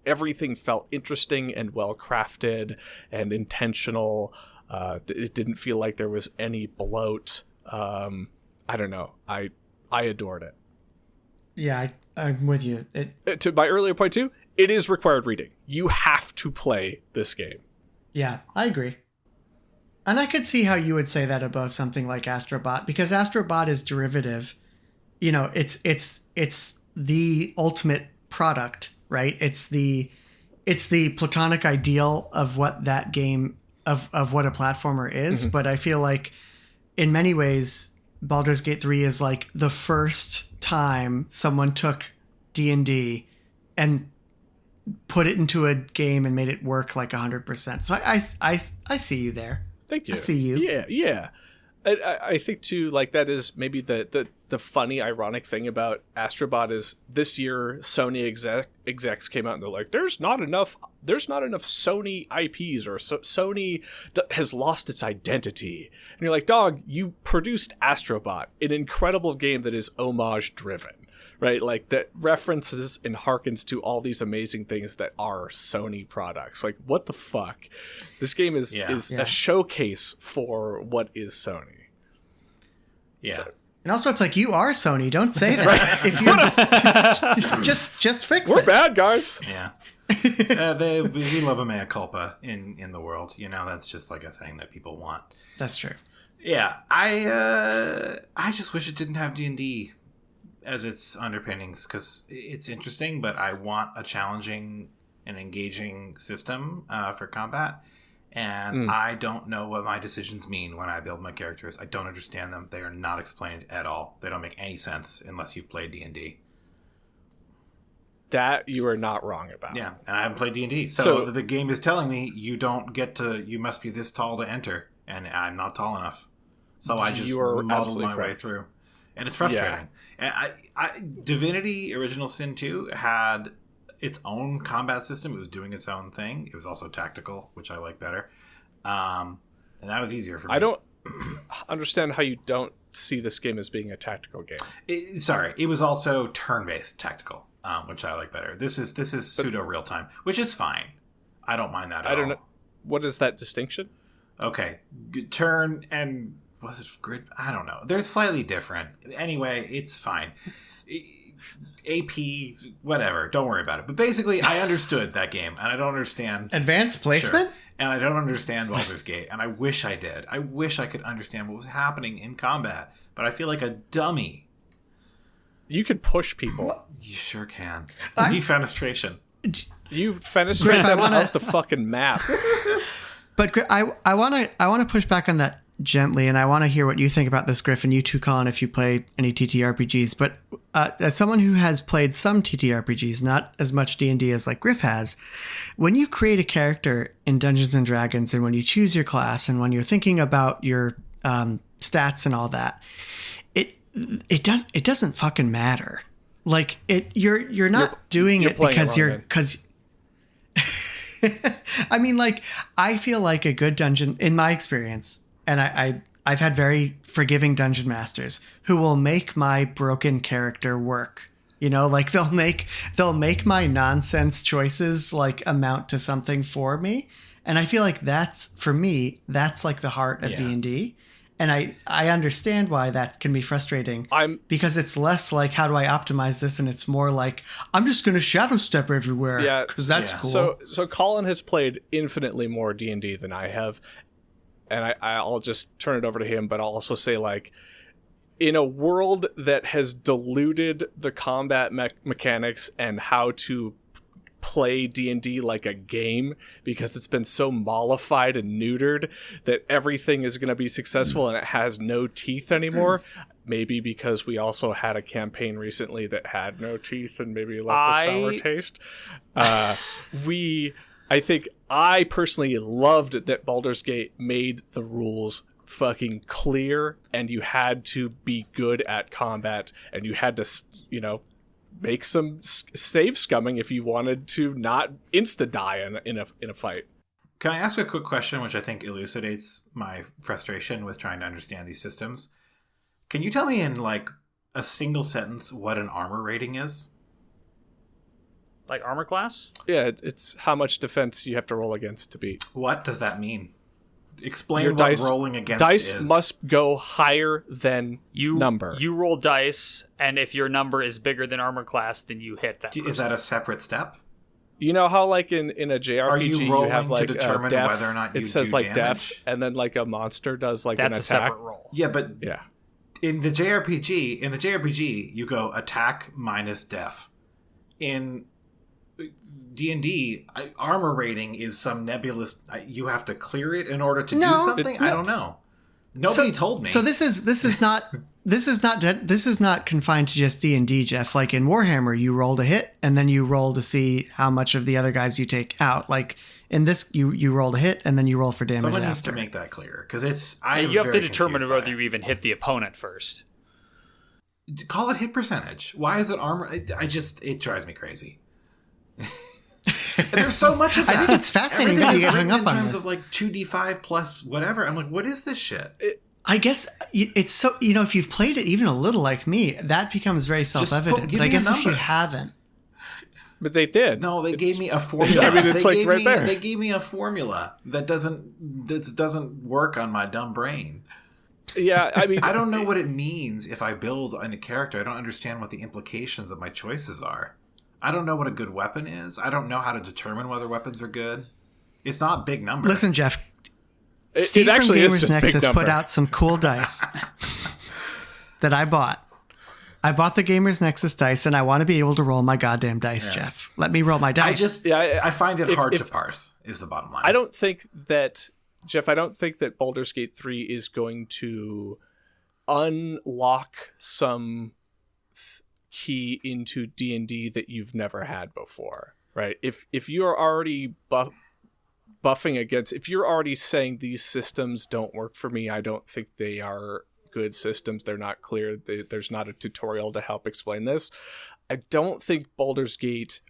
Everything felt interesting and well-crafted and intentional. It didn't feel like there was any bloat. I don't know. I adored it. Yeah, I'm with you. To my earlier point too, it is required reading. You have to play this game. Yeah, I agree. And I could see how you would say that about something like Astrobot, because Astrobot is derivative. It's the ultimate product, right? It's the platonic ideal of what that game of what a platformer is. Mm-hmm. But I feel like in many ways, Baldur's Gate 3 is like the first time someone took D&D and put it into a game and made it work 100%. So I see you there. Thank you. I see you. Yeah. I think too, that is maybe the funny, ironic thing about Astrobot is this year Sony execs came out and they're like, there's not enough Sony IPs, or Sony has lost its identity. And you're like, dog, you produced Astrobot, an incredible game that is homage driven, right? Like that references and harkens to all these amazing things that are Sony products. Like, what the fuck? This game is a showcase for what is Sony. Yeah. And also, it's like, you are Sony. Don't say that. If you just fix it. We're bad guys. Yeah. We love a mea culpa in the world. You know, that's just like a thing that people want. That's true. Yeah, I just wish it didn't have D&D as its underpinnings, because it's interesting, but I want a challenging and engaging system for combat. And I don't know what my decisions mean when I build my characters. I don't understand them. They are not explained at all. They don't make any sense unless you've played D&D. That you are not wrong about. Yeah, and I haven't played D&D. So the game is telling me you must be this tall to enter, and I'm not tall enough. So I just muddled my way through. And it's frustrating. Yeah. And Divinity Original Sin 2 had its own combat system. It was doing its own thing. It was also tactical, which I like better. And that was easier for me. I don't understand how you don't see this game as being a tactical game. It was also turn-based tactical, which I like better. This is pseudo real-time, which is fine. I don't mind that at all. I don't know. What is that distinction? Okay. Turn and... was it grid? I don't know. They're slightly different. Anyway, it's fine. AP, whatever. Don't worry about it. But basically, I understood that game, and I don't understand... Advanced placement? Sure. And I don't understand Baldur's Gate, and I wish I did. I wish I could understand what was happening in combat, but I feel like a dummy. You could push people. You sure can. Defenestration. You fenestrate them out the fucking map. But I want to push back on that gently, and I want to hear what you think about this, Griffin. You too, Collin, if you played any TTRPGs. But as someone who has played some TTRPGs, not as much D&D as like Griff has, when you create a character in Dungeons and Dragons, and when you choose your class, and when you're thinking about your stats and all that, it doesn't fucking matter. Like you're not doing it because because. I mean, like, I feel like a good dungeon, in my experience, and I've had very forgiving dungeon masters who will make my broken character work. You know, like they'll make my nonsense choices like amount to something for me, and I feel like that's, for me, that's like the heart of D&D. And I understand why that can be frustrating. Because it's less like, how do I optimize this? And it's more like, I'm just going to shadow step everywhere. Yeah, because that's cool. So Collin has played infinitely more D&D than I have. And I'll just turn it over to him. But I'll also say, like, in a world that has diluted the combat mechanics and how to play D&D like a game, because it's been so mollified and neutered that everything is going to be successful and it has no teeth anymore. Maybe because we also had a campaign recently that had no teeth and maybe left a sour taste. I think I personally loved that Baldur's Gate made the rules fucking clear, and you had to be good at combat, and you had to, you know, make some save scumming if you wanted to not insta-die in a fight. Can I ask a quick question, which I think elucidates my frustration with trying to understand these systems? Can you tell me in, like, a single sentence what an armor rating is? Like armor class? Yeah, it's how much defense you have to roll against to beat. What does that mean? Explain what rolling against dice is. Dice must go higher than number. You roll dice, and if your number is bigger than armor class, then you hit that. Is that a separate step? You know how, like, in a JRPG, you have, like, to determine def, whether or not you it says, like, damage? def, and then, like, a monster does, like, that's an attack. attack. Separate roll. Yeah, but in the JRPG, you go attack minus def. In D&D, armor rating is some nebulous, you have to clear it in order to do something. I don't know. Nobody told me. So this is not confined to just D&D, Geoff. Like in Warhammer, you roll to hit, and then you roll to see how much of the other guys you take out. Like in this, you roll to hit, and then you roll for damage. Someone after. needs to make that clear, because you have to determine whether you even hit the opponent first. Call it hit percentage. Why is it armor? It drives me crazy. There's so much of that. I think it's fascinating that you get hung up on in terms this. of like 2d5 plus whatever. I'm like, what is this shit? I guess it's so, if you've played it even a little like me, that becomes very self-evident. But I guess if you haven't. But they did. No, they gave me a formula. I mean, it's like right there. They gave me a formula that doesn't work on my dumb brain. Yeah, I mean, I don't know what it means if I build a character. I don't understand what the implications of my choices are. I don't know what a good weapon is. I don't know how to determine whether weapons are good. It's not big number. Listen, Geoff. Steve from Gamers Nexus put out some cool dice that I bought. I bought the Gamers Nexus dice, and I want to be able to roll my goddamn dice, Geoff. Let me roll my dice. I find it hard to parse, is the bottom line. I don't think that, Geoff, I don't think that Baldur's Gate 3 is going to unlock some key into D&D that you've never had before, right? If you're already buffing against, if you're already saying these systems don't work for me, I don't think they are good systems, they're not clear, there's not a tutorial to help explain this. I don't think Baldur's Gate,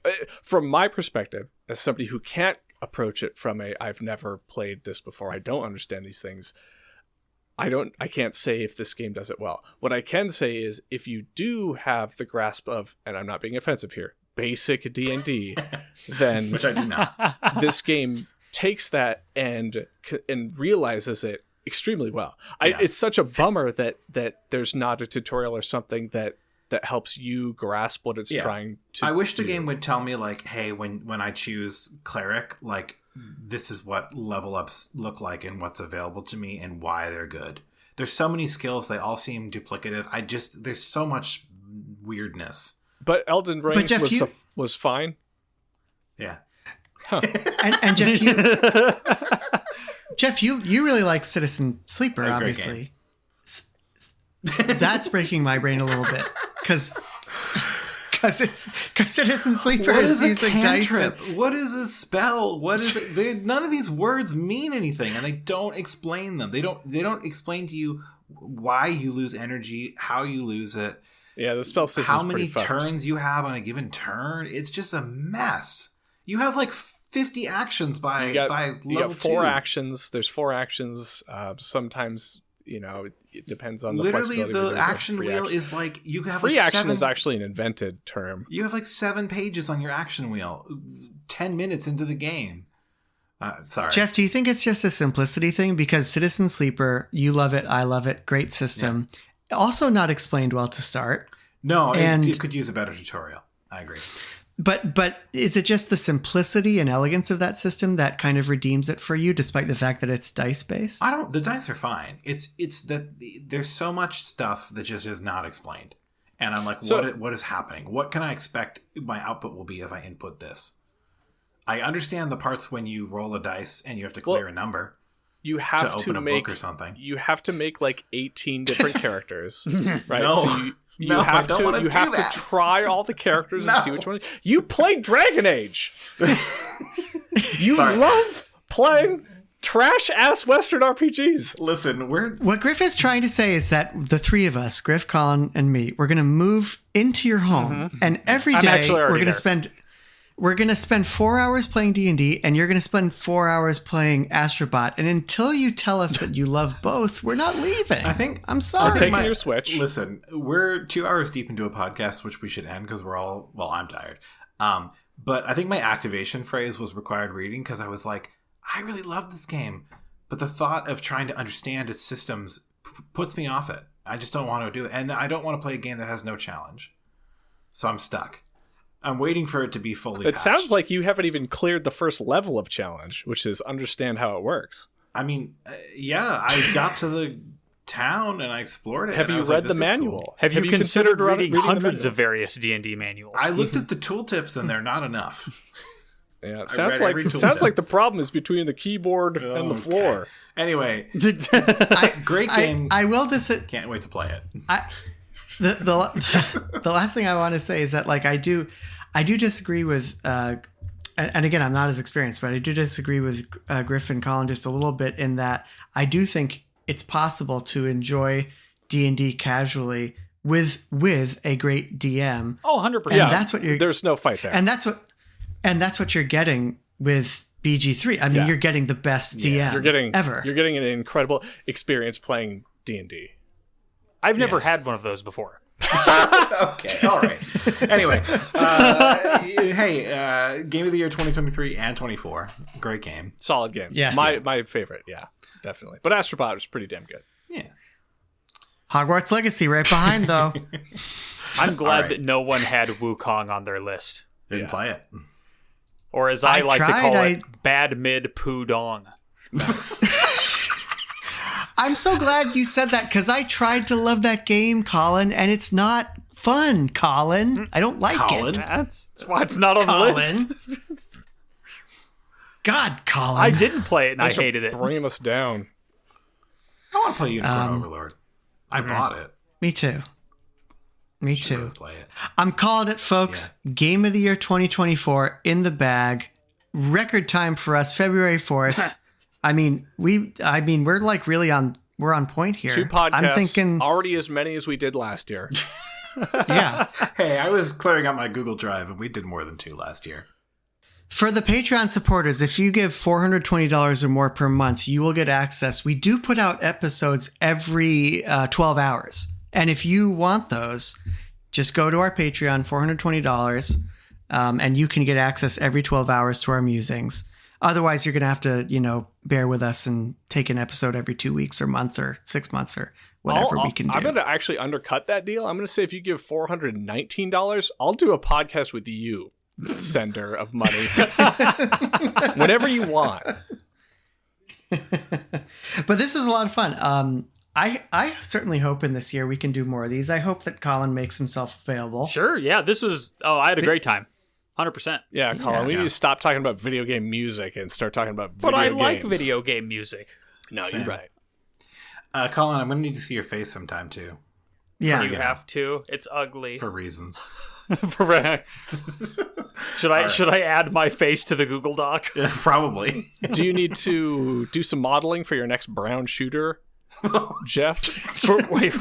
from my perspective, as somebody who can't approach it from I've never played this before, I don't understand these things, I can't say if this game does it well. What I can say is if you do have the grasp of, and I'm not being offensive here, basic D&D, then which I do not. This game takes that and realizes it extremely well. It's such a bummer that there's not a tutorial or something that helps you grasp what it's trying to do. I wish the game would tell me, like, hey, when I choose cleric, like, this is what level ups look like and what's available to me and why they're good. There's so many skills, they all seem duplicative. There's so much weirdness. But Elden Ring was fine. Yeah. Huh. And Geoff, Geoff, you really like Citizen Sleeper, obviously. That's breaking my brain a little bit because Citizen Sleeper is using cantrip? Dice. What is a spell? What is it? None of these words mean anything, and they don't explain them. They don't explain to you why you lose energy, how you lose it. Yeah, the spell system. How many turns you have on a given turn? It's just a mess. You have like 50 actions by level 2. You got 4 actions. There's 4 actions. Sometimes, it depends on the literally flexibility. The action wheel is like you have free like action is actually an invented term. You have like 7 pages on your action wheel. 10 minutes into the game. Sorry, Geoff. Do you think it's just a simplicity thing? Because Citizen Sleeper, you love it, I love it, great system. Yeah. Also not explained well to start. No, it could use a better tutorial. I agree. But is it just the simplicity and elegance of that system that kind of redeems it for you, despite the fact that it's dice based? The dice are fine. It's that there's so much stuff that just is not explained, and I'm like, what is happening? What can I expect my output will be if I input this? I understand the parts when you roll a dice and you have to clear a number. You have to open a make book or something. You have to make like 18 different characters, right? No. So you have to try all the characters and see which one. You played Dragon Age. You love playing trash ass Western RPGs. Listen, what Griff is trying to say is that the three of us, Griff, Collin, and me, we're going to move into your home, and every day we're going to spend 4 hours playing D&D, and you're going to spend 4 hours playing Astrobot. And until you tell us that you love both, we're not leaving. I'm sorry. I'm taking your Switch. Listen, we're 2 hours deep into a podcast, which we should end because I'm tired. But I think my activation phrase was required reading because I was like, I really love this game. But the thought of trying to understand its systems puts me off it. I just don't want to do it. And I don't want to play a game that has no challenge. So I'm stuck. I'm waiting for it to be fully patched. It sounds like you haven't even cleared the first level of challenge, which is understand how it works. I mean, I got to the town and I explored it. Have you read the manual? Cool. Have you considered reading hundreds of various D&D manuals? I looked at the tooltips and they're not enough. Yeah, it sounds like the problem is between the keyboard and the floor. Anyway, great game. I will can't wait to play it. The last thing I want to say is that like I do disagree with and again I'm not as experienced, but I do disagree with Griff and Collin just a little bit in that I do think it's possible to enjoy D&D casually with a great DM. Oh, 100%. And that's what there's no fight there. And that's what you're getting with BG3. I mean, you're getting the best DM ever. You're getting an incredible experience playing D&D. I've never had one of those before. Okay, all right. Anyway, hey, Game of the Year 2023 and 24. Great game. Solid game. Yes. My favorite, yeah, definitely. But Astrobot was pretty damn good. Yeah. Hogwarts Legacy right behind, though. I'm glad right. that no one had Wukong on their list. Didn't play it. Or as I like to tried, call it, Bad Mid Poo Dong. I'm so glad you said that because I tried to love that game, Collin, and it's not fun, Collin. I don't like Collin? it. That's why it's not on the list. God, Collin. I didn't play it and I Thanks for hated it. Bringing us down. I want to play Unicorn Overlord. I bought it. Me too. Me Should too. really play it. I'm calling it, folks. Game of the Year 2024 in the bag. Record time for us, February 4th. we're like really we're on point here. 2 podcasts, I'm thinking, already as many as we did last year. yeah. Hey, I was clearing out my Google Drive, and we did more than 2 last year. For the Patreon supporters, if you give $420 or more per month, you will get access. We do put out episodes every 12 hours. And if you want those, just go to our Patreon, $420, and you can get access every 12 hours to our musings. Otherwise, you're going to have to, bear with us and take an episode every 2 weeks or month or 6 months or whatever we can do. I'm going to actually undercut that deal. I'm going to say if you give $419, I'll do a podcast with you, sender of money. Whenever you want. But this is a lot of fun. I certainly hope in this year we can do more of these. I hope that Collin makes himself available. Sure, yeah. I had a great time. 100%. Yeah, Collin, we need to stop talking about video game music and start talking about video games. But I like video game music. No, Same. you're right. Colin, I'm going to need to see your face sometime, too. Yeah. You have to. It's ugly. For reasons. Should I add my face to the Google Doc? Yeah, probably. Do you need to do some modeling for your next brown shooter, Geoff? Wait.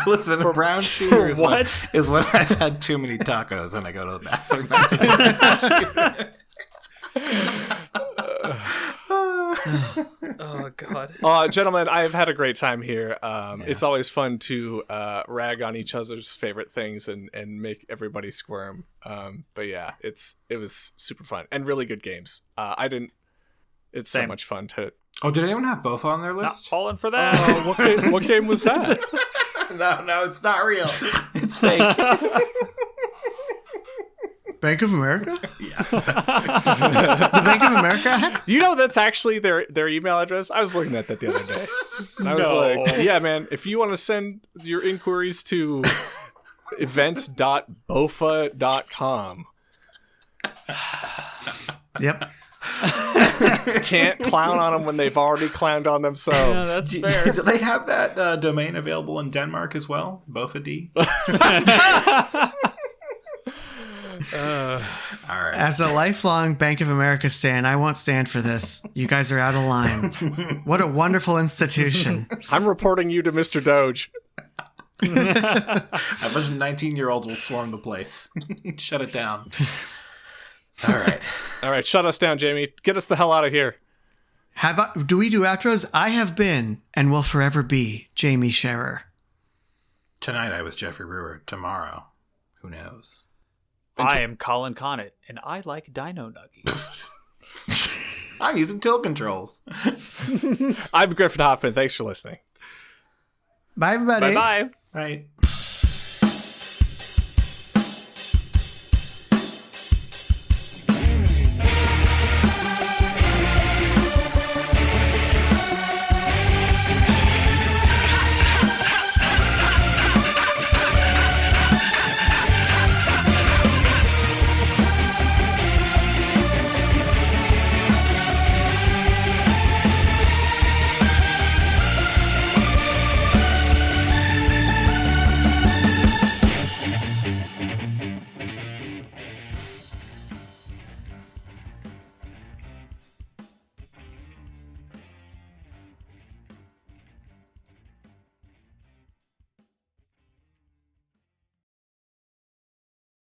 Listen, a brown shooter is what? Is when I've had too many tacos and I go to the bathroom. That's a brown Oh, God. Gentlemen, I've had a great time here. It's always fun to rag on each other's favorite things and make everybody squirm. But yeah, it was super fun and really good games. It's so Same. much fun to... Oh, did anyone have both on their Not list? falling for that. What game was that? No, it's not real. It's fake. Bank of America? Yeah. The Bank of America? You know that's actually their email address? I was looking at that the other day. And I was like, yeah, man, if you want to send your inquiries to events.bofa.com. Yep. Can't clown on them when they've already clowned on themselves. Yeah, that's fair. Do they have that domain available in Denmark as well? BofaD? All right. As a lifelong Bank of America stan, I won't stand for this. You guys are out of line. What a wonderful institution. I'm reporting you to Mr. Doge. A bunch of 19-year-olds will swarm the place. Shut it down. All right, shut us down, Jamie. Get us the hell out of here. Do we do outros? I have been and will forever be Jamie Sherer. Tonight I was Jeffrey Brewer. Tomorrow, who knows? I am Collin Connett, and I like dino nuggies. I'm using tilt controls. I'm Griffin Hoffmann. Thanks for listening. Bye, everybody. Bye-bye. Right.